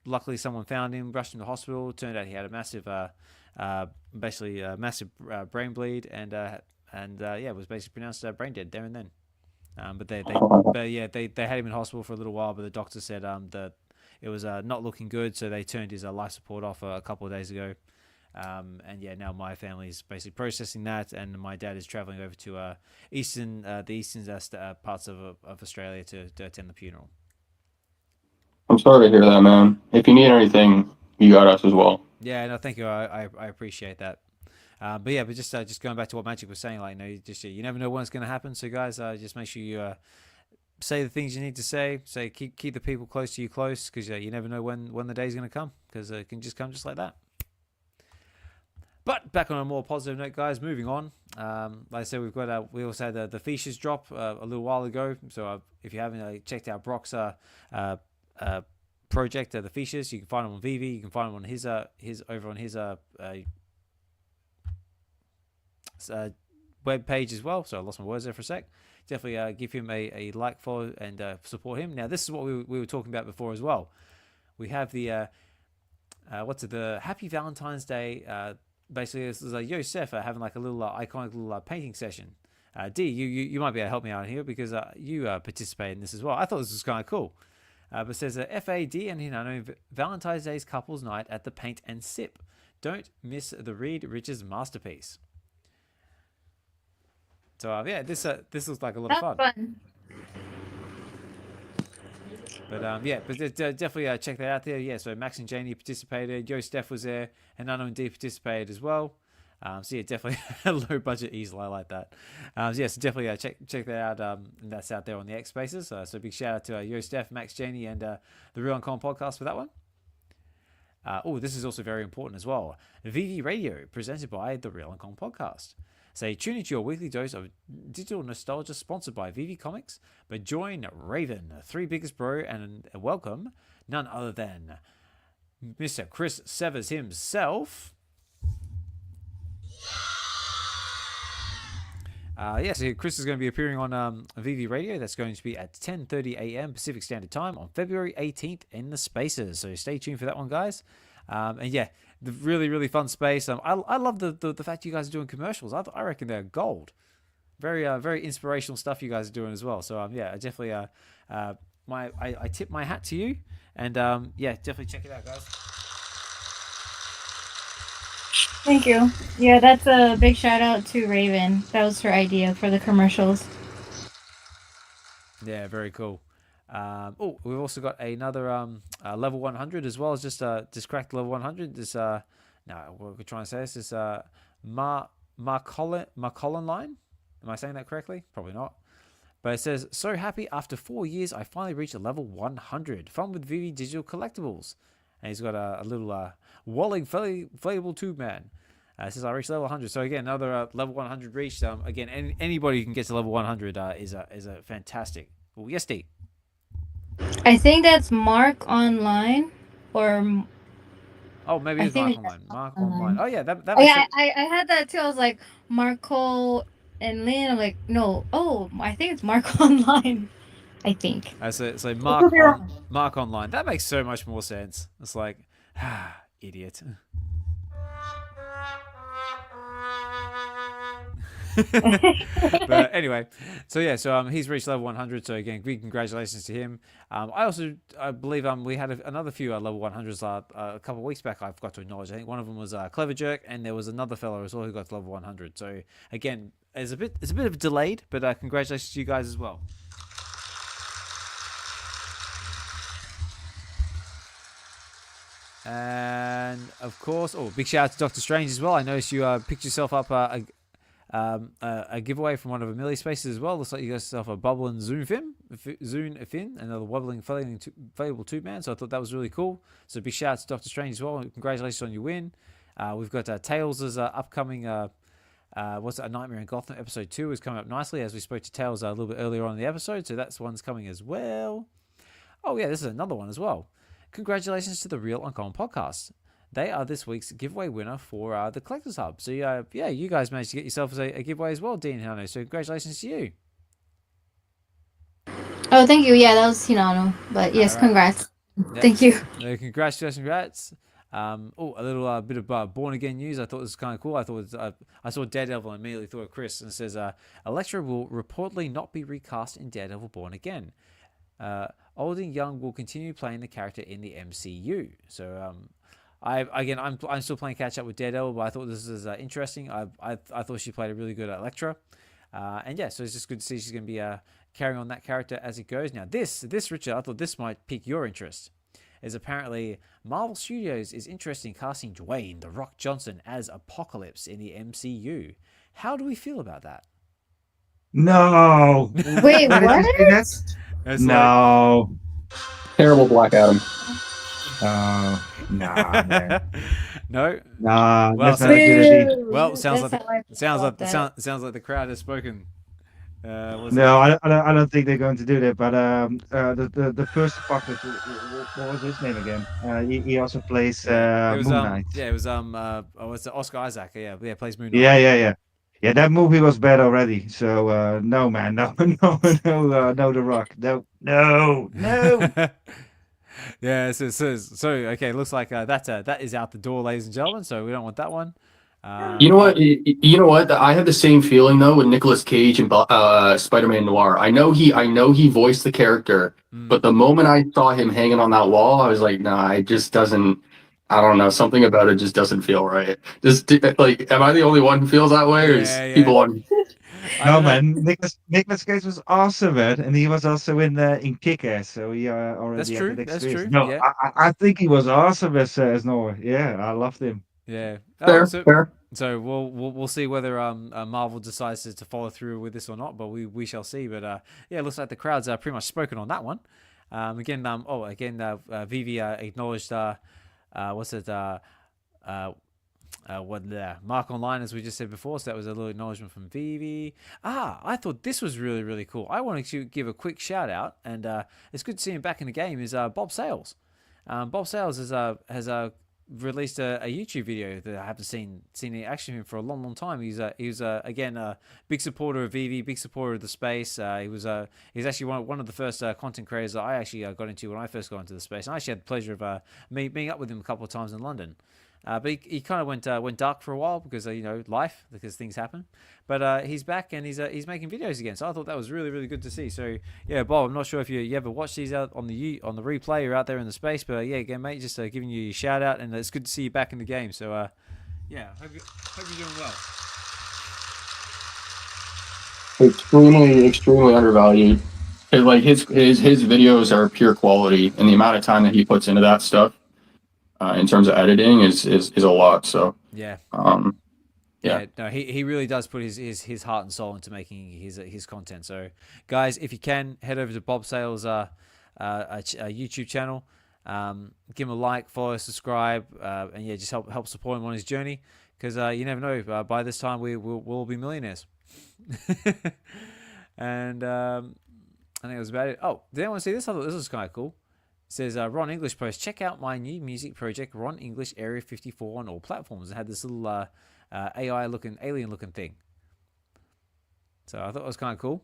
Luckily, someone found him, rushed him to hospital. Turned out he had a massive, massive brain bleed, and yeah, was basically pronounced brain dead there and then. But they had him in hospital for a little while, but the doctor said that it was not looking good, so they turned his life support off a couple of days ago. And yeah, now my family is basically processing that, and my dad is traveling over to the eastern parts of Australia to attend the funeral. I'm sorry to hear that, man. If you need anything, you got us as well. Yeah, no, thank you. I appreciate that. But just going back to what Magic was saying, like, you never know when it's going to happen. So guys, just make sure you say the things you need to say. Keep the people close to you close, because you never know when the day's going to come, because it can just come just like that. But back on a more positive note, guys, moving on. Like I said, we also had the Features drop a little while ago. So if you haven't checked out Brock's project, the Features, you can find them on VeVe. You can find them on his over on his web page as well. So I lost my words there for a sec. Definitely give him a like, follow, and support him. Now, this is what we were talking about before as well. We have the the Happy Valentine's Day. Basically, this is Yo Seth having like a little iconic little painting session. D, you might be able to help me out here, because you participate in this as well. I thought this was kind of cool. But it says FAD and Hinano Valentine's Day's couples night at the Paint and Sip. Don't miss the Reed Richards masterpiece. So yeah, this looks like a lot of fun. But definitely check that out there. Yeah, so Max and Janie participated. Yo Steph was there, and Hinano and D participated as well. So yeah, definitely a low budget easel. I like that. So yeah, so definitely check that out. And that's out there on the X Spaces. So big shout out to Yo Steph, Max, Janie, and the Real Uncommon podcast for that one. This is also very important as well. VeVe Radio, presented by the Real Uncommon podcast. So tune into your weekly dose of digital nostalgia, sponsored by VeVe Comics. But join Raven, three biggest bro, and welcome none other than Mr. Chris Severs himself. So Chris is going to be appearing on VeVe Radio. That's going to be at 10:30 a.m. Pacific Standard Time on February 18th in the Spaces. So stay tuned for that one, guys. And yeah, the really, really fun space. I love the fact you guys are doing commercials. I reckon they're gold. Very, very inspirational stuff you guys are doing as well. So yeah, I definitely I tip my hat to you. And yeah, definitely check it out, guys. Thank you. Yeah, that's a big shout out to Raven. That was her idea for the commercials. Yeah, very cool. We've also got another level 100 as well as just cracked level 100. This what we're trying to say is this Marcolin line. Am I saying that correctly? Probably not. But it says, so happy after 4 years, I finally reached a level 100. Fun with VeVe Digital Collectibles. And he's got a little Walling inflatable tube man. It says I reached level 100. So again, another level 100 reached. Again, anybody who can get to level 100 is a fantastic. Well, yes, D. I think that's Mark Online, or maybe it's Mark Online. Mark Online. Oh yeah, that. Yeah, I had that too. I was like Marco and Lynn. I'm like, no. Oh, I think it's Mark Online. I think. So Mark Online. That makes so much more sense. It's like, idiot. But anyway, so yeah, so he's reached level 100. So again, big congratulations to him. I believe we had another few level 100s a couple of weeks back. I forgot to acknowledge. I think one of them was Clever Jerk, and there was another fellow as well who got to level 100. So again, it's a bit of delayed, but congratulations to you guys as well. And of course, big shout out to Dokta Strange as well. I noticed you picked yourself up a giveaway from one of Amelia Spaces as well. Looks like you got yourself a bubbling Zune fin, another wobbling inflatable tube man. So I thought that was really cool. So big shout out to Dokta Strange as well. Congratulations on your win. We've got Tales' upcoming A Nightmare in Gotham episode 2 is coming up nicely, as we spoke to Tales a little bit earlier on in the episode. So that's one's coming as well. Oh yeah, this is another one as well. Congratulations to the Real Uncommon podcast. They are this week's giveaway winner for the Collectors Hub. So yeah, you guys managed to get yourself a giveaway as well, Dean Hano. So congratulations to you. Oh, thank you. Yeah, that was Hinano. But yes, right. Congrats. Yep. Thank you. Congrats. A little bit of Born Again news. I thought this was kind of cool. I thought I saw Daredevil and immediately thought of Chris, and it says Elektra will reportedly not be recast in Daredevil Born Again. Old and Young will continue playing the character in the MCU. So I'm still playing catch up with Daredevil, but I thought this was interesting. I thought she played a really good Elektra, and yeah, so it's just good to see she's going to be carrying on that character as it goes. Now this Richard, I thought this might pique your interest. Is apparently Marvel Studios is interested in casting Dwayne "The Rock" Johnson as Apocalypse in the MCU. How do we feel about that? No. Wait, what? No. Terrible Black Adam. Nah, man. No. Nah. Well, that's not a good idea. Well, sounds like the crowd has spoken. No, I don't think they're going to do that. But the first Apocalypse, what was his name again? He also plays Moon Knight. It was what's it, Oscar Isaac? Yeah, plays Moon Knight. Yeah. Yeah, that movie was bad already. So no, man, no, The Rock, no. Yeah, so okay, looks like that is out the door, ladies and gentlemen. So we don't want that one. You know what? I had the same feeling though with Nicolas Cage and Spider-Man Noir. I know he voiced the character, but the moment I saw him hanging on that wall, I was like, nah, it just doesn't. I don't know, something about it just doesn't feel right. Just like, am I the only one who feels that way, or is people on? No, man, Nicolas Cage was awesome, man, and he was also in Kick-Ass, so he already That's had true. that That's experience. true. No, I think he was awesome as Noah. Yeah, I loved him. Yeah. Fair. So we'll see whether Marvel decides to follow through with this or not, but we shall see. But yeah, it looks like the crowd's pretty much spoken on that one. VeVe acknowledged what's it Mark Online, as we just said before. So that was a little acknowledgement from VeVe. I thought this was really, really cool. I wanted to give a quick shout out, and it's good to see him back in the game. Is Bob Sales? Bob Sales has released a YouTube video that I haven't seen the action of him for a long time. He was again a big supporter of VeVe, big supporter of the space. He's actually one of the first content creators that I actually got into when I first got into the space. And I actually had the pleasure of meeting up with him a couple of times in London. But he kind of went dark for a while because life, because things happen. But he's back and he's making videos again. So I thought that was really, really good to see. So yeah, Bob, I'm not sure if you ever watched these out on the replay or out there in the space, but yeah, again, mate, just giving you a shout out, and it's good to see you back in the game. So yeah, hope you're doing well. Extremely undervalued. Like his videos are pure quality, and the amount of time that he puts into that stuff. In terms of editing is a lot. So yeah. Yeah. No, he really does put his heart and soul into making his content. So guys, if you can, head over to Bob Sales' YouTube channel. Give him a like, follow, subscribe, and yeah, just help support him on his journey, because you never know, by this time we'll all be millionaires. And I think that was about it. Oh, did anyone see this? I thought this was kind of cool. It says, Ron English post, check out my new music project, Ron English Area 54 on all platforms. It had this little alien looking thing. So I thought it was kind of cool.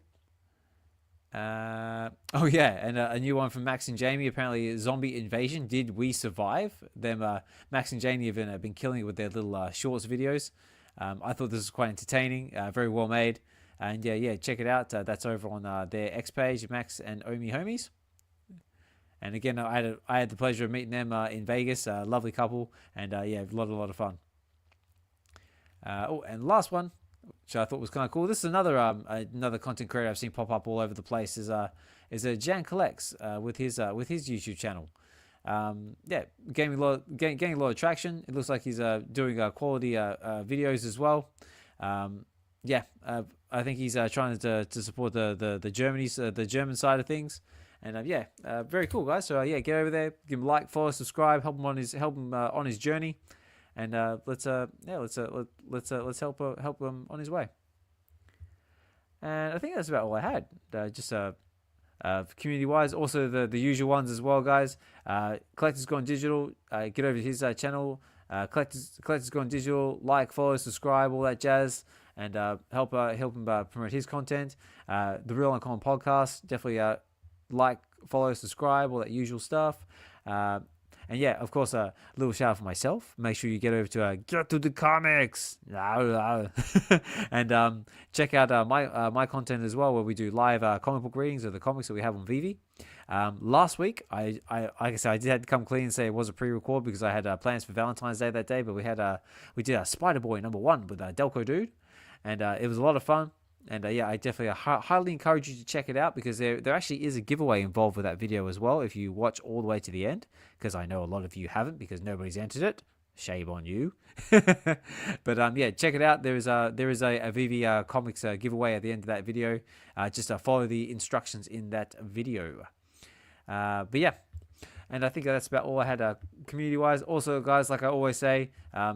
Oh yeah, and a new one from Max and Jamie. Apparently, zombie invasion. Did we survive? Them Max and Jamie have been killing it with their little shorts videos. I thought this was quite entertaining, very well made. And yeah, check it out. That's over on their X page, Max and Omi Homies. And again, I had the pleasure of meeting them in Vegas. Lovely couple, and yeah, a lot of fun. And last one, which I thought was kind of cool. This is another content creator I've seen pop up all over the place. Is Jan Collects with his YouTube channel. Yeah, gaining a lot of traction. It looks like he's doing quality videos as well. Yeah, I think he's trying to support the German side of things. And yeah, very cool, guys. So yeah, get over there, give him a like, follow, subscribe, help him on his journey, and let's help him on his way. And I think that's about all I had. Just community-wise, also the usual ones as well, guys. Collector's Gone Digital. Get over to his channel. Collector's Gone Digital. Like, follow, subscribe, all that jazz, and help him promote his content. The Real Uncommon Podcast. Definitely like, follow, subscribe, all that usual stuff. And yeah, of course, a little shout out for myself. Make sure you get over to Get to the Comics and check out my content as well, where we do live comic book readings of the comics that we have on VeVe. Last week, I guess I did have to come clean and say it was a pre-record because I had plans for Valentine's Day that day, but we did Spider Boy #1 with Delco Dude, and it was a lot of fun. And yeah, I definitely highly encourage you to check it out, because there actually is a giveaway involved with that video as well if you watch all the way to the end, because I know a lot of you haven't because nobody's entered it. Shame on you. But yeah, check it out. There is a VeVe Comics giveaway at the end of that video. Just follow the instructions in that video. But yeah. And I think that's about all I had community-wise. Also, guys, like I always say,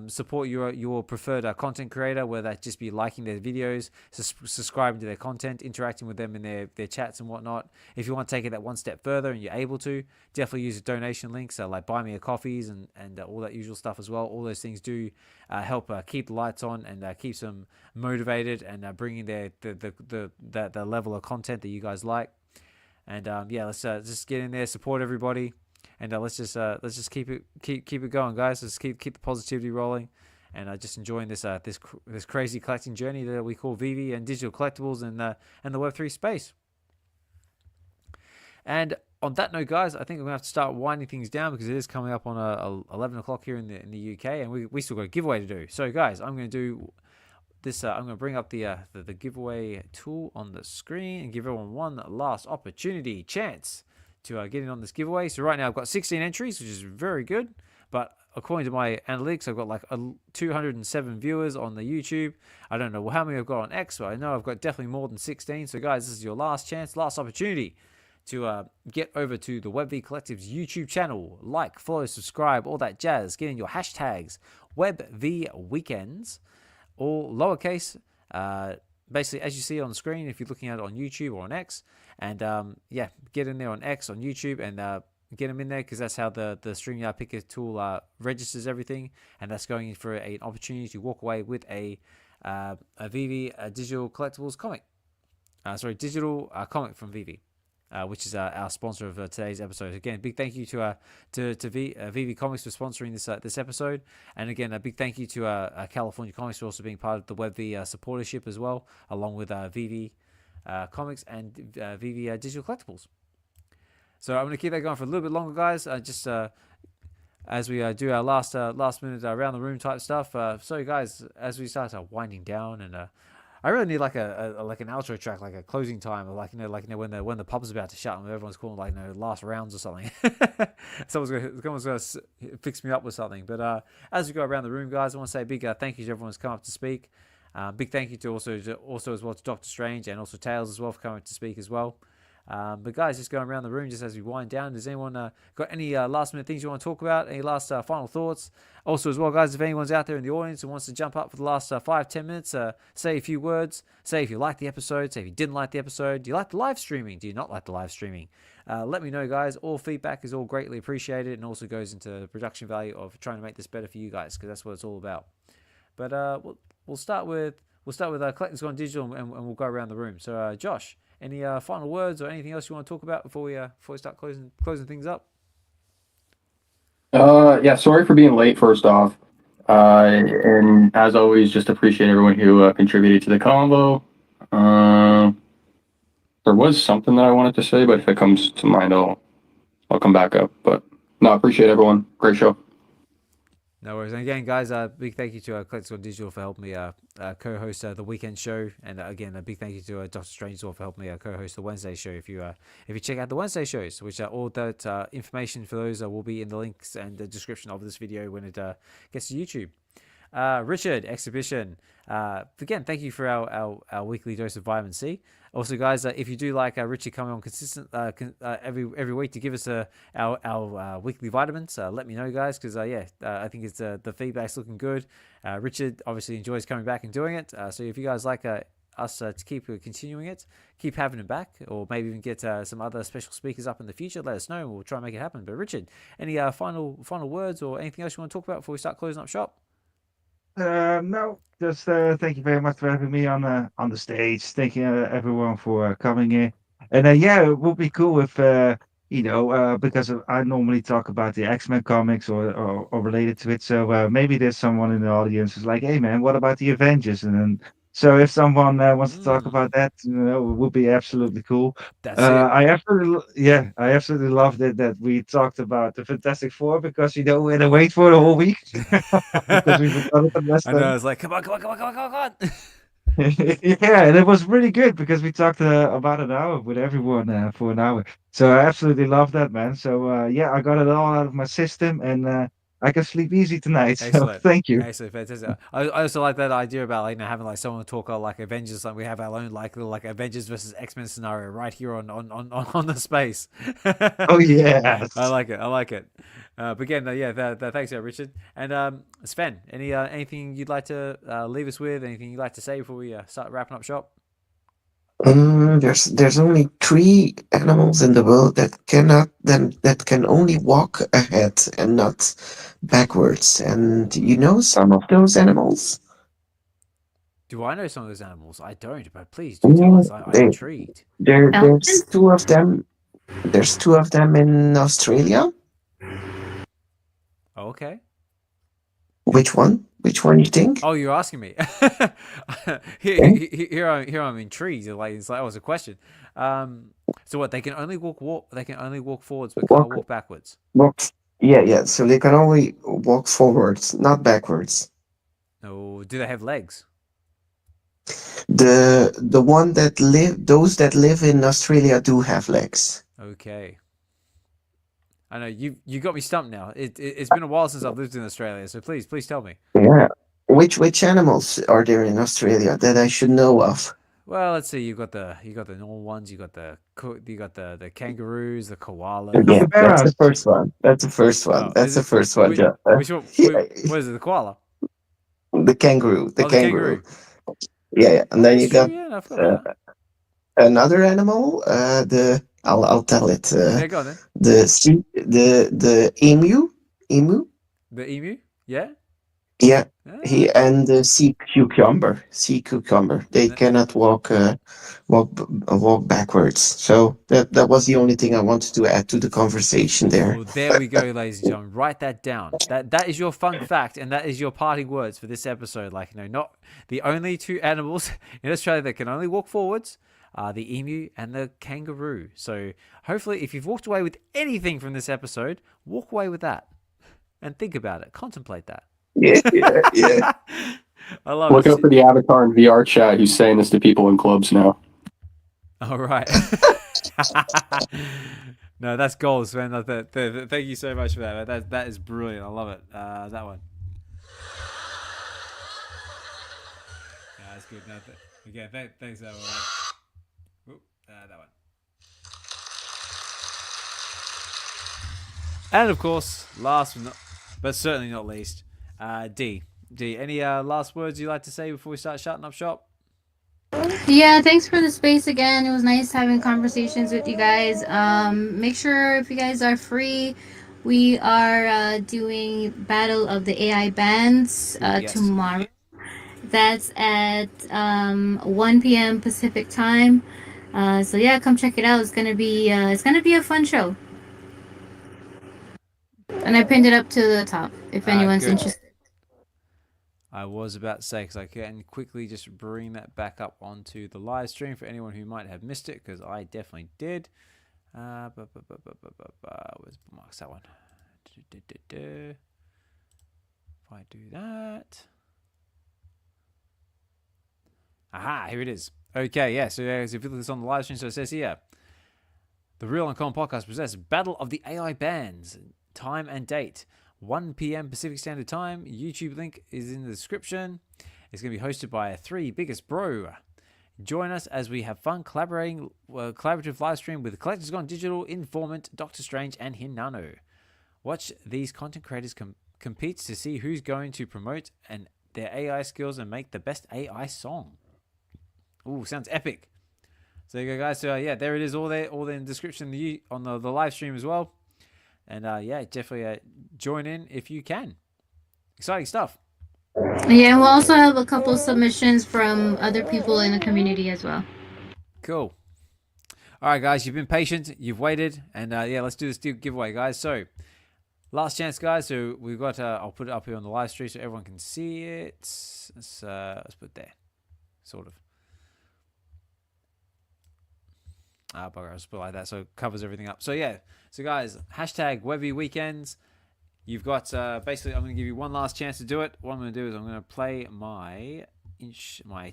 support your preferred content creator, whether that just be liking their videos, subscribing to their content, interacting with them in their chats and whatnot. If you want to take it that one step further and you're able to, definitely use the donation links, like Buy Me a Coffees and all that usual stuff as well. All those things do help keep the lights on and keeps them motivated and bringing the level of content that you guys like. And yeah, let's just get in there, support everybody. And let's just keep it going, guys. Let's keep the positivity rolling, and just enjoying this crazy collecting journey that we call VeVe and digital collectibles and the Web 3 space. And on that note, guys, I think we're gonna have to start winding things down because it is coming up on 11 o'clock here in the UK, and we still got a giveaway to do. So, guys, I'm gonna do this. I'm gonna bring up the giveaway tool on the screen and give everyone one last chance to get in on this giveaway. So right now I've got 16 entries, which is very good. But according to my analytics, I've got like 207 viewers on the YouTube. I don't know how many I've got on X, but I know I've got definitely more than 16. So guys, this is your last chance, last opportunity to get over to the WebV Collective's YouTube channel. Like, follow, subscribe, all that jazz. Get in your hashtags, WebV Weekends, all lowercase. Basically, as you see on the screen, if you're looking at it on YouTube or on X. And yeah, get in there on X, on YouTube, and get them in there, because that's how the StreamYard Picker tool registers everything. And that's going for an opportunity to walk away with a VeVe digital collectibles comic. Digital comic from VeVe. Which is our sponsor of today's episode. Again, big thank you to VeVe Comics for sponsoring this episode, and again, a big thank you to California Comics for also being part of the Web V supportership as well, along with VeVe Comics and VeVe Digital Collectibles. So I'm going to keep that going for a little bit longer, guys. Just as we do our last minute around the room type stuff. So guys, as we start winding down, and I really need like an outro track, like a closing time, or when the pub's about to shut and everyone's calling like last rounds or something. Someone's gonna fix me up with something. But as we go around the room, guys, I want to say a big thank you to everyone who's come up to speak. Big thank you to also as well to Dokta Strange and also Tales as well for coming to speak as well. But guys, just going around the room just as we wind down. Does anyone got any last minute things you want to talk about? Any last final thoughts? Also as well, guys, if anyone's out there in the audience who wants to jump up for the last 5-10 minutes, say a few words, say if you liked the episode, say if you didn't like the episode, do you like the live streaming, do you not like the live streaming? Let me know, guys. All feedback is all greatly appreciated, and also goes into the production value of trying to make this better for you guys, because that's what it's all about. But we'll start with Collecting's Gone Digital, and we'll go around the room. So Josh, any final words or anything else you want to talk about before we start closing things up? Yeah, sorry for being late, first off. And as always, just appreciate everyone who contributed to the convo. There was something that I wanted to say, but if it comes to mind, I'll come back up. But no, appreciate everyone. Great show. No worries. And again, guys, big thank you to Collecting's Gone Digital for helping me co-host the weekend show, and again, a big thank you to Dokta Strange for helping me co-host the Wednesday show. If you check out the Wednesday shows, which all that information for those will be in the links and the description of this video when it gets to YouTube. Richard, Xhibition, again, thank you for our weekly dose of vitamin C. Also, guys, if you do like Richard coming on consistent every week to give us our weekly vitamins, let me know, guys, because I think it's the feedback's looking good. Richard obviously enjoys coming back and doing it, so if you guys like us to keep continuing it, keep having him back, or maybe even get some other special speakers up in the future, let us know and we'll try and make it happen. But Richard, any final words or anything else you want to talk about before we start closing up shop? No, just thank you very much for having me on the stage. Thank you everyone for coming in. And yeah, it would be cool if because I normally talk about the X-Men comics or related to it. So maybe there's someone in the audience who's like, "Hey man, what about the Avengers?" And then so if someone wants to talk about that, it would be absolutely cool. That's it. I absolutely loved it that we talked about the Fantastic Four, because we had to wait for the whole week because we forgot it the rest I know, it's like, come on. Yeah, and it was really good because we talked about an hour with everyone for an hour. So I absolutely love that, man. So yeah, I got it all out of my system, and I can sleep easy tonight. So Excellent. thank you. Excellent, fantastic. I also like that idea about having like someone talk like Avengers, like we have our own like little Avengers versus X-Men scenario right here on the space. Oh yeah, I like it. But again, thanks, Richard. And Sven, anything you'd like to leave us with? Anything you'd like to say before we start wrapping up shop? There's only 3 animals in the world that can only walk ahead and not backwards. And you know some of those animals? Do I know some of those animals? I don't, but please do tell us. I'm intrigued. There's 2 of them. There's 2 of them in Australia. Okay. Which one? Which one you think? Oh, you're asking me. Here I'm intrigued. It's like, a question. So what? They can only walk. They can only walk forwards, but can't walk backwards. Yeah. So they can only walk forwards, not backwards. No. Do they have legs? Those that live in Australia do have legs. Okay. I know you got me stumped now. It's been a while since I've lived in Australia, so please tell me. Yeah. Which animals are there in Australia that I should know of? Well, let's see. You got the normal ones. You got the kangaroos, the koalas. Yeah, that's the Capybaras. first one. That's the first one. Oh, That's is the it first one. which, Yeah. which one? Yeah, What is it? The koala? the kangaroo. The Oh, the kangaroo. kangaroo. Yeah, yeah. And Oh, then you that's true. got Yeah, I forgot uh, about that. another animal. I'll tell it. Yeah, go on then. The emu. The emu. Yeah. Yeah, Ah, he and the sea cucumber. Sea cucumber. They th- cannot walk backwards. So that was the only thing I wanted to add to the conversation there. Oh, there we go, ladies and gentlemen. Write that down. That is your fun fact, and that is your parting words for this episode. Like, not the only two animals in Australia that can only walk forwards are the emu and the kangaroo. So hopefully, if you've walked away with anything from this episode, walk away with that and think about it. Contemplate that. Yeah, yeah. I love Look it. out for the avatar in VR chat who's saying this to people in clubs now. All right. No, that's gold, Sven. Thank you so much for that. That is brilliant. I love it. That one. Yeah, that's good. No, again, thanks that one. That one. And of course, last but certainly not least, D. Any last words you'd like to say before we start shutting up shop? Yeah, thanks for the space again. It was nice having conversations with you guys. Make sure if you guys are free, we are doing Battle of the AI Bands Yes. tomorrow. That's at 1 p.m. Pacific time. So yeah, come check it out. It's gonna be a fun show. And I pinned it up to the top if anyone's good. interested. I was about to say, because I can quickly just bring that back up onto the live stream for anyone who might have missed it, because I definitely did. Where's Mark's that one? If I do that. Aha, here it is. Okay, yeah, so if you look at this on the live stream, so it says here, the Real Uncommon Podcast presents Battle of the AI Bands, time and date. 1 p.m. Pacific Standard Time. YouTube link is in the description. It's going to be hosted by 3 biggest bro. Join us as we have fun collaborative live stream with Collectors Gone Digital, Informant, Dokta Strange, and Hinano. Watch these content creators compete to see who's going to promote their AI skills and make the best AI song. Ooh, sounds epic. So there you go, guys. So yeah, there it is, all there in the description on the live stream as well. And yeah, definitely join in if you can. Exciting stuff. Yeah, we'll also have a couple submissions from other people in the community as well. Cool. All right, guys, you've been patient, you've waited, and yeah, let's do this giveaway, guys. So, last chance, guys. So we've got. I'll put it up here on the live stream so everyone can see it. Let's put it there, sort of. Bugger, I'll just put it like that so it covers everything up. So yeah, so guys, hashtag Web V Weekends. You've got basically, I'm going to give you one last chance to do it. What I'm going to do is I'm going to play my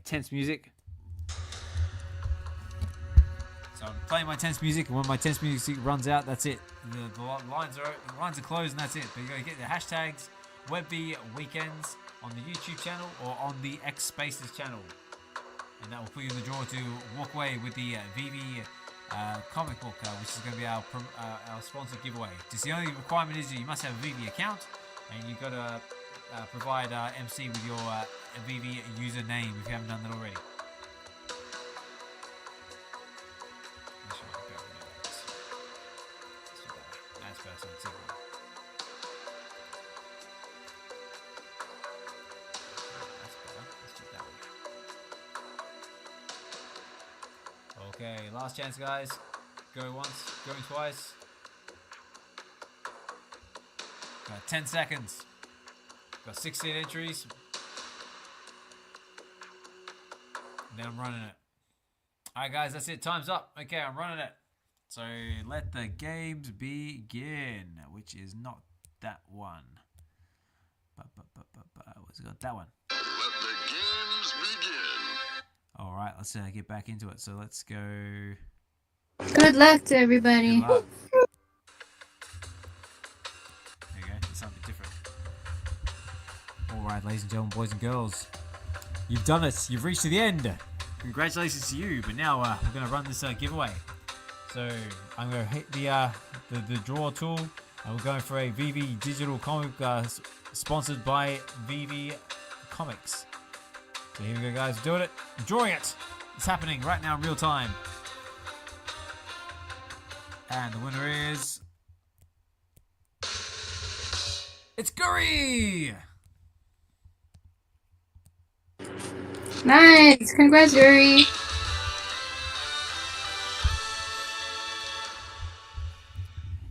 tense music. So I'm playing my tense music, and when my tense music runs out, that's it. The lines are closed, and that's it. But you got to get the hashtags Web V Weekends on the YouTube channel or on the X Spaces channel, and that will put you in the draw to walk away with the VeVe comic book, which is going to be our sponsored giveaway. Just the only requirement is you must have a VeVe account, and you've got to provide MC with your VeVe username if you haven't done that already. That's person. Okay, last chance, guys. Go once, going twice. Got 10 seconds. Got 16 entries. And then I'm running it. Alright, guys, that's it. Time's up. Okay, I'm running it. So let the games begin, which is not that one. What's it got? That one. Let the games begin. All right, let's get back into it. So let's go. Good luck to everybody. Good luck. something different. Alright, ladies and gentlemen, boys and girls, you've done it. You've reached to the end. Congratulations to you. But now we're going to run this giveaway. So I'm going to hit the draw tool, and we're going for a VeVe digital comic sponsored by VeVe Comics. So here we go, guys. We're doing it. I'm drawing it. It's happening right now in real time. And the winner is... It's Guri! Nice! Congrats, Yuri!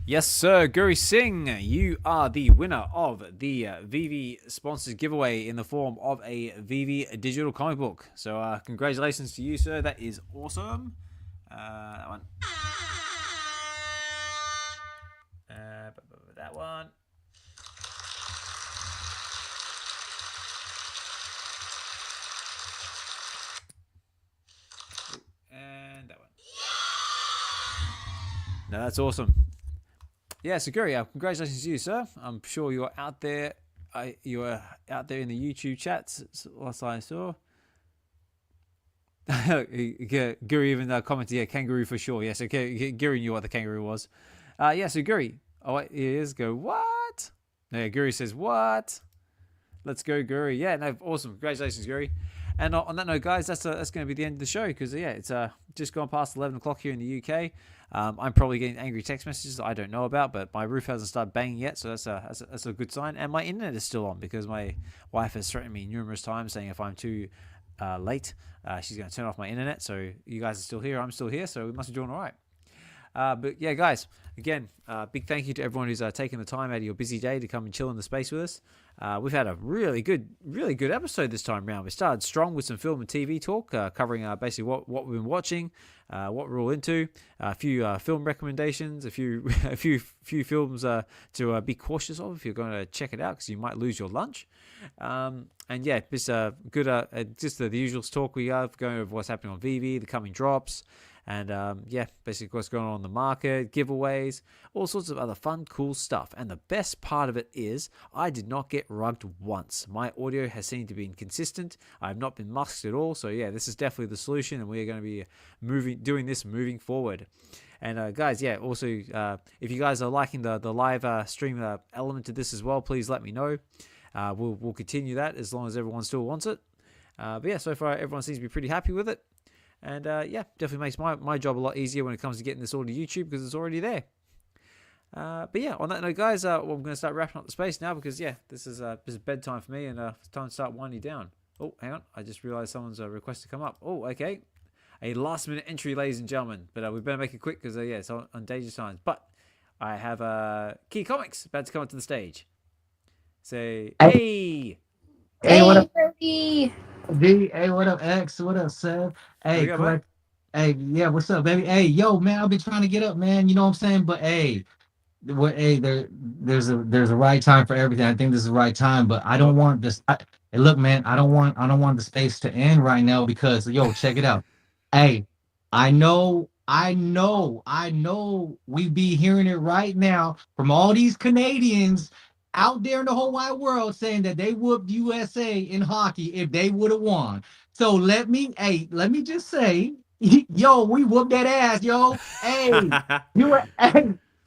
Yes, sir, Guri Singh, you are the winner of the VeVe sponsored giveaway in the form of a VeVe digital comic book. So congratulations to you, sir. That is awesome. That one. That one. And that one. No, that's awesome. Yeah, so Guri, congratulations to you, sir. I'm sure you're out there. You're out there in the YouTube chats. Last I saw. Guri even commented, yeah, kangaroo for sure. Yes, okay, Guri knew what the kangaroo was. Yeah, so Guri. Oh, wait, here it is. Go, what? Yeah, Guri says, what? Let's go, Guri. Yeah, no, awesome. Congratulations, Guri. And on that note, guys, that's going to be the end of the show because, yeah, it's just gone past 11 o'clock here in the UK. I'm probably getting angry text messages that I don't know about, but my roof hasn't started banging yet, so that's a good sign. And my internet is still on because my wife has threatened me numerous times saying if I'm too late, she's going to turn off my internet. So you guys are still here. I'm still here, so we must be doing all right. But yeah, guys, again, big thank you to everyone who's taking the time out of your busy day to come and chill in the space with us. We've had a really good episode this time around. We started strong with some film and TV talk, covering basically what we've been watching, what we're all into, a few film recommendations, a few films to be cautious of if you're going to check it out because you might lose your lunch. And yeah, just just the usual talk we have going over what's happening on VeVe, the coming drops. And yeah, basically what's going on in the market, giveaways, all sorts of other fun, cool stuff. And the best part of it is I did not get rugged once. My audio has seemed to be inconsistent. I have not been musked at all. So yeah, this is definitely the solution, and we are going to be doing this moving forward. And guys, yeah, also if you guys are liking the live stream element to this as well, please let me know. We'll continue that as long as everyone still wants it. But yeah, so far everyone seems to be pretty happy with it. And yeah, definitely makes my job a lot easier when it comes to getting this all to YouTube because it's already there. But yeah, on that note, guys, I'm going to start wrapping up the space now because yeah, this is bedtime for me and it's time to start winding down. Oh, hang on, I just realized someone's request to come up. Oh, okay, a last minute entry, ladies and gentlemen. But we better make it quick because yeah, it's on dangerous times. But I have Key Comics about to come up to the stage. Say, hey. Hey, what up? Ruby. D, hey, what up, X? What up, Seth? Hey, correct. Hey, yeah, what's up, baby? Hey, yo, man, I've been trying to get up, man. You know what I'm saying? But hey, there's a right time for everything. I think this is the right time, but I don't want this. Hey, look, man, I don't want the space to end right now because yo, check it out. Hey, I know we be hearing it right now from all these Canadians out there in the whole wide world saying that they whooped USA in hockey if they would have won. So let me just say, yo, we whooped that ass, yo. Hey,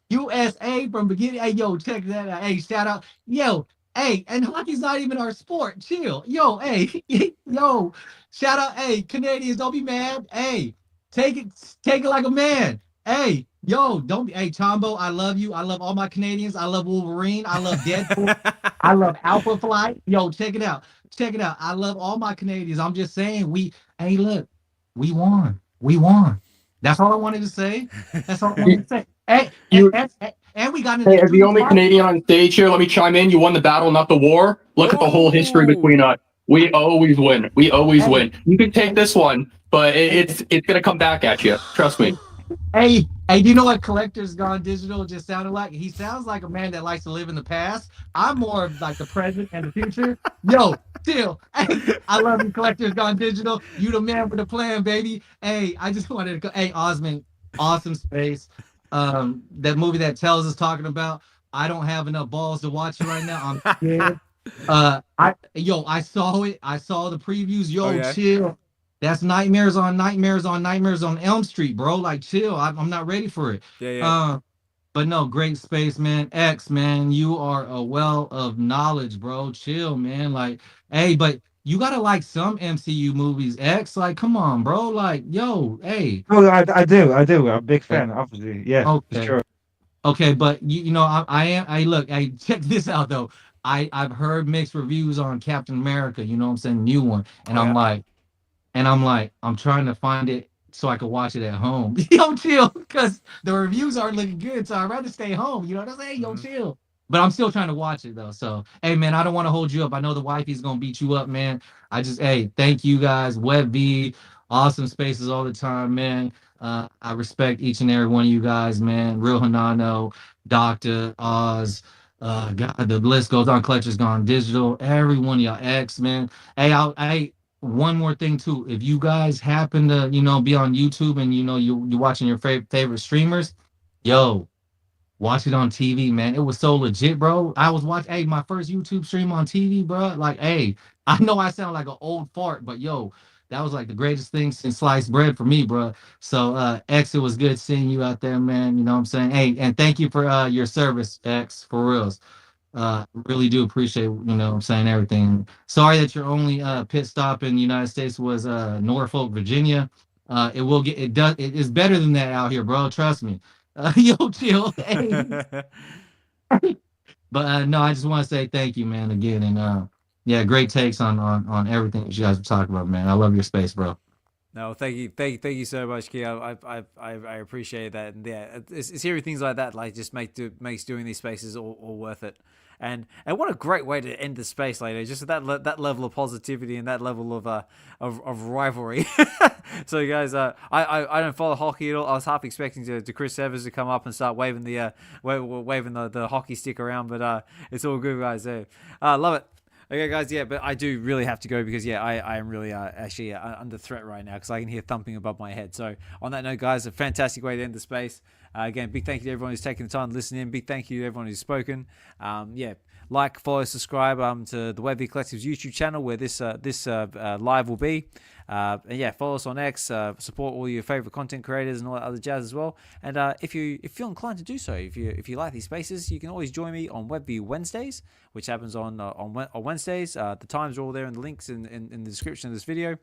USA from beginning. Hey, yo, check that out. Hey, shout out. Yo, hey, and hockey's not even our sport. Chill. Yo, hey, yo, shout out. Hey, Canadians, don't be mad. Hey, take it like a man. Hey, yo, don't be. Hey, Tombo, I love you. I love all my Canadians. I love Wolverine. I love Deadpool. I love Alpha Flight. Yo, check it out. Check it out. I love all my Canadians. I'm just saying, hey, look, we won. We won. That's all I wanted to say. That's all I wanted to say. Hey, and we got into as the only Canadian on stage here, let me chime in. You won the battle, not the war. Look at the whole history between us. We always win. We always win. You can take this one, but it's gonna come back at you. Trust me. Hey, do you know what Collector's Gone Digital just sounded like? He sounds like a man that likes to live in the past. I'm more of like the present and the future. Yo, chill. Hey, I love you, Collector's Gone Digital. You the man with the plan, baby. Hey, I just wanted to go. Hey, Osmond, awesome space. That movie that Tales is talking about. I don't have enough balls to watch it right now. I'm scared. I saw it. I saw the previews. Oh Yo, yeah. chill. That's nightmares on nightmares on nightmares on Elm Street, bro. Like, chill. I'm not ready for it. Yeah, yeah. But no, great space, man. X, man, you are a well of knowledge, bro. Chill, man. Like, hey, but you gotta like some MCU movies, X. Like, come on, bro. Like, yo, hey. Oh, I do. I'm a big Okay. fan, obviously. Yeah, for Okay. sure. Okay, but you know, I look, I check this out though. I've heard mixed reviews on Captain America, you know what I'm saying, new one, and Oh yeah. I'm like, I'm trying to find it so I can watch it at home. Yo, chill, because the reviews aren't looking good, so I'd rather stay home. You know what I'm saying? Yo, chill. But I'm still trying to watch it though. So, hey, man, I don't want to hold you up. I know the wifey's gonna beat you up, man. Hey, thank you guys. Web V, awesome spaces all the time, man. I respect each and every one of you guys, man. Real Hanano, Doctor Oz. God, the list goes on. Clutch has gone digital. Every one of y'all, X, man. Hey, one more thing too. If you guys happen to, be on YouTube and you're watching your favorite streamers, yo, watch it on TV, man. It was so legit, bro. I was watching, hey, my first YouTube stream on TV, bro. Like, hey, I know I sound like an old fart, but yo, that was like the greatest thing since sliced bread for me, bro. So, X, it was good seeing you out there, man. You know what I'm saying? Hey, and thank you for your service, X, for reals. Really do appreciate, what I'm saying, everything. Sorry that your only pit stop in the United States was Norfolk, Virginia. It is better than that out here, bro. Trust me. Yo, chill. Hey. But no, I just want to say thank you, man, again, and yeah, great takes on everything that you guys were talking about, man. I love your space, bro. No, thank you so much, Kia. I appreciate that, and yeah, it's hearing things like that, like just makes doing these spaces all worth it. And what a great way to end the space later, just that level of positivity and that level of rivalry. So guys, I don't follow hockey at all. I was half expecting to Chris Evers to come up and start waving the hockey stick around, but it's all good, guys. Love it. Okay, guys, yeah, but I do really have to go because, yeah, I am really actually under threat right now because I can hear thumping above my head. So, on that note, guys, a fantastic way to end the space. Again, big thank you to everyone who's taken the time to listen in. Big thank you to everyone who's spoken. Yeah, like, follow, subscribe to the Web V Collective's YouTube channel where this live will be. And yeah, follow us on X, support all your favorite content creators and all that other jazz as well. And if you feel inclined to do so, if you like these spaces, you can always join me on Web V Wednesdays, which happens on Wednesdays. The times are all there in the links in the description of this video.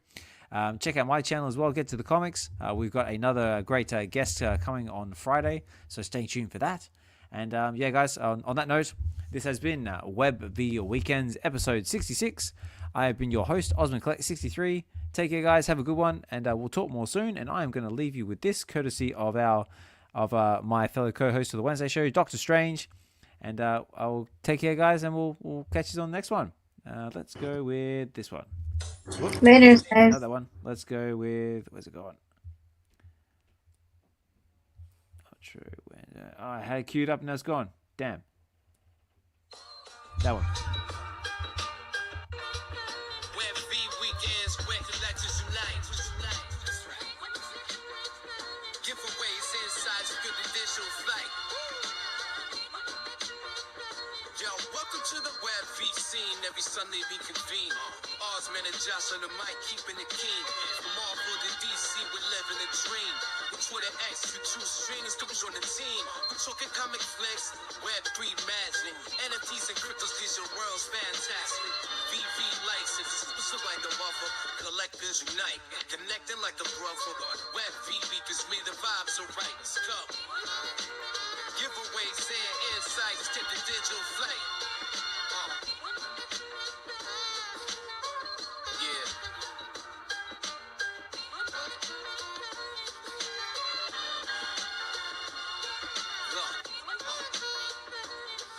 Check out my channel as well. Get to the comics. We've got another great guest coming on Friday, so stay tuned for that. And yeah, guys, on that note, this has been Web V Weekends episode 66. I have been your host, Osman Collect 63. Take care, guys. Have a good one, and we'll talk more soon. And I am going to leave you with this, courtesy of my fellow co-host of the Wednesday show, Dokta Strange. And I'll take care, guys, and we'll catch you on the next one. Let's go with this one. Later, guys. Another one. Let's go with, where's it going? Not true. I had it queued up and now it's gone. Damn. That one. Web V weekends, where collectors unite. Giveaways, insights, good digital flight. Yo, welcome to the Web V scene. Every Sunday we convene. Osman and Josh on the mic, keeping it keen. From Marvel to DC, we're living a dream. With Twitter X, you choose streams, comes on the team. We're talking comic flicks, Web 3 magic. NFTs and cryptos, these your world's fantastic. VeVe license, exclusive like no other. Collectors unite, connecting like a brother. Web V because me the vibes are right. Let's go. Giveaways and insights, take the digital flight.